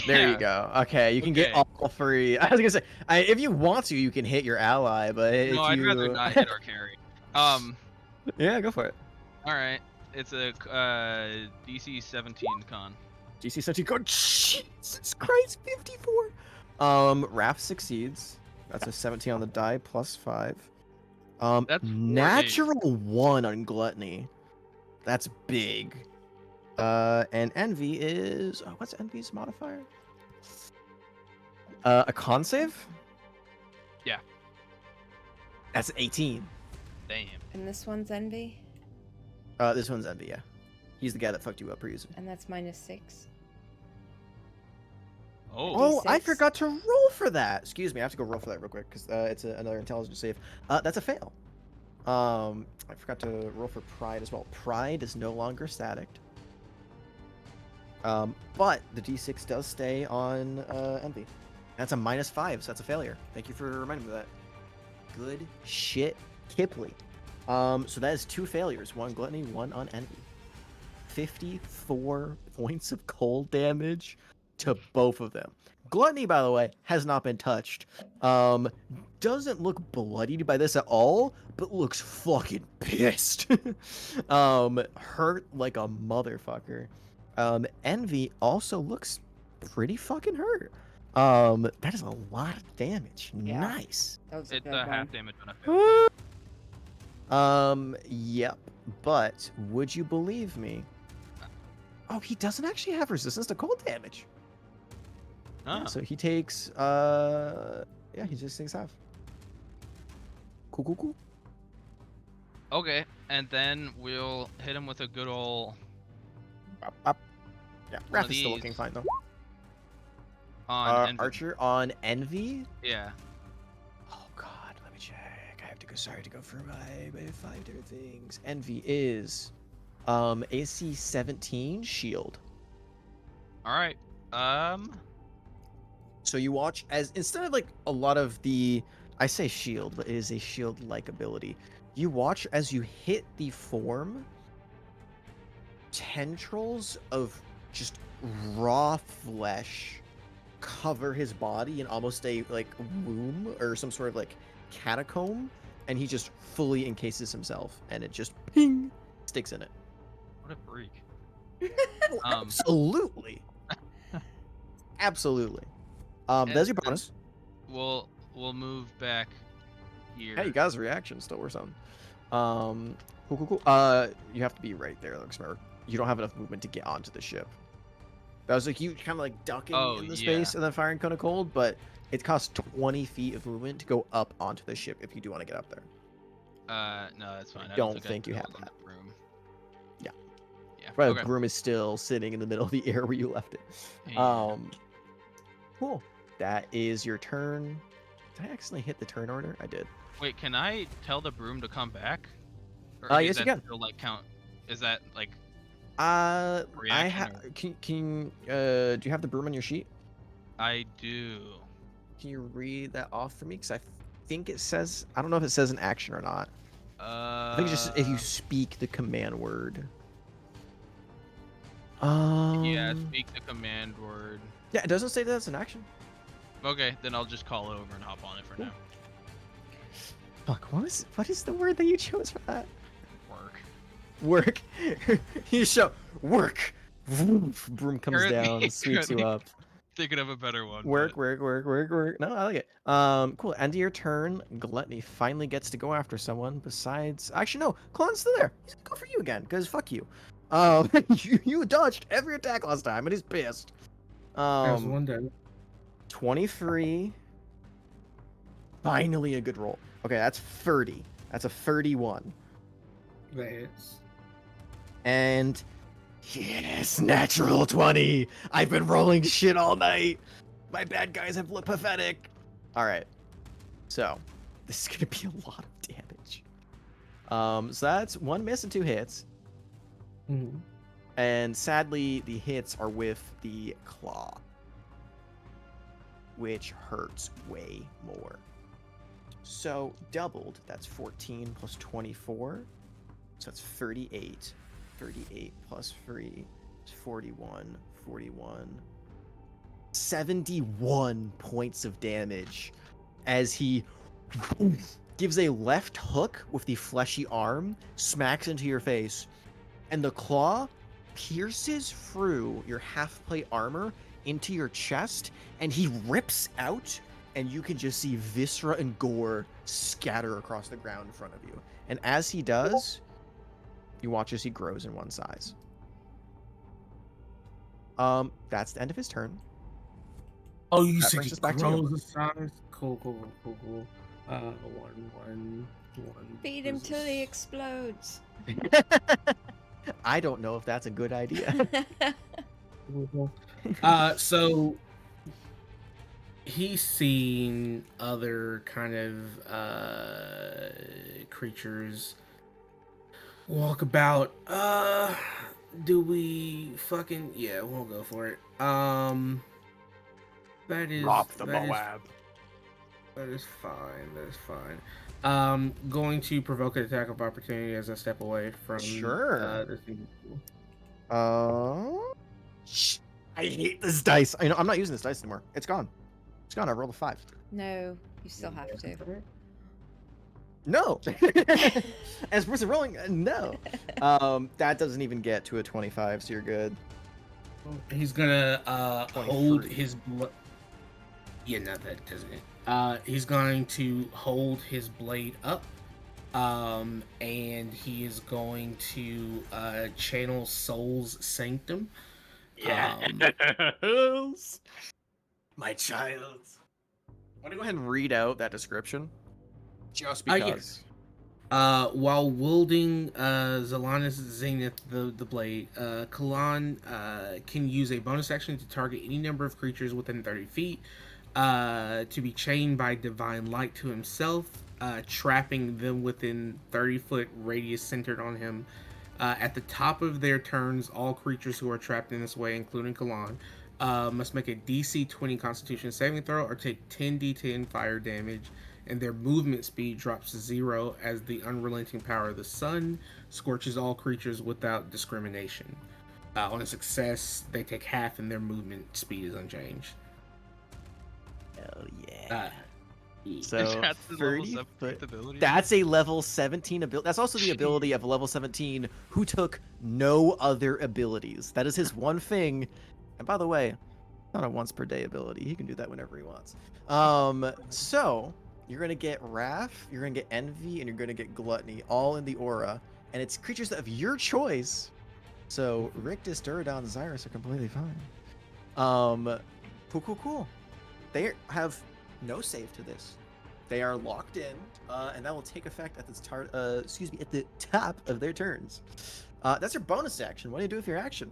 There you Yeah. go. Okay, you can get Okay. all 3. I was gonna say, if you want to, you can hit your ally, but No, if I'd you, rather not hit our carry. yeah, go for it. All right. It's a DC 17 con. GC such a good. Jesus Christ, 54. Raph succeeds. That's a 17 on the die plus 5. That's 4 natural 1 on gluttony. That's big. And envy is what's envy's modifier? A con save? Yeah. That's 18. Damn. And this one's envy, This one's envy, yeah. He's the guy that fucked you up previously. and that's -6. Oh. Oh, I D6. forgot to roll for that. Excuse me, I have to go roll for that real quick because it's another intelligence save. That's a fail. I forgot to roll for pride as well. Pride is no longer static. But the d6 does stay on envy. That's a -5, so that's a failure. Thank you for reminding me of that. Good shit, Kipley. So that is 2 failures, 1 gluttony, 1 on envy. 54 points of cold damage to both of them. Gluttony, by the way, has not been touched. Doesn't look bloodied by this at all, but looks fucking pissed. Hurt like a motherfucker. Envy also looks pretty fucking hurt. That is a lot of damage. Yeah. Nice. That was a It's good a one. half damage when I fail. Yep. But would you believe me? Oh, he doesn't actually have resistance to cold damage. Ah. Yeah, so he takes he just takes half. Cool. Okay, and then we'll hit him with a good ole. Up. Yeah, One Raph of is still looking these. fine though. On Envy. Archer on Envy. Yeah. Oh God, let me check. I have to go. Sorry to go through my 5 different things. Envy is, AC 17 shield. All right. So you watch as instead of like a lot of the, I say shield, but it is a shield-like ability. You watch as you hit the form, tendrils of just raw flesh cover his body in almost a like womb or some sort of like catacomb, and he just fully encases himself, and it just ping sticks in it. What a freak. Absolutely. Absolutely. And There's your then bonus. We'll move back here. Hey, you guys' reaction still or something. Cool. You have to be right there, looks remember. You don't have enough movement to get onto the ship. That was like you kind of like ducking in the space and then firing kind of cold, but it costs 20 feet of movement to go up onto the ship if you do want to get up there. No, that's fine. I don't think I you have on that. the broom. Yeah. Yeah. Right, Okay. the broom is still sitting in the middle of the air where you left it. Yeah. Cool. That is your turn. Did I accidentally hit the turn order? I did. Wait, can I tell the broom to come back? Or Yes, is you that can. still like count? Is that like I reaction? have. Can do you have the broom on your sheet? I do. Can you read that off for me? Because I think it says. I don't know if it says an action or not. I think it's just if you speak the command word. Yeah, speak the command word. Yeah, it doesn't say that's an action. Okay, then I'll just call it over and hop on it for now. Fuck, what is the word that you chose for that? Work. You show work. Woof, broom comes Currently- down, sweeps you up. Thinking of a better one. Work. but- No, I like it. Cool. End of your turn. Gluttony finally gets to go after someone besides. Actually, no. Clon's still there. He's gonna go for you again, because fuck you. You dodged every attack last time, and he's pissed. There's one done. 23. Finally a good roll. Okay, that's 30. That's a 31. That hits. And yes, natural 20. I've been rolling shit all night. My bad guys have looked pathetic. All right. So, this is going to be a lot of damage. So that's 1 miss and 2 hits. Mm-hmm. And sadly, the hits are with the claw, which hurts way more. So, doubled, that's 14 plus 24. So that's 38. 38 plus 3 is 41. 71 points of damage as he gives a left hook with the fleshy arm, smacks into your face, and the claw pierces through your half-plate armor into your chest, and he rips out, and you can just see viscera and gore scatter across the ground in front of you. And as he does, you watch as he grows in one size. That's the end of his turn. Oh, you That said brings he us back to you. grows the size? Cool. One. Feed him till he explodes. I don't know if that's a good idea. So he's seen other kind of creatures walk about. Do we fucking we'll go for it. That is That is fine. That is fine. Going to provoke an attack of opportunity as I step away from. Sure. This thing. I hate this dice. I know I'm not using this dice anymore. It's gone. It's gone. I rolled a 5. No, you still have to. No. As person rolling, no. That doesn't even get to a 25, so you're good. He's gonna hold 23. his blood. Yeah, no, that doesn't. He's going to hold his blade up, and he is going to channel Soul's Sanctum. My child. Want to go ahead and read out that description? Just Yes. because. While wielding Zalanis Zenith the blade, Kalan can use a bonus action to target any number of creatures within 30 feet to be chained by divine light to himself, trapping them within 30-foot radius centered on him. At the top of their turns, all creatures who are trapped in this way, including Kalan, must make a DC 20 Constitution saving throw or take 10d10 fire damage, and their movement speed drops to 0 as the unrelenting power of the sun scorches all creatures without discrimination. On a success, they take half and their movement speed is unchanged. Hell yeah. Yeah. So That's the level 30 7 foot. ability. That's a level 17 ability. That's also the ability of a level 17 who took no other abilities. That is his one thing. And by the way, not a once per day ability. He can do that whenever he wants. So you're gonna get Wrath, you're gonna get Envy, and you're gonna get Gluttony, all in the aura. And it's creatures of your choice. So Rictus, Duradon, and Xyrus are completely fine. Cool. They have no save to this. They are locked in, and that will take effect at the top of their turns. That's your bonus action. What do you do with your action?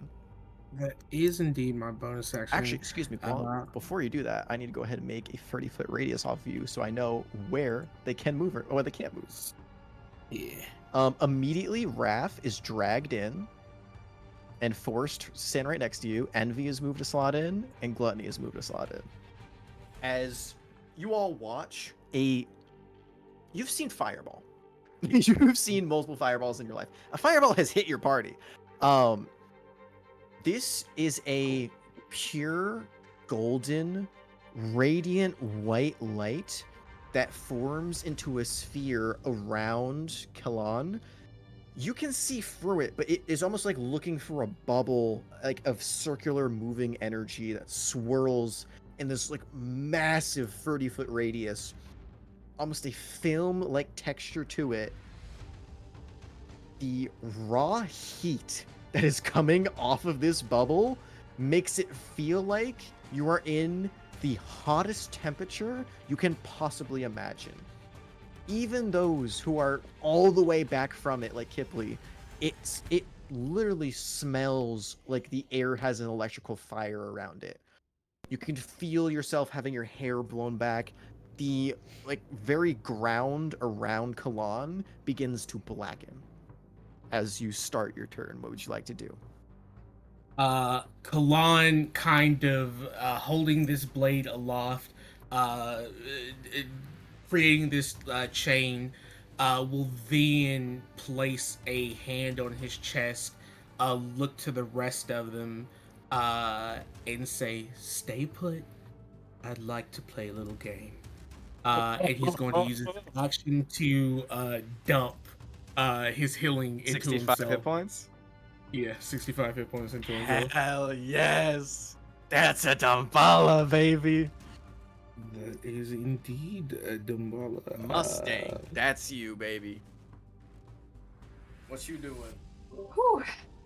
That is indeed my bonus action. Actually, excuse me, Paul. Before you do that, I need to go ahead and make a 30-foot radius off of you, so I know where they can move or where they can't move. Yeah. Immediately, Wrath is dragged in and forced to stand right next to you. Envy is moved a slot in, and Gluttony is moved a slot in. As you all watch you've seen Fireball. You've seen multiple fireballs in your life. A fireball has hit your party. This is a pure golden, radiant white light that forms into a sphere around Kalan. You can see through it, but it is almost like looking for a bubble, like of circular moving energy that swirls in this like massive 30-foot radius. Almost a film-like texture to it. The raw heat that is coming off of this bubble makes it feel like you are in the hottest temperature you can possibly imagine. Even those who are all the way back from it, like Kipley, it literally smells like the air has an electrical fire around it. You can feel yourself having your hair blown back. The like very ground around Kalan begins to blacken as you start your turn. What would you like to do? Kalan kind of holding this blade aloft, creating this chain, will then place a hand on his chest, look to the rest of them, and say, "Stay put. I'd like to play a little game." And he's going to use his action to dump his healing into 65 himself. hit points? Yeah, 65 hit points into himself. Hell yes! That's a Damballa, baby! That is indeed a Damballa. Mustang, that's you, baby. What you doing? Whew.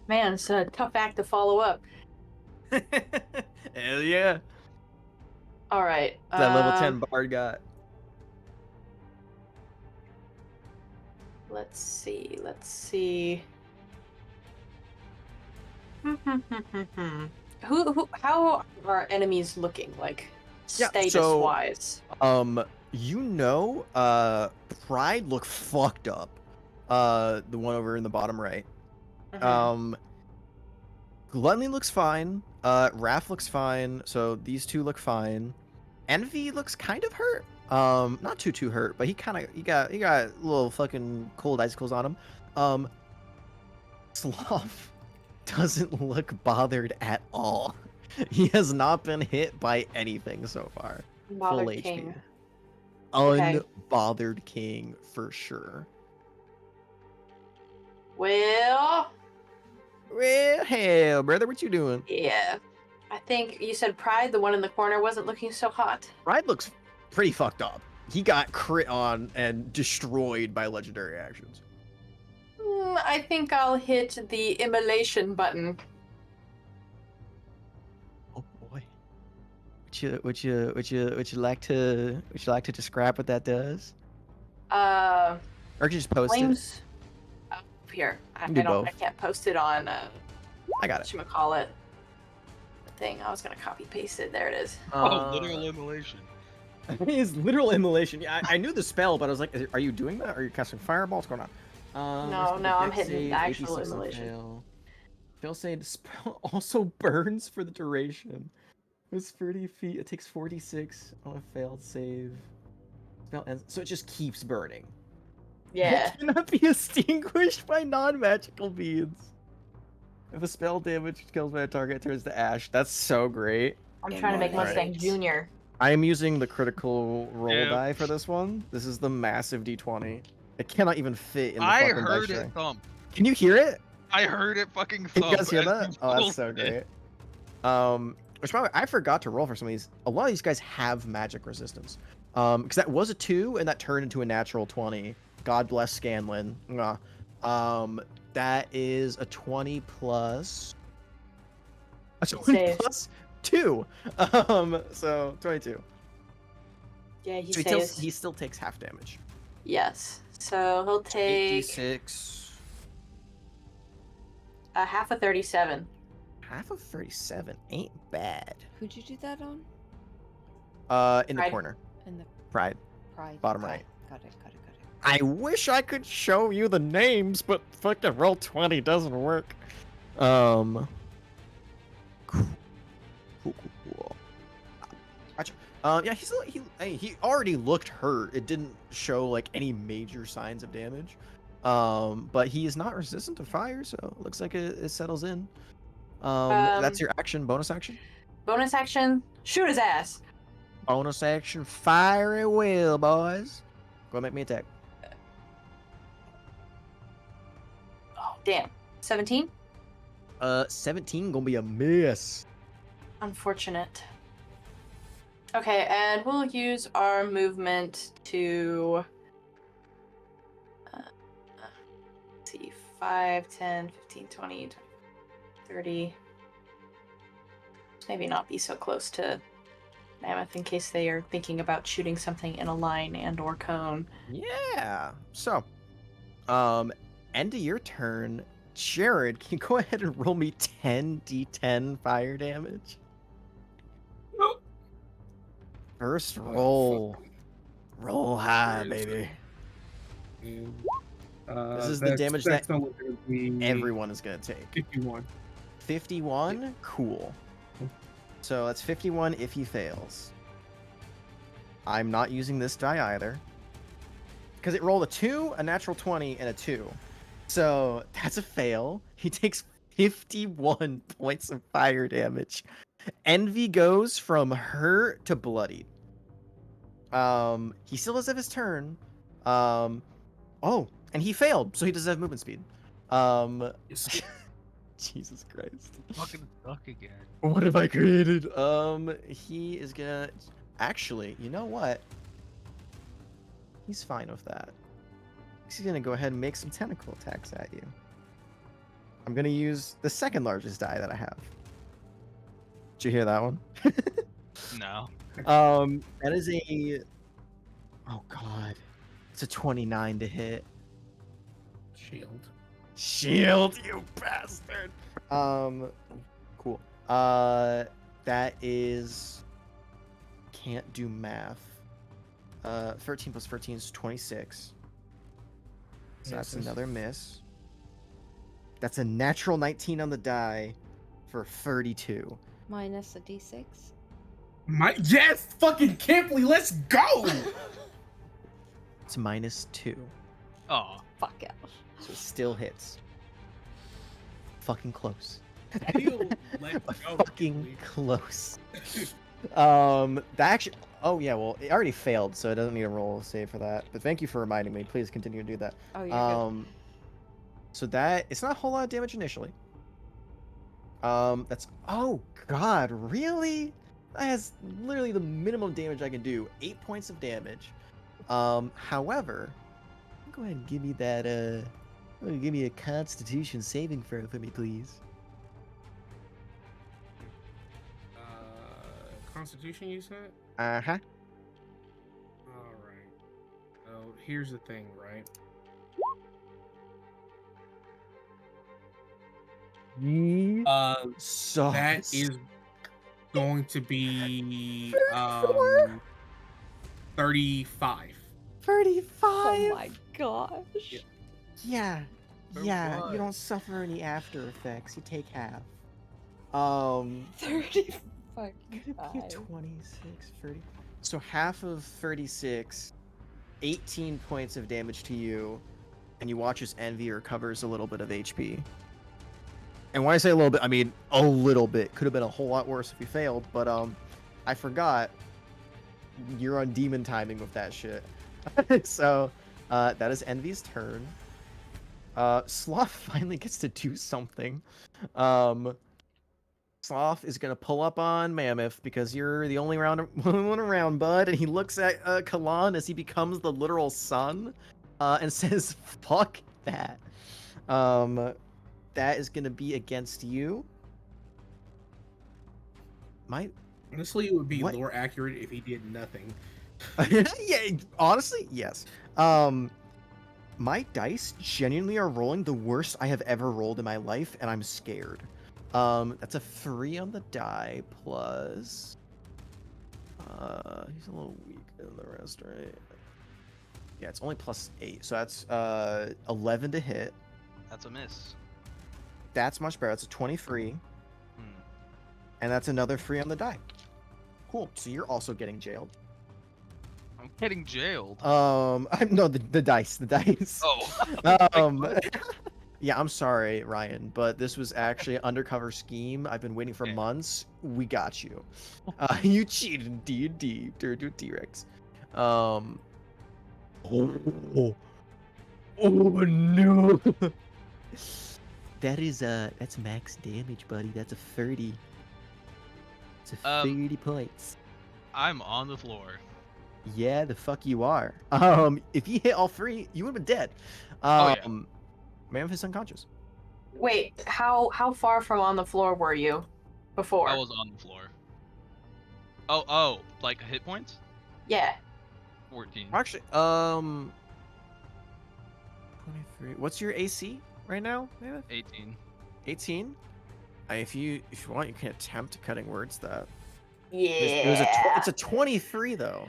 Man, it's a tough act to follow up. Hell yeah! All right. That level 10 bard got. Let's see. How are enemies looking, like, Yeah, status so, wise? Pride look fucked up. The one over in the bottom right. Gluttony looks fine. Wrath looks fine. So these two look fine. Envy looks kind of hurt. Not too hurt, but he got little fucking cold icicles on him. Sloth doesn't look bothered at all. He has not been hit by anything so far. Bothered Full king. HP. Okay. Unbothered king for sure. Well, Hell, brother, what you doing? yeah. I think you said Pride, the one in the corner, wasn't looking so hot. Pride looks pretty fucked up. He got crit on and destroyed by legendary actions. I think I'll hit the immolation button. Oh boy. Would you like to describe what that does? Or just post it. Flames. Up here. I can do don't. both. I can't post it on. I got it. Whatchamacallit. The thing. I was gonna copy paste it. There it is. Oh, literal immolation. It's literal immolation. Yeah, I knew the spell, but I was like, are you doing that? Are you casting fireball? What's going on? No, I'm hitting the actual immolation. Fail save. The spell also burns for the duration. It's 30 feet. It takes 46 on a failed save. Spell ends, so it just keeps burning. Yeah. It cannot be extinguished by non-magical means. If a spell damage kills by a target, it turns to ash. That's so great. I'm trying to make Mustang Right. Junior. I am using the critical roll Yep. die for this one. This is the massive D20. It cannot even fit in the I fucking dice heard tray. it thump. Can you hear it? I heard it fucking Can thump. you guys hear as that? you Oh, that's pulled so it. great. Which probably I forgot to roll for some of these. A lot of these guys have magic resistance. Because that was a 2 and that turned into a natural 20. God bless Scanlan. That is a 20 plus. A 20 Save. plus 2. So 22. Yeah, he So saves. he still takes half damage. Yes. So he'll take 8d6. half of 37. Half of 37 ain't bad. Who'd you do that on? In the Pride. corner. In the Pride. pride. Bottom Okay, right. Got it. Got it. I wish I could show you the names, but fucking roll 20 doesn't work. Cool. Gotcha. Yeah, he already looked hurt. It didn't show like any major signs of damage. But he is not resistant to fire, so it looks like it settles in. That's your action, bonus action. Bonus action, shoot his ass. Bonus action, fire at will, boys. Go make me attack. Oh, damn. 17? 17 gonna be a miss. Unfortunate. Okay, and we'll use our movement to let's see, 5, 10, 15, 20, 30. Maybe not be so close to Mammoth in case they are thinking about shooting something in a line and or cone. Yeah. So, end of your turn. Jared, can you go ahead and roll me 10d10 fire damage? First roll. Roll high, baby. This is the damage that only gonna be everyone is going to take. 51. 51? Cool. So that's 51 if he fails. I'm not using this die either. Because it rolled a 2, a natural 20, and a 2. So that's a fail. He takes 51 points of fire damage. Envy goes from hurt to bloodied. He still does have his turn. Oh, and he failed, so he doesn't have movement speed. Jesus Christ. Fucking suck again. What have I created? He is gonna... Actually, you know what? He's fine with that. He's gonna go ahead and make some tentacle attacks at you. I'm gonna use the second largest die that I have. Did you hear that one? No. That is a... Oh god. It's a 29 to hit. Shield. Shield, you bastard! Cool. That is... Can't do math. 13 plus 13 is 26. So that's Misses. another miss. That's a natural 19 on the die for 32. Minus a d6. Yes, fucking Kimpley, let's go! It's minus 2. Oh. Fuck yeah. So it still hits. Fucking close. He'll let go, Fucking Kimpley. close. That actually... Oh, yeah, well, it already failed, so it doesn't need a roll save for that. But thank you for reminding me. Please continue to do that. Oh, you're good. So that... It's not a whole lot of damage initially. That's... Oh, God, really? That has literally the minimum damage I can do. 8 points of damage. However... Go ahead and give me that, give me a Constitution saving throw for me, please. Constitution, you said? Uh-huh. Alright. So here's the thing, right? That Sucks. is going to be 35. 35. Oh my gosh. Yeah. Yeah, For yeah. what? You don't suffer any after effects. You take half. 30 fucking Could it be a five. 26, 30? So half of 36, 18 points of damage to you, and you watch as Envy recovers a little bit of HP. And when I say a little bit, I mean a little bit. Could have been a whole lot worse if you failed, but I forgot you're on demon timing with that shit. So that is Envy's turn. Sloth finally gets to do something. Sloth is gonna pull up on Mammoth because you're the only one around, bud. And he looks at Kalan as he becomes the literal sun, and says, "Fuck that." That is gonna be against you. Honestly, it would be What? lore accurate if he did nothing. Yeah, honestly, yes. My dice genuinely are rolling the worst I have ever rolled in my life, and I'm scared. That's a 3 on the die plus. He's a little weak than the rest, right? Yeah, it's only plus 8, so that's 11 to hit. That's a miss. That's much better. That's a 23, Hmm. and that's another 3 on the die. Cool. So you're also getting jailed. I'm getting jailed. No, the dice, the dice. Oh. Yeah, I'm sorry, Ryan, but this was actually an undercover scheme. I've been waiting for Okay. months. We got you. You cheated in D&D. Dirty T-Rex. Oh no. That's max damage, buddy. That's a 30. It's a 30 points. I'm on the floor. Yeah, the fuck you are. If you hit all 3, you would have been dead. Oh, yeah. Mammoth is unconscious. Wait, how far from on the floor were you before? I was on the floor. Oh, like hit points? Yeah. 14. Actually, 23. What's your AC right now, Mammoth? 18. 18. If you want, you can attempt to cutting words that. Yeah. It's a 23 though.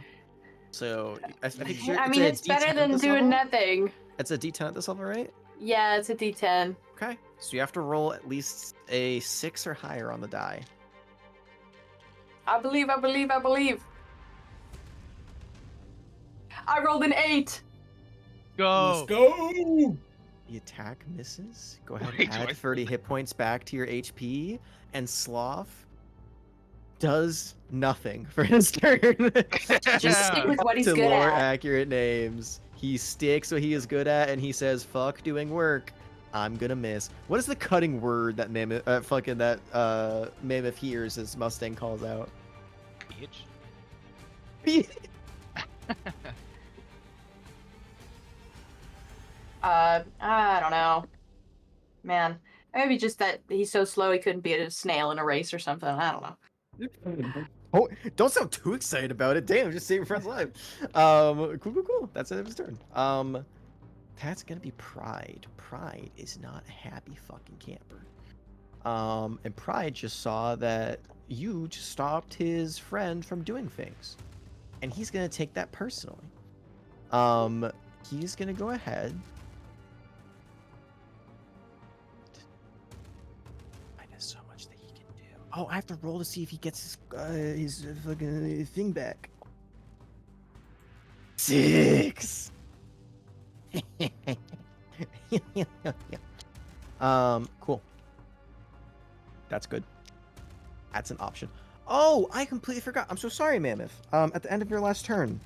So I think it's better than doing nothing. It's a D10 at this level, right? Yeah, it's a D10. Okay. So you have to roll at least a 6 or higher on the die. I believe. I rolled an 8. Go! Let's go! The attack misses. Go ahead Wait, and do I add 30 hit points back to your HP. And Sloth does nothing for his turn. Just stick with what he's To good more at. accurate names. He sticks what he is good at, and he says, "Fuck doing work. I'm gonna miss." What is the cutting word that Mammoth, Mammoth hears as Mustang calls out? Bitch. I don't know. Man, maybe just that he's so slow he couldn't beat a snail in a race or something. I don't know. Oh, don't sound too excited about it. Damn, just save your friend's life. Cool. That's it of his turn. That's gonna be Pride. Pride is not a happy fucking camper. And Pride just saw that you just stopped his friend from doing things, and he's gonna take that personally. He's gonna go ahead. There's so much that he can do. Oh, I have to roll to see if he gets his fucking thing back. 6. Cool. That's good. That's an option. Oh, I completely forgot. I'm so sorry, Mammoth. At the end of your last turn,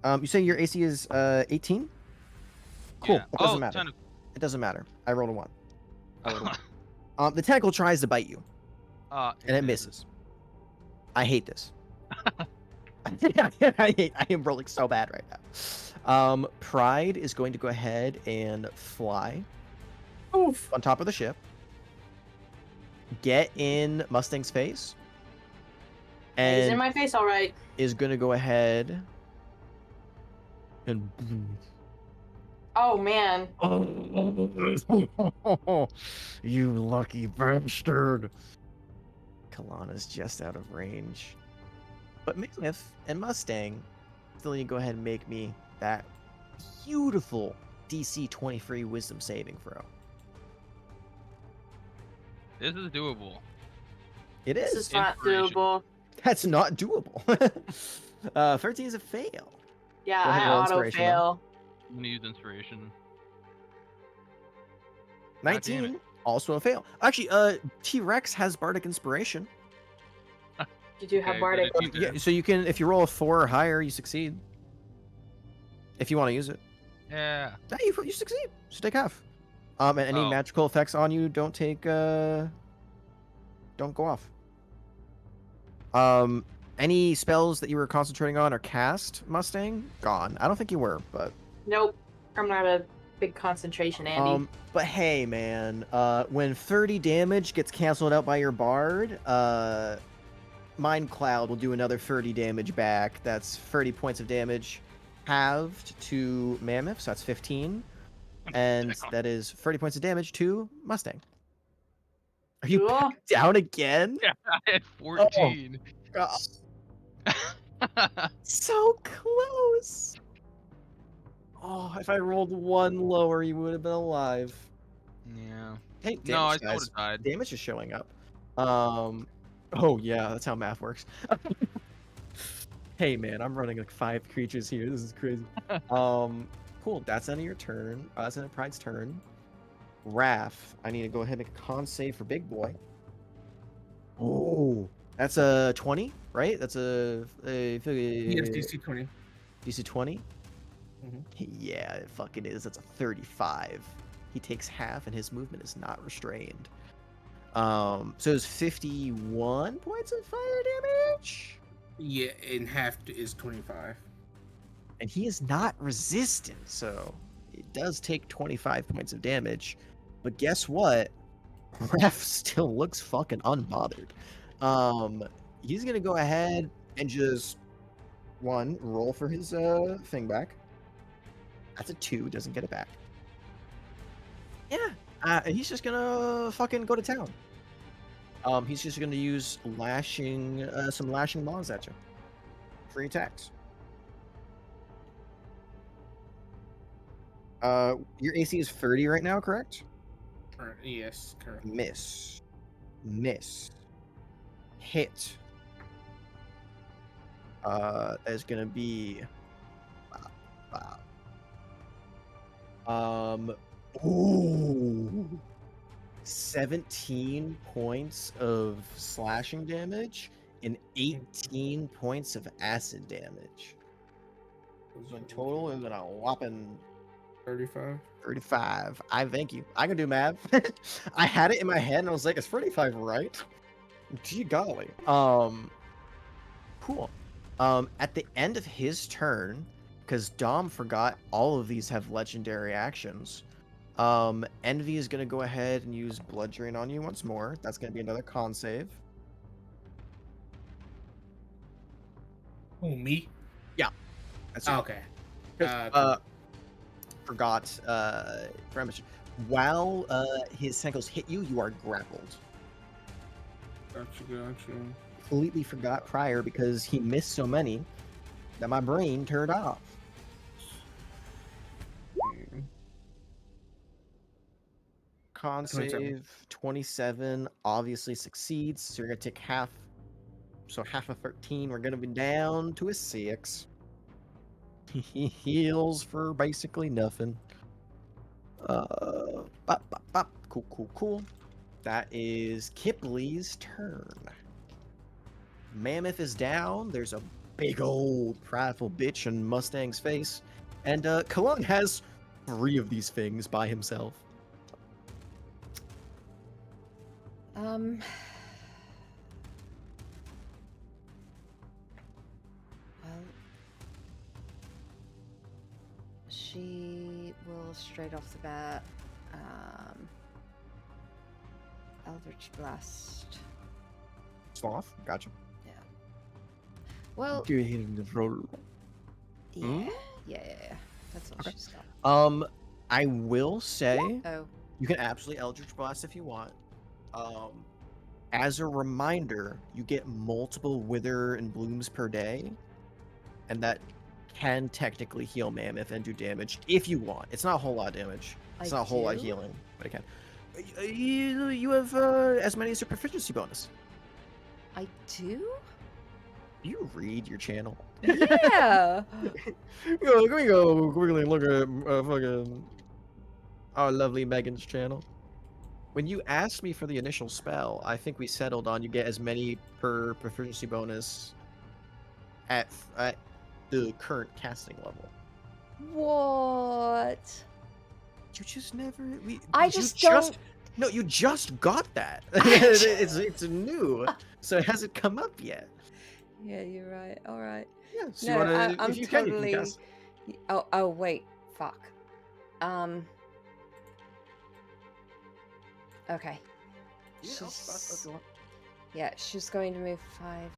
you say your AC is 18? Cool. Yeah. It doesn't matter. It doesn't matter. I rolled a 1. The tentacle tries to bite you, and it misses. I hate this. I am rolling so bad right now. Pride is going to go ahead and fly Oof. on top of the ship, get in Mustang's face, and He's in my face, all right. is going to go ahead and Oh man. You lucky bastard. Kalana's just out of range. But Mammoth and Mustang still need to go ahead and make me that beautiful DC 23 wisdom saving throw. This is doable. It This is. is not Inspiration. doable. That's not doable. 13 is a fail. Yeah, Go ahead I and roll auto inspiration, though. fail. I'm gonna use inspiration. 19, also a fail. Actually, T-Rex has Bardic Inspiration. You do have Okay, bardic. good idea. Yeah, so you can, if you roll a 4 or higher, you succeed. If you want to use it. Yeah. Yeah, you succeed. So take half. And any Oh. magical effects on you don't take, don't go off. Any spells that you were concentrating on or cast, Mustang? Gone. I don't think you were, but... Nope. I'm not a big concentration, Andy. But hey, man, when 30 damage gets canceled out by your bard, Mind Cloud will do another 30 damage back. That's 30 points of damage halved to Mammoth, so that's 15. And that is 30 points of damage to Mustang. Are you Cool. back down again? Yeah, I had 14. God, so close. Oh, if I rolled one lower, you would have been alive. Yeah. Hey, damage, No, I still guys. would have died. Damage is showing up. Oh yeah, that's how math works. Hey man, I'm running like 5 creatures here. This is crazy. Cool. That's the end of your turn. That's the end of Pride's turn. Raph, I need to go ahead and make a con save for Big Boy. Oh, that's a 20, right? That's a Yes, DC 20. DC 20. Mhm. Yeah, it fucking is. That's a 35. He takes half, and his movement is not restrained. So it's 51 points of fire damage. Yeah, and half is 25. And he is not resistant, so it does take 25 points of damage. But guess what? Ref still looks fucking unbothered. He's gonna go ahead and just roll for his thing back. That's a 2, doesn't get it back. Yeah, he's just gonna fucking go to town. He's just gonna use lashing, some lashing laws at you. Free attacks. Your AC is 30 right now, correct? Yes, correct. Miss. Hit. That is gonna be... Ooh. 17 points of slashing damage and 18 points of acid damage. So in total, is a whopping 35. 35. I thank you. I can do math. I had it in my head and I was like, is 35 right? Gee golly. Cool. At the end of his turn, because Dom forgot all of these have legendary actions, Envy is going to go ahead and use Blood Drain on you once more. That's going to be another con save. Oh, me? That's Oh, okay. forgot for mention. While his tentacles hit you, you are grappled. Gotcha. Completely forgot prior because he missed so many that my brain turned off. Con 27. save 27 obviously succeeds, so you're gonna take half. So half of 13, we're gonna be down to a 6. He heals for basically nothing. Cool. That is Kipley's turn. Mammoth is down. There's a big old prideful bitch in Mustang's face. And Kalung has 3 of these things by himself. Well, she will straight off the bat, Eldritch Blast. Sloth, gotcha. Yeah. Well, Go ahead and roll. yeah. That's all Okay. she's got. I will say Oh. you can absolutely Eldritch Blast if you want. As a reminder, you get multiple Wither and Blooms per day, and that can technically heal Mammoth and do damage if you want. It's not a whole lot of damage. It's I not a whole lot of do? healing, but it can. You have as many as your proficiency bonus. I do? You read your channel. Yeah. Can we go quickly look at fucking our lovely Megan's channel? When you asked me for the initial spell, I think we settled on you get as many per proficiency bonus at the current casting level. What? You just never. I you just don't. No, you just got that. I it's new, so it hasn't come up yet. Yeah, you're right. All right. Yeah, so No, you wanna, I'm if you can, you totally. can cast. Oh, wait. Fuck. Okay. Yeah, I'll She's- go on. Yeah, she's going to move 5,